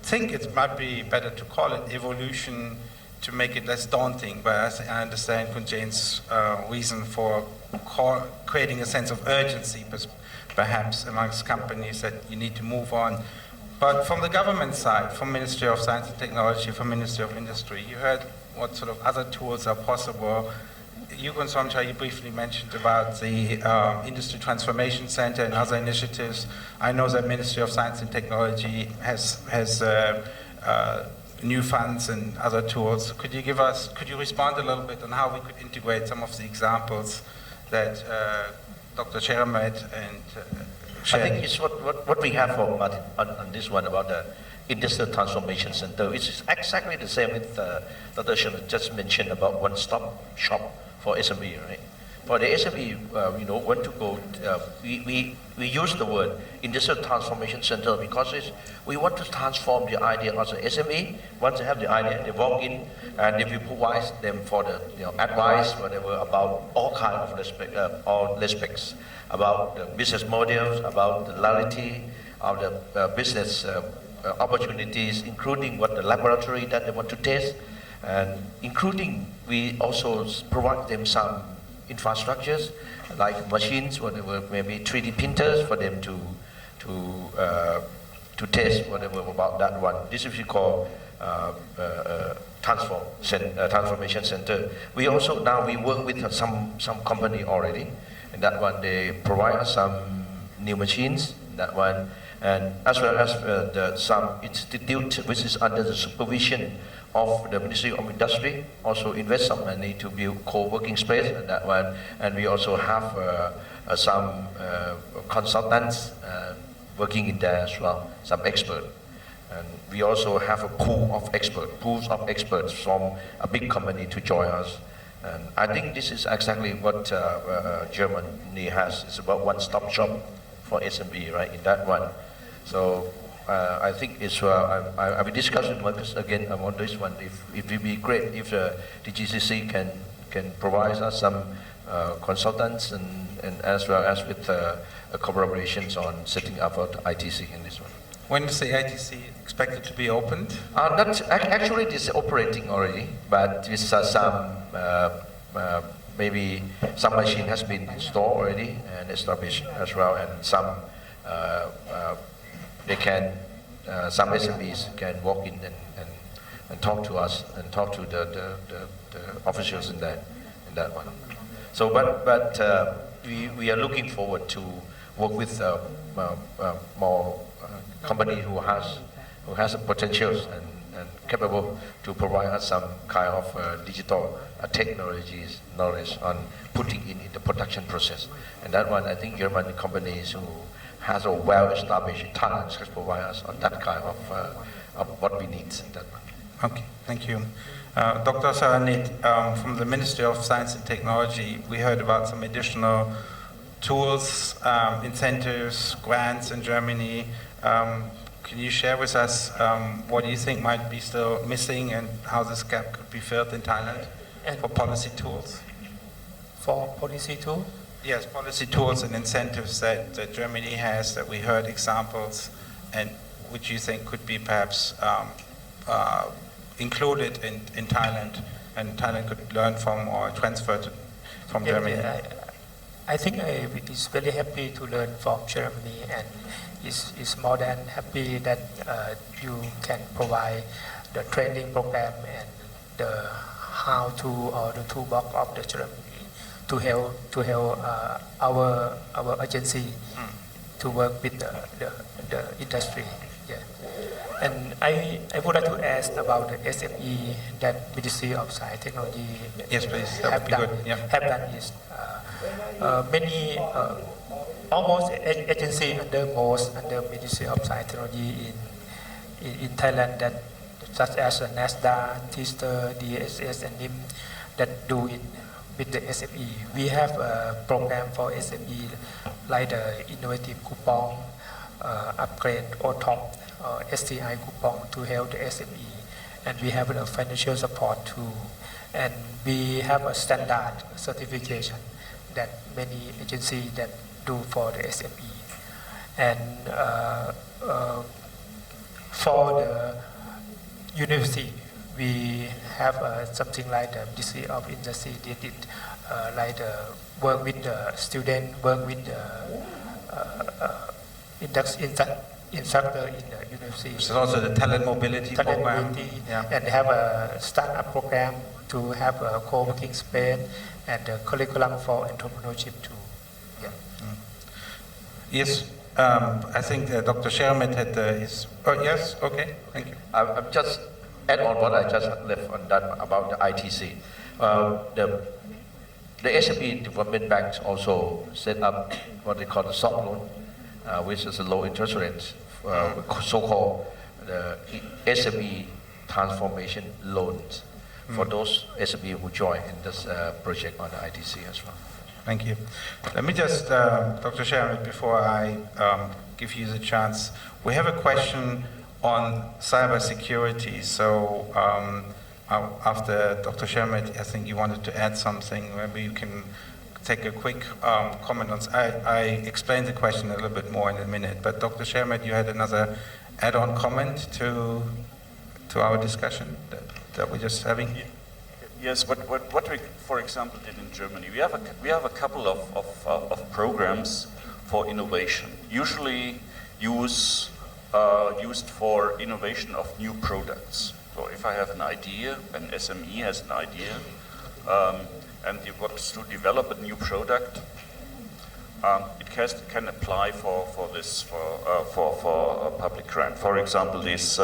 think it might be better to call it evolution to make it less daunting, but I understand Kun Jain's reason for creating a sense of urgency, perhaps amongst companies that you need to move on. But from the government side, from Ministry of Science and Technology, from Ministry of Industry, you heard what sort of other tools are possible. You, Kun Somchai, you briefly mentioned about the Industry Transformation Center and other initiatives. I know that Ministry of Science and Technology has new funds and other tools. Could you respond a little bit on how we could integrate some of the examples that Dr. Cheramet and shared? I think it's what we have on this one about the Industrial Transformation Center, which is exactly the same with Dr. Cheramet just mentioned about one-stop shop for SME, right? For the SME, want to go, we use the word Industrial Transformation Center because we want to transform the idea of the SME. Once they have the idea, they walk in, and if we provide them for the advice, whatever, about all kind of aspects, about the business models, about the reality of the business opportunities, including what the laboratory that they want to test, and including we also provide them some infrastructures like machines, whatever, maybe 3D printers for them to test whatever about that one. This is what we call transformation center. We also now we work with some company already, and that one they provide us some new machines. That one, and as well as some institute which is under the supervision of the Ministry of Industry also invest some money to build co-working space and that one, and we also have some consultants working in there as well, some experts, and we also have a pools of experts from a big company to join us, and I think this is exactly what Germany has. It's about one-stop shop for SME, right, in that one. So I think it's, I will discuss with Marcus again on this one. It will be great if the GCC can provide us some consultants and as well as with collaborations on setting up ITC in this one. When is the ITC expected to be opened? Actually, it is operating already, but with some maybe some machine has been installed already and established as well, and some they can, some SMEs can walk in and talk to us and talk to the officials in that one. So, but we are looking forward to work with more company who has the potentials and capable to provide us some kind of digital technologies knowledge on putting in the production process. And that one, I think German companies who has a well-established talent can provide us on that kind of what we need. That one. Okay, thank you. Dr. Saranit, from the Ministry of Science and Technology, we heard about some additional tools, incentives, grants in Germany. Can you share with us what you think might be still missing and how this gap could be filled in Thailand for policy tools? For policy tools? Yes, policy tools and incentives that Germany has, that we heard examples, and which you think could be perhaps included in Thailand, and Thailand could learn from or transfer from Germany. I think it's very happy to learn from Germany, and is more than happy that you can provide the training program and the how to or the toolbox of the Germany to help our agency to work with the industry. Yeah. And I would like to ask about the SME that Ministry of Science and Technology Yes, please. That would be good. Yeah. have done is many almost agency under Ministry of Science and Technology in Thailand that such as NASDA, TISTER, DSS and NIM that do it with the SME. We have a program for SME like the innovative coupon, upgrade or top STI coupon to help the SME, and we have a financial support too, and we have a standard certification that many agencies that do for the SME, and for the university we have something like the Ministry of Industry did it, like work with the student, work with the instructor in the university. There's also the talent mobility program. Yeah. And have a startup program to have a co-working space and a curriculum for entrepreneurship too. Yeah. Yes, I think Dr. Sherman had his. Oh yes, okay, thank you. I'm just add on what I just left on that about the ITC. The SME Development Banks also set up what they call the soft loan, which is a low interest rate, so-called the SME transformation loans for those SME who join in this project on the ITC as well. Thank you. Let me just, Dr. Sherman, before I give you the chance, we have a question on cybersecurity. So after Dr. Sherman, I think you wanted to add something. Maybe you can take a quick comment on. I explained the question a little bit more in a minute, but Dr. Sherman, you had another add-on comment to our discussion that we're just having. Yes, what we, for example, did in Germany, we have a couple of programs for innovation, usually used for innovation of new products. So if I have an idea, an SME has an idea, and it wants to develop a new product, it can apply for a public grant. For example, this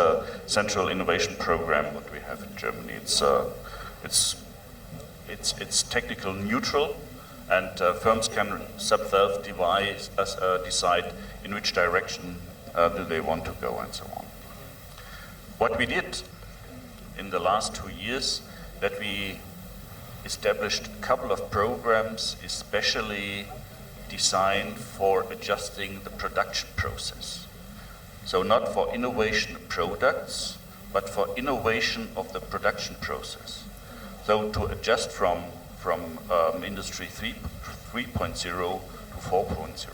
Central Innovation Program that we have in Germany. It's technical neutral, and firms can themselves decide in which direction do they want to go and so on. What we did in the last 2 years, that we established a couple of programs especially designed for adjusting the production process. So not for innovation of products, but for innovation of the production process. So to adjust from Industry 3.0 to 4.0,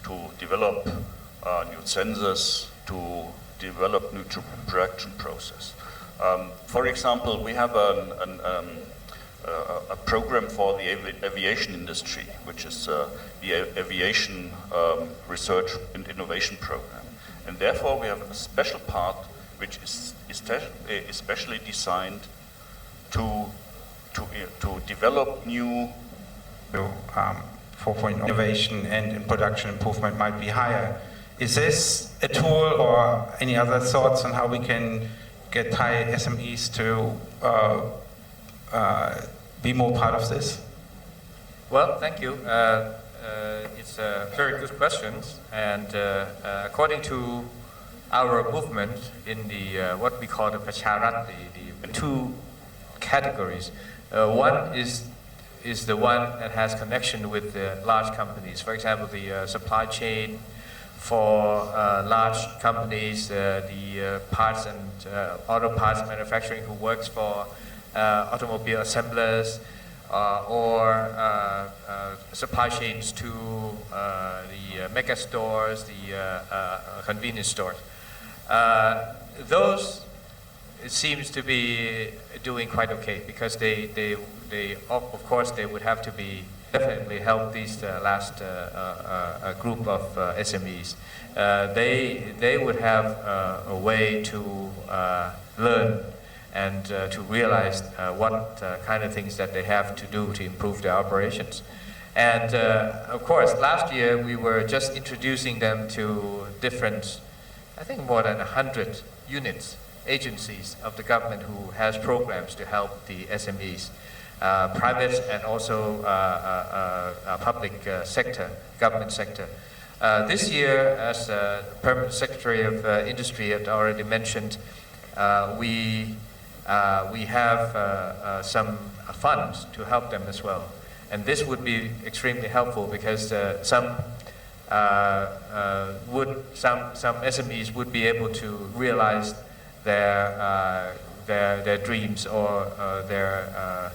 to develop new sensors, to develop new production process. For example, we have a program for the aviation industry, which is the Aviation Research and Innovation Program. And therefore we have a special part which is especially designed to develop new 4.0 innovation and production improvement might be higher. Is this a tool or any other thoughts on how we can get Thai SMEs to be more part of this? Well, thank you. It's a very good question, and according to our movement in the what we call the Pacharat, the two categories. One is the one that has connection with the large companies. For example, the supply chain for large companies, the parts and auto parts manufacturing who works for automobile assemblers, or supply chains to the mega stores, the convenience stores. Those, it seems to be doing quite okay, because they of course they would have to be definitely help these last group of SMEs. They would have a way to learn and to realize what kind of things that they have to do to improve their operations. And of course, last year we were just introducing them to different, I think more than 100 units, agencies of the government who has programs to help the SMEs, private and also public sector, government sector. This year, as Permanent Secretary of Industry had already mentioned, we have some funds to help them as well. And this would be extremely helpful because some SMEs would be able to realize their dreams or their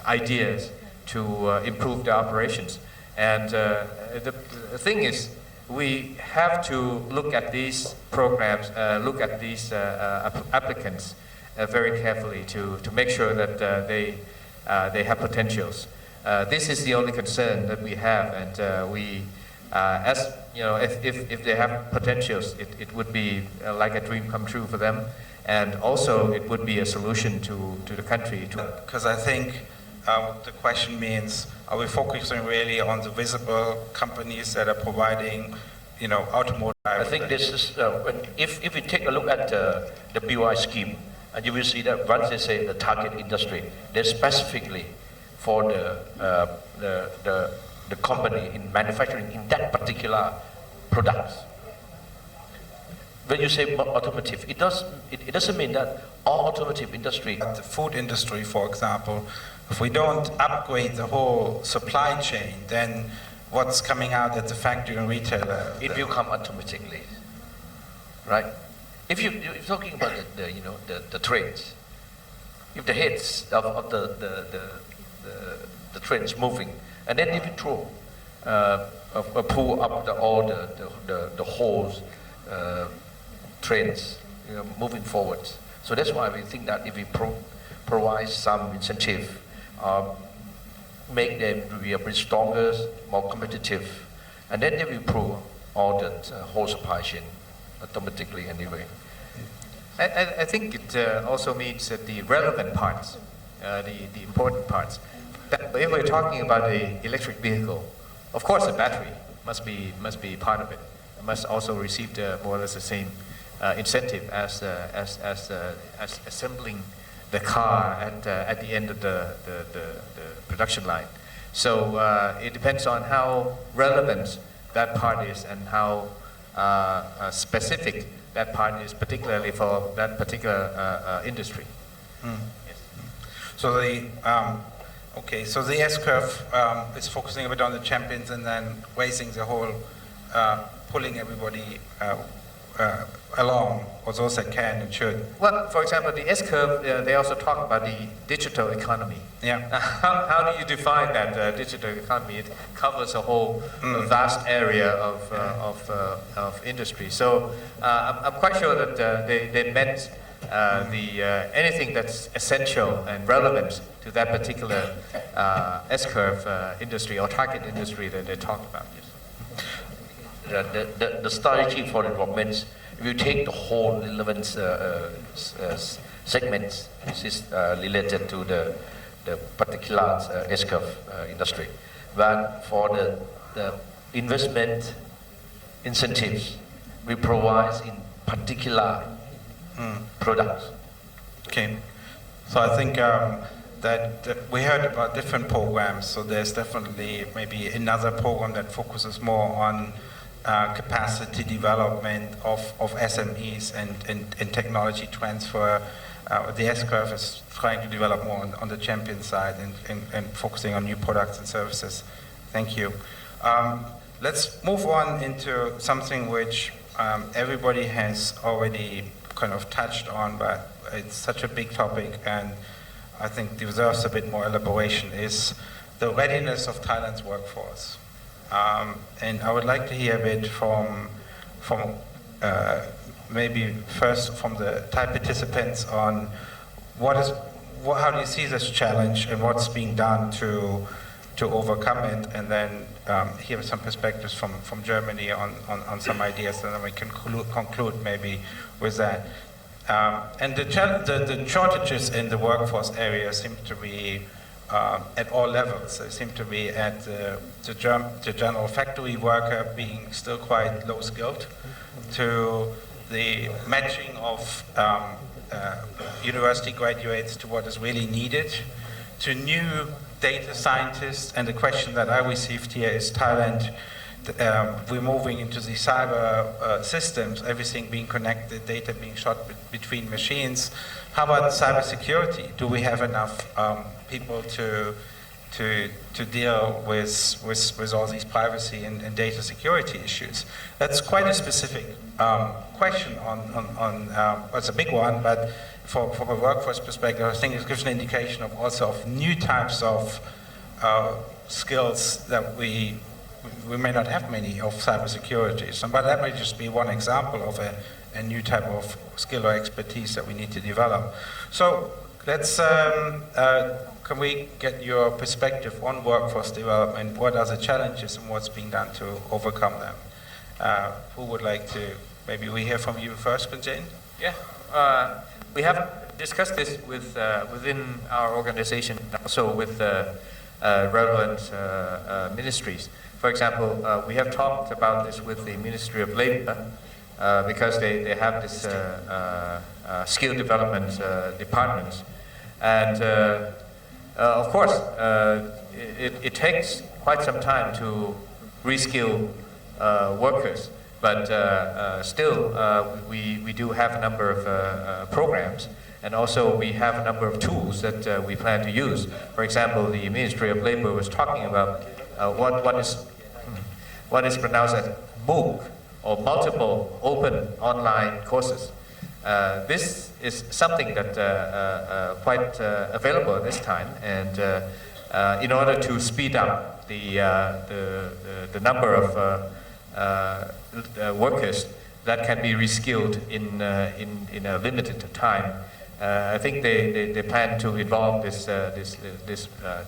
ideas to improve their operations. And the thing is, we have to look at these programs, look at these applicants very carefully to make sure that they have potentials. This is the only concern that we have, and we, as you know, if they have potentials, it would be like a dream come true for them, and also it would be a solution to the country. Because I think the question means, are we focusing really on the visible companies that are providing, you know, automotive? I think this is, if we take a look at the BOI scheme, and you will see that once they say the target industry, they're specifically for the company in manufacturing in that particular products. When you say automotive, it doesn't mean that all automotive industry. The food industry, for example, if we don't upgrade the whole supply chain, then what's coming out at the factory and retailer? It will come automatically, right? If you're talking about the trains, if the heads of the trains moving, and then if you throw pull up all the whole trains, you know, moving forward. So that's why we think that if we provide some incentive, make them be a bit stronger, more competitive, and then they will improve all the whole supply chain automatically anyway. I think it also means that the relevant parts, the important parts. If we're talking about the electric vehicle, of course the battery must be part of it. It must also receive more or less the same incentive as assembling the car at the end of the production line. So it depends on how relevant that part is and how specific that part is, particularly for that particular industry. Mm. Yes. So the S-curve is focusing a bit on the champions and then raising the whole, pulling everybody along, or those that can and should. Well, for example, the S-curve, they also talk about the digital economy. Yeah. How do you define that digital economy? It covers a whole vast area of industry. So I'm quite sure that they meant anything that's essential and relevant to that particular S-curve industry or target industry that they talked about. The strategy for development, if you take the whole relevant segments, this is related to the particular S-curve industry. But for the investment incentives, we provide in particular products. Okay, so I think that we heard about different programs, so there's definitely maybe another program that focuses more on capacity development of SMEs and technology transfer. The S-curve is trying to develop more on the champion side and focusing on new products and services. Thank you. Let's move on into something which everybody has already kind of touched on, but it's such a big topic and I think deserves a bit more elaboration, is the readiness of Thailand's workforce. And I would like to hear a bit from maybe first from the Thai participants on how do you see this challenge and what's being done to overcome it, and then hear some perspectives from Germany on some ideas, and then we can conclude maybe with that. And the shortages in the workforce area seem to be at all levels. They seem to be at the general factory worker being still quite low skilled, to the matching of university graduates to what is really needed, to new data scientists. And the question that I received here is Thailand, we're moving into the cyber systems, everything being connected, data being shot between machines. How about cybersecurity? Do we have enough people to deal with all these privacy and data security issues? That's quite a specific question it's a big one, but from a workforce perspective, I think it gives an indication of also of new types of skills that we may not have many of cybersecurity. But that might just be one example of a new type of skill or expertise that we need to develop. So let's, can we get your perspective on workforce development? What are the challenges and what's being done to overcome them? Who would like to, maybe we hear from you first, Kunjain? Yeah, we have discussed this with, within our organization, also with relevant ministries. For example, we have talked about this with the Ministry of Labor because they have this skill development department. And of course, it takes quite some time to reskill workers, but still we do have a number of programs, and also we have a number of tools that we plan to use. For example, the Ministry of Labor was talking about what is pronounced as MOOC, or multiple open online courses. This is something that quite available at this time, and in order to speed up the number of workers that can be reskilled in a limited time, I think they plan to evolve this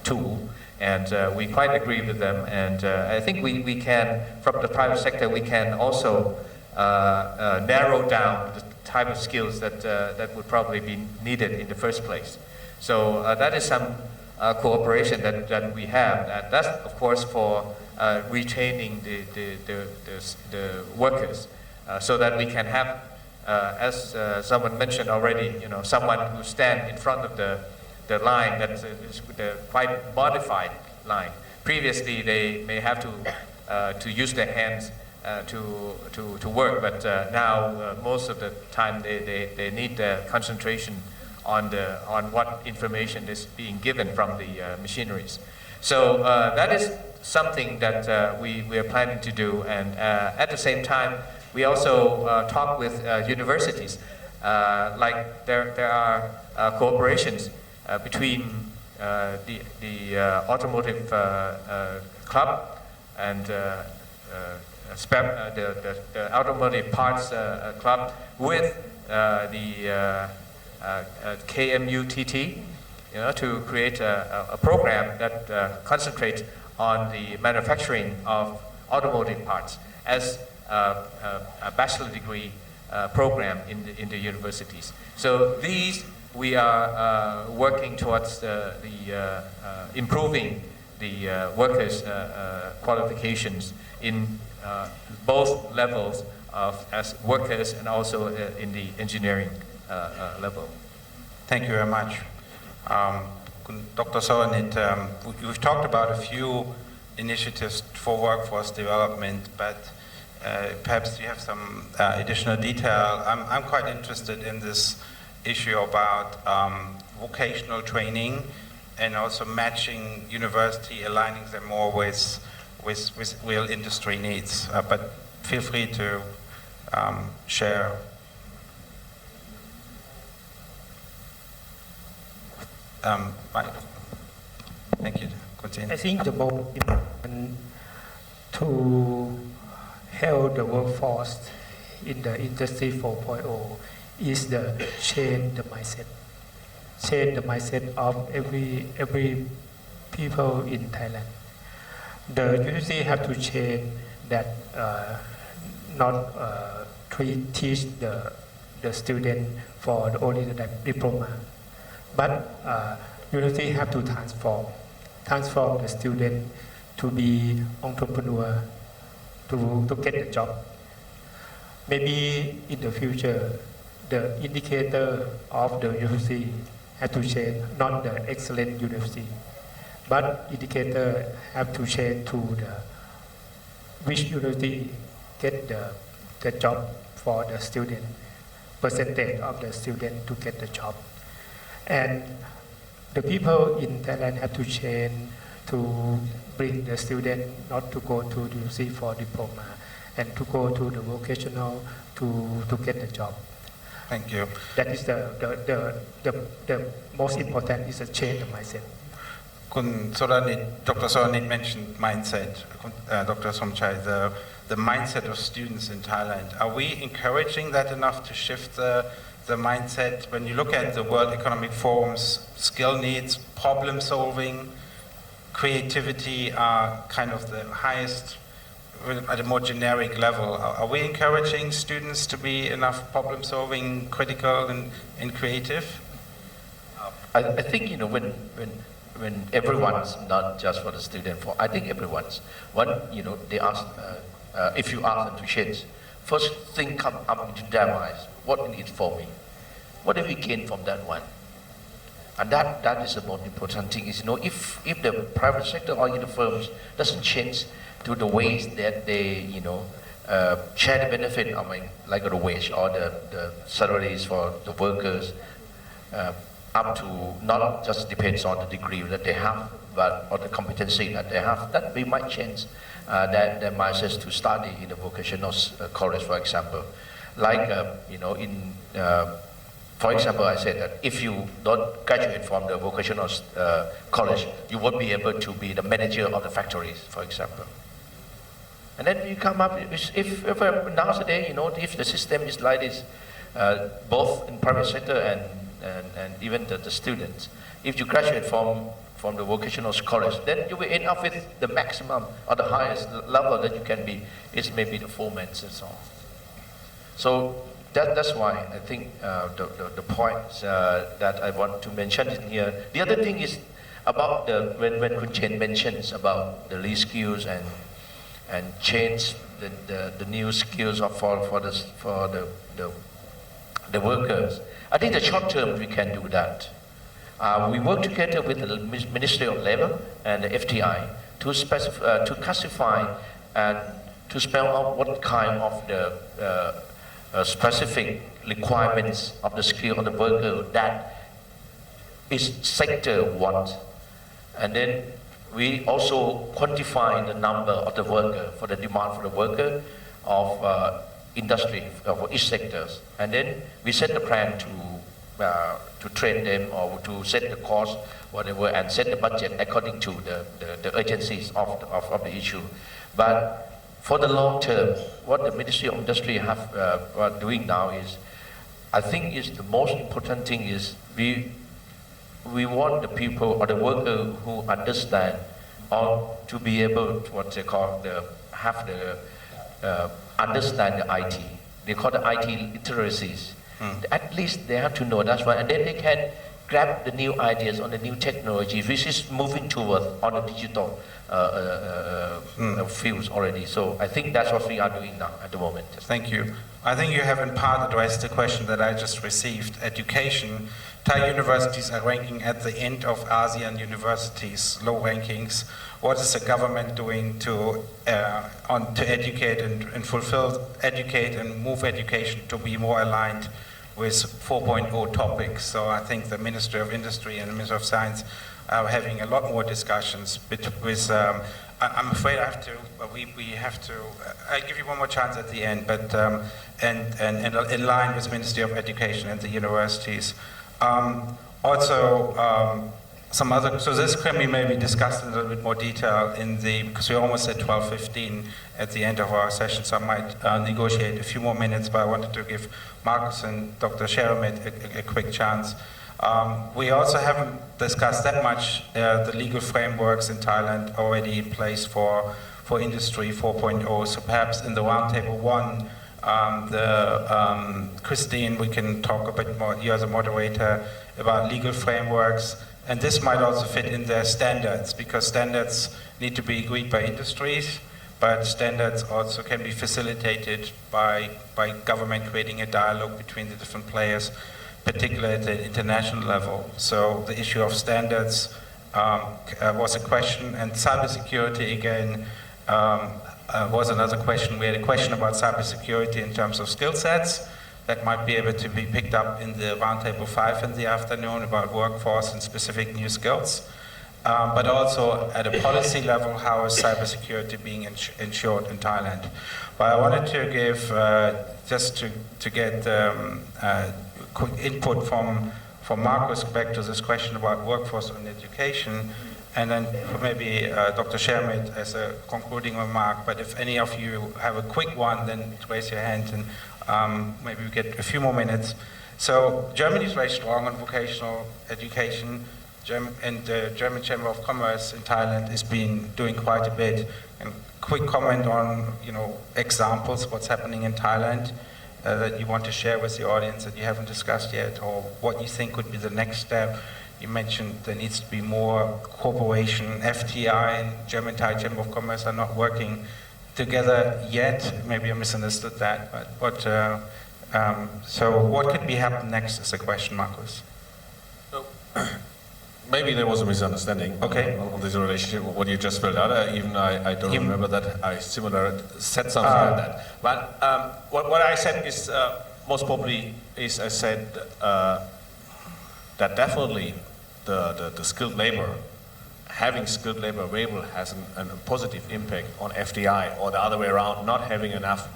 tool, and we quite agree with them. And I think we can, from the private sector, we can also narrow down the type of skills that would probably be needed in the first place. So that is some cooperation that we have. And that's, of course, for retraining the workers, so that we can have, as someone mentioned already, someone who stand in front of the line that is the quite modified line. Previously, they may have to use their hands to work, but now most of the time they need the concentration on what information is being given from the machineries. So that is something that we are planning to do, and at the same time we also talk with universities. Like there are cooperations between the automotive club and the automotive parts club with the KMUTT, to create a program that concentrates on the manufacturing of automotive parts as a bachelor degree program in the universities. So these we are working towards improving the workers' qualifications in both levels as workers and also in the engineering level. Thank you very much. Dr. Soranit, we've talked about a few initiatives for workforce development, but perhaps you have some additional detail. I'm quite interested in this issue about vocational training and also matching university, aligning them more with real industry needs. But feel free to share. Thank you. Continue. I think the most important to help the workforce in the Industry 4.0 is the change the mindset. Change the mindset of every people in Thailand. The university have to change that, not teach the student for only the diploma. But university have to transform the student to be entrepreneur, to get a job. Maybe in the future, the indicator of the university have to change, not the excellent university, but indicator have to change to the which university get the job for the student, percentage of the student to get the job. And the people in Thailand have to change to bring the student not to go to the university for diploma and to go to the vocational to get the job. Thank you. That is the most important is a change of mindset. Dr. Soranit mentioned mindset. Dr. Somchai, the mindset of students in Thailand. Are we encouraging that enough to shift the mindset? When you look at the World Economic Forum's skill needs, problem solving, creativity are kind of the highest at a more generic level. Are we encouraging students to be enough problem solving, critical and creative? I think, you know, when everyone's, not just for the student, I think everyone's, you know, they ask, if you ask them to change, first thing come up into their minds, what in it for me? What do we gain from that one? And that is the most important thing is, you know, if the private sector or the firms doesn't change to the ways that they, you know, share the benefit, I mean, like the wage or the salaries for the workers, up to not just depends on the degree that they have, but on the competency that they have, that we might change their mindsets to study in the vocational college, for example. Like, you know, for example, I said that if you don't graduate from the vocational college, you won't be able to be the manager of the factories, for example. And then you come up, if nowadays, you know, if the system is like this, both in private sector and even the students, if you graduate from the vocational college, then you will end up with the maximum or the highest level that you can be is maybe the foreman and so on. So that's why I think the points that I want to mention in here. The other thing is about when Kun Chen mentions about the reskills and change the new skills for the workers. I think the short term we can do that. We work together with the Ministry of Labor and the FTI to classify and to spell out what kind of the specific requirements of the skill of the worker that each sector wants. And then we also quantify the number of the worker, for the demand for the worker of industry for each sectors. And then we set the plan to train them or to set the cost, whatever, and set the budget according to the urgencies of the issue. But for the long term, what the Ministry of Industry are doing now is, I think is the most important thing is we want the people or the worker who understand or to be able to what they call understand the IT. They call the IT literacies. At least they have to know that's why, and then they can grab the new ideas on the new technology, which is moving towards on the digital fields already. So I think that's what we are doing now at the moment. Thank you. I think you have in part addressed the question that I just received. Education. Thai universities are ranking at the end of ASEAN universities, low rankings. What is the government doing to educate and educate and move education to be more aligned with 4.0 topics? So I think the Ministry of Industry and the Ministry of Science are having a lot more discussions with I'm afraid I have to, we have to, I'll give you one more chance at the end, but and in line with Ministry of Education and the universities. Some other, so this can be maybe discussed in a little bit more detail because we're almost at 12:15 at the end of our session, so I might negotiate a few more minutes, but I wanted to give Marcus and Dr. Sheramet a quick chance. We also haven't discussed that much the legal frameworks in Thailand already in place for Industry 4.0, so perhaps in the roundtable one, Christine, we can talk a bit more, you as a moderator, about legal frameworks. And this might also fit in their standards, because standards need to be agreed by industries, but standards also can be facilitated by government creating a dialogue between the different players, particularly at the international level. So the issue of standards was a question, and cybersecurity again was another question. We had a question about cybersecurity in terms of skill sets that might be able to be picked up in the Roundtable 5 in the afternoon about workforce and specific new skills. But also at a policy level, how is cybersecurity being ensured in Thailand? But I wanted to give, just to get quick input from Marcus back to this question about workforce and education, and then maybe Dr. Shermit as a concluding remark. But if any of you have a quick one, then raise your hand, and maybe we get a few more minutes. So Germany is very strong on vocational education, and the German Chamber of Commerce in Thailand has been doing quite a bit. And quick comment on, examples, what's happening in Thailand that you want to share with the audience that you haven't discussed yet, or what you think could be the next step. You mentioned there needs to be more cooperation. FTI and German Thai Chamber of Commerce are not working together yet. Maybe I misunderstood that. But so what could be happen next is the question, Marcus. Maybe there was a misunderstanding on this relationship, what you just spelled out. I don't remember that I similar said something like that. But what I said is, most probably, is I said that definitely the skilled labor, having skilled labor available has a positive impact on FDI, or the other way around, not having enough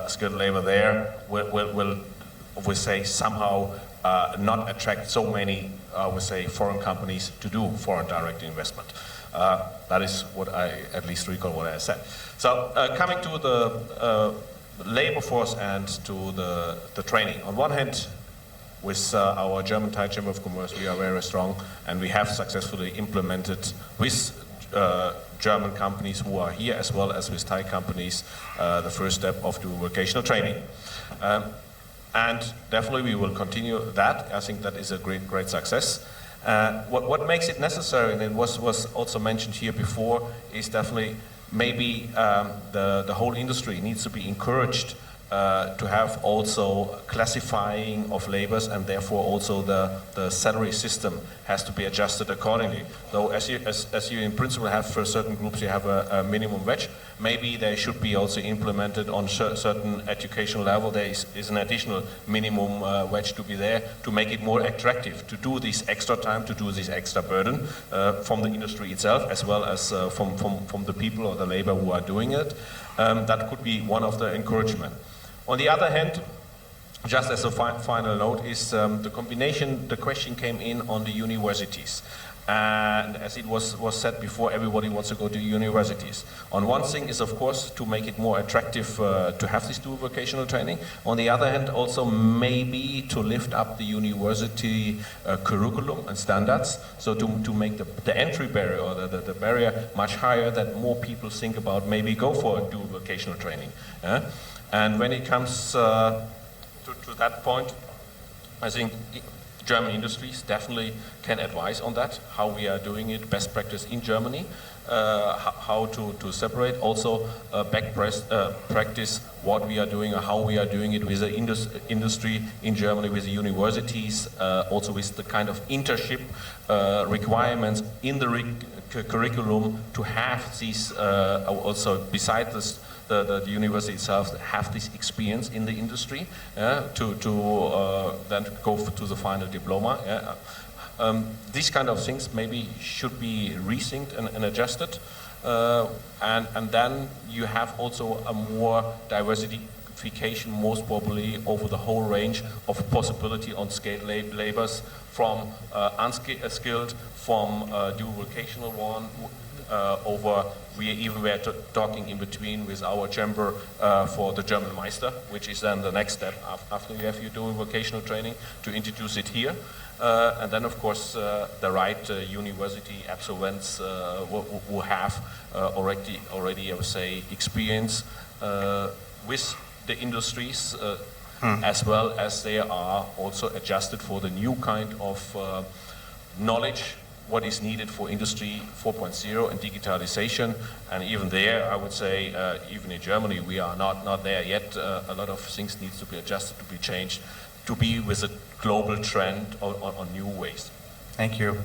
skilled labor there will we say, somehow not attract so many foreign companies to do foreign direct investment. That is what I at least recall what I said. So coming to the labor force and to the training. On one hand, with our German Thai Chamber of Commerce, we are very strong, and we have successfully implemented with German companies who are here, as well as with Thai companies, the first step of doing vocational training. And definitely we will continue that. I think that is a great success. What makes it necessary, and it was also mentioned here before, is definitely maybe the whole industry needs to be encouraged to have also classifying of labors, and therefore also the salary system has to be adjusted accordingly. Though as you in principle have for certain groups you have a minimum wage, maybe they should be also implemented on certain educational level. There is an additional minimum wage to be there to make it more attractive to do this extra time, to do this extra burden from the industry itself, as well as from the people or the labor who are doing it. That could be one of the encouragement. On the other hand, just as a final note, is the combination, the question came in on the universities. And as it was said before, everybody wants to go to universities. On one thing is, of course, to make it more attractive to have this dual vocational training. On the other hand, also maybe to lift up the university curriculum and standards, so to make the entry barrier or the barrier much higher, that more people think about maybe go for a dual vocational training. And when it comes to that point, I think German industries definitely can advise on that, how we are doing it, best practice in Germany, how to separate, also practice what we are doing or how we are doing it with the industry in Germany, with the universities, also with the kind of internship requirements in the curriculum to have these, also beside this, the university itself have this experience in the industry to then go to the final diploma. These kind of things maybe should be rethinked and adjusted, and then you have also a more diversification, most probably over the whole range of possibility on skilled labors, from unskilled, from dual vocational one, over we were talking in between with our chamber for the German Meister, which is then the next step after you have your dual vocational training, to introduce it here. And then, of course, the right university absolvents who have already, I would say, experience with the industries as well as they are also adjusted for the new kind of knowledge, what is needed for Industry 4.0 and digitalization. And even there, I would say, even in Germany, we are not there yet. A lot of things need to be adjusted, to be changed, to be with a global trend on new ways. Thank you.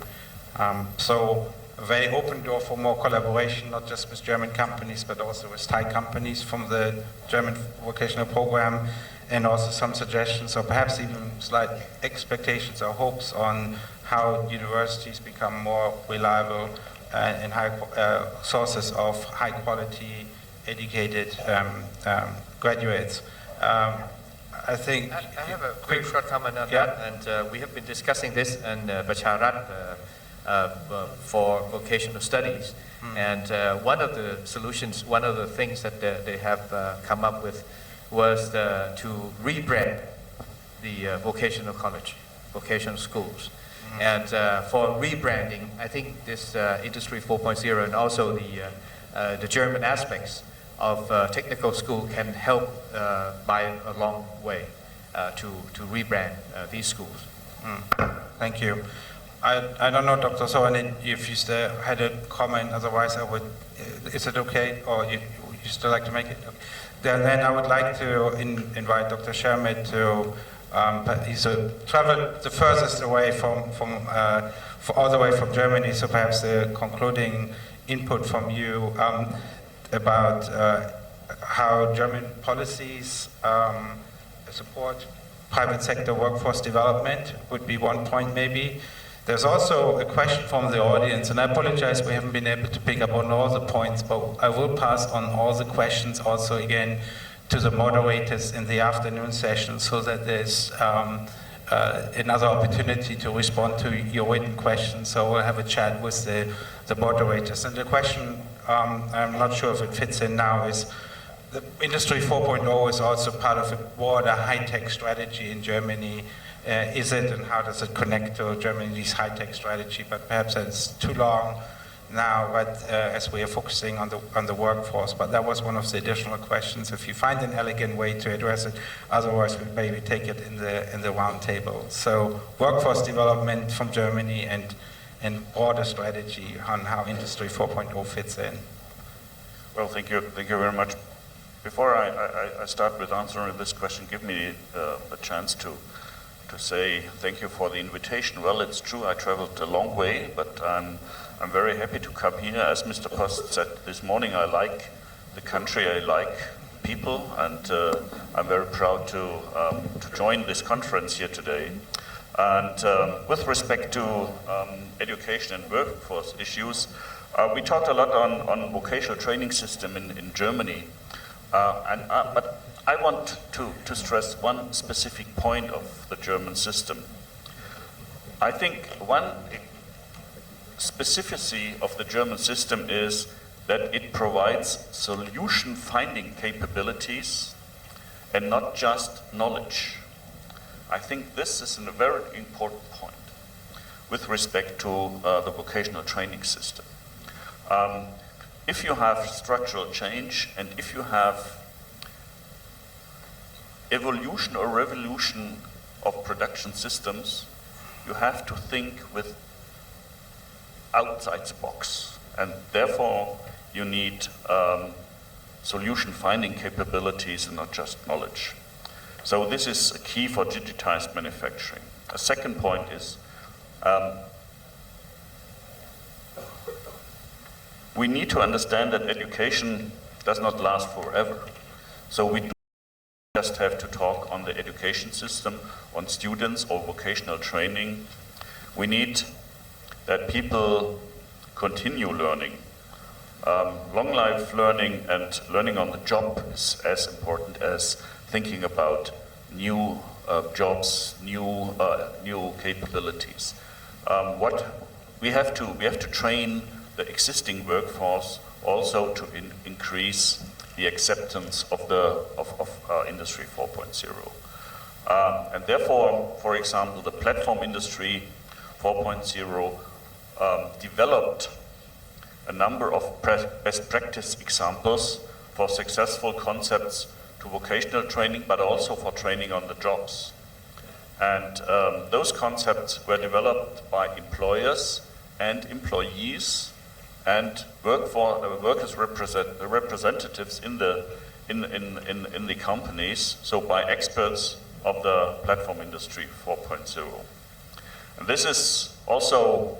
So a very open door for more collaboration, not just with German companies, but also with Thai companies from the German vocational program, and also some suggestions or perhaps even slight expectations or hopes on how universities become more reliable and high sources of high quality educated graduates. I think I have a quick short comment on that, and we have been discussing this in Bacharat for vocational studies. And one of the solutions, one of the things that they have come up with was to rebrand the vocational college, vocational schools. And for rebranding, I think this Industry 4.0 and also the German aspects of technical school can help by a long way to rebrand these schools. Thank you. I don't know, Dr. Soanin, if you still had a comment, otherwise I would, is it okay, or you still like to make it? Then I would like to invite Dr. Shermit to, he's traveled the furthest away from all the way from Germany, so perhaps the concluding input from you about how German policies support private sector workforce development would be one point maybe. There's also a question from the audience, and I apologize we haven't been able to pick up on all the points, but I will pass on all the questions also again to the moderators in the afternoon session so that there's another opportunity to respond to your written questions. So we'll have a chat with the moderators. And the question, I'm not sure if it fits in now, is the Industry 4.0 is also part of a broader high-tech strategy in Germany. Is it, and how does it connect to Germany's high-tech strategy? But perhaps that's too long now, but as we are focusing on the workforce. But that was one of the additional questions. If you find an elegant way to address it, otherwise we'll maybe take it in the round table. So workforce development from Germany and broader strategy on how Industry 4.0 fits in. Well, thank you very much. Before I start with answering this question, give me a chance to say thank you for the invitation. Well, it's true, I traveled a long way, but I'm very happy to come here. As Mr. Post said this morning, I like the country, I like people, and I'm very proud to join this conference here today. And with respect to education and workforce issues, we talked a lot on vocational training system in Germany, but I want to stress one specific point of the German system. I think one specificity of the German system is that it provides solution-finding capabilities and not just knowledge. I think this is a very important point with respect to the vocational training system. If you have structural change and if you have evolution or revolution of production systems, you have to think with outside the box, and therefore you need solution-finding capabilities and not just knowledge. So this is a key for digitized manufacturing. A second point is we need to understand that education does not last forever. So we do just have to talk on the education system, on students or vocational training. We need that people continue learning. Long life learning and learning on the job is as important as thinking about new jobs, new capabilities. What we have to train the existing workforce also to increase the acceptance of Industry 4.0. And therefore, for example, the platform Industry 4.0 developed a number of best practice examples for successful concepts to vocational training, but also for training on the jobs. And those concepts were developed by employers and employees and workers representatives in the companies, so by experts of the platform industry 4.0. And this is also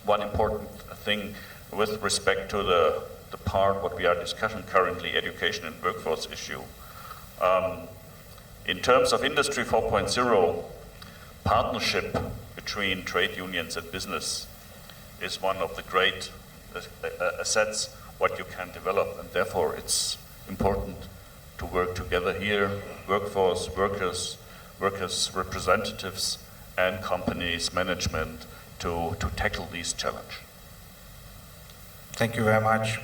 one important thing with respect to the part what we are discussing currently, education and workforce issue. In terms of Industry 4.0, partnership between trade unions and business is one of the great assets what you can develop, and therefore it's important to work together here, workforce, workers representatives, and companies, management, to tackle these challenges. Thank you very much.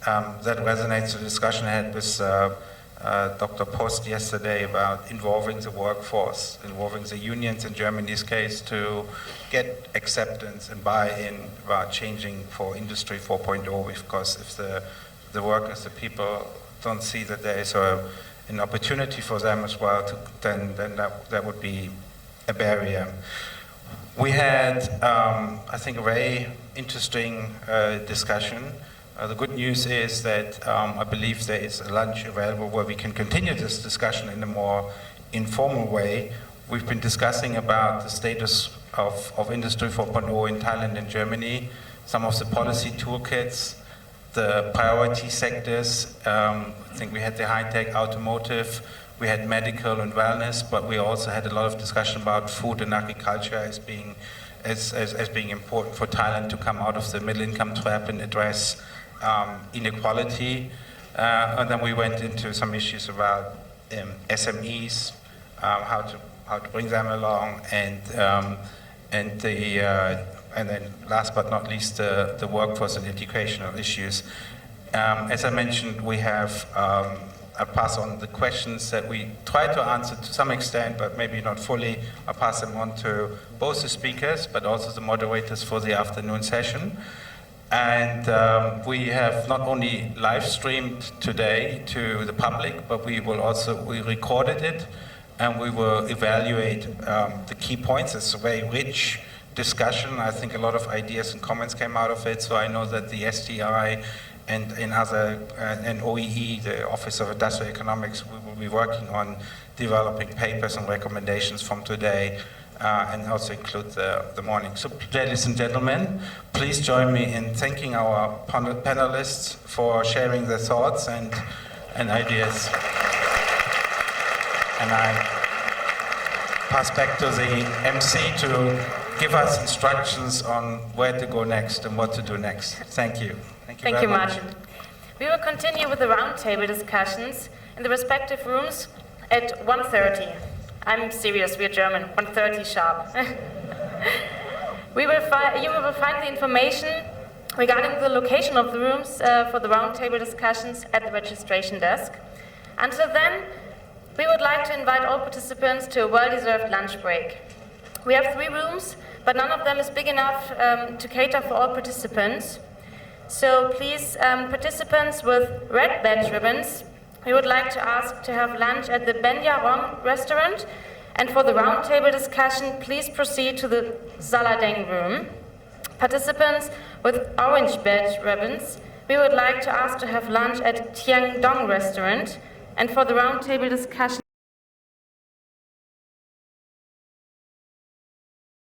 That resonates the discussion I had with Dr. Post yesterday about involving the workforce, involving the unions in Germany's case to get acceptance and buy-in about changing for Industry 4.0, because if the workers, the people don't see that there is an opportunity for them as well, then that would be a barrier. We had, I think, a very interesting discussion. The good news is that I believe there is a lunch available where we can continue this discussion in a more informal way. We've been discussing about the status of Industry 4.0 in Thailand and Germany, some of the policy toolkits, the priority sectors. I think we had the high-tech automotive, we had medical and wellness, but we also had a lot of discussion about food and agriculture as being important for Thailand to come out of the middle-income trap and address inequality. And then we went into some issues about SMEs, how to bring them along, and then last but not least, the workforce and educational issues. As I mentioned, we have I'll pass on the questions that we try to answer to some extent, but maybe not fully. I'll pass them on to both the speakers, but also the moderators for the afternoon session. And we have not only live streamed today to the public, but we recorded it, and we will evaluate the key points. It's a very rich discussion. I think a lot of ideas and comments came out of it, so I know that the STI and OEE, the Office of Industrial Economics, we will be working on developing papers and recommendations from today, and also include the morning. So, ladies and gentlemen, please join me in thanking our panelists for sharing their thoughts and ideas. And I pass back to the MC to give us instructions on where to go next and what to do next. Thank you. Thank you, Martin. We will continue with the roundtable discussions in the respective rooms at 1:30. I'm serious, we're German, 1:30 sharp. You will find the information regarding the location of the rooms for the roundtable discussions at the registration desk. Until then, we would like to invite all participants to a well-deserved lunch break. We have 3 rooms, but none of them is big enough to cater for all participants. So please, participants with red badge ribbons, we would like to ask to have lunch at the Benyaron restaurant, and for the roundtable discussion, please proceed to the Saladeng room. Participants with orange badge ribbons, we would like to ask to have lunch at Tiangdong restaurant, and for the roundtable discussion,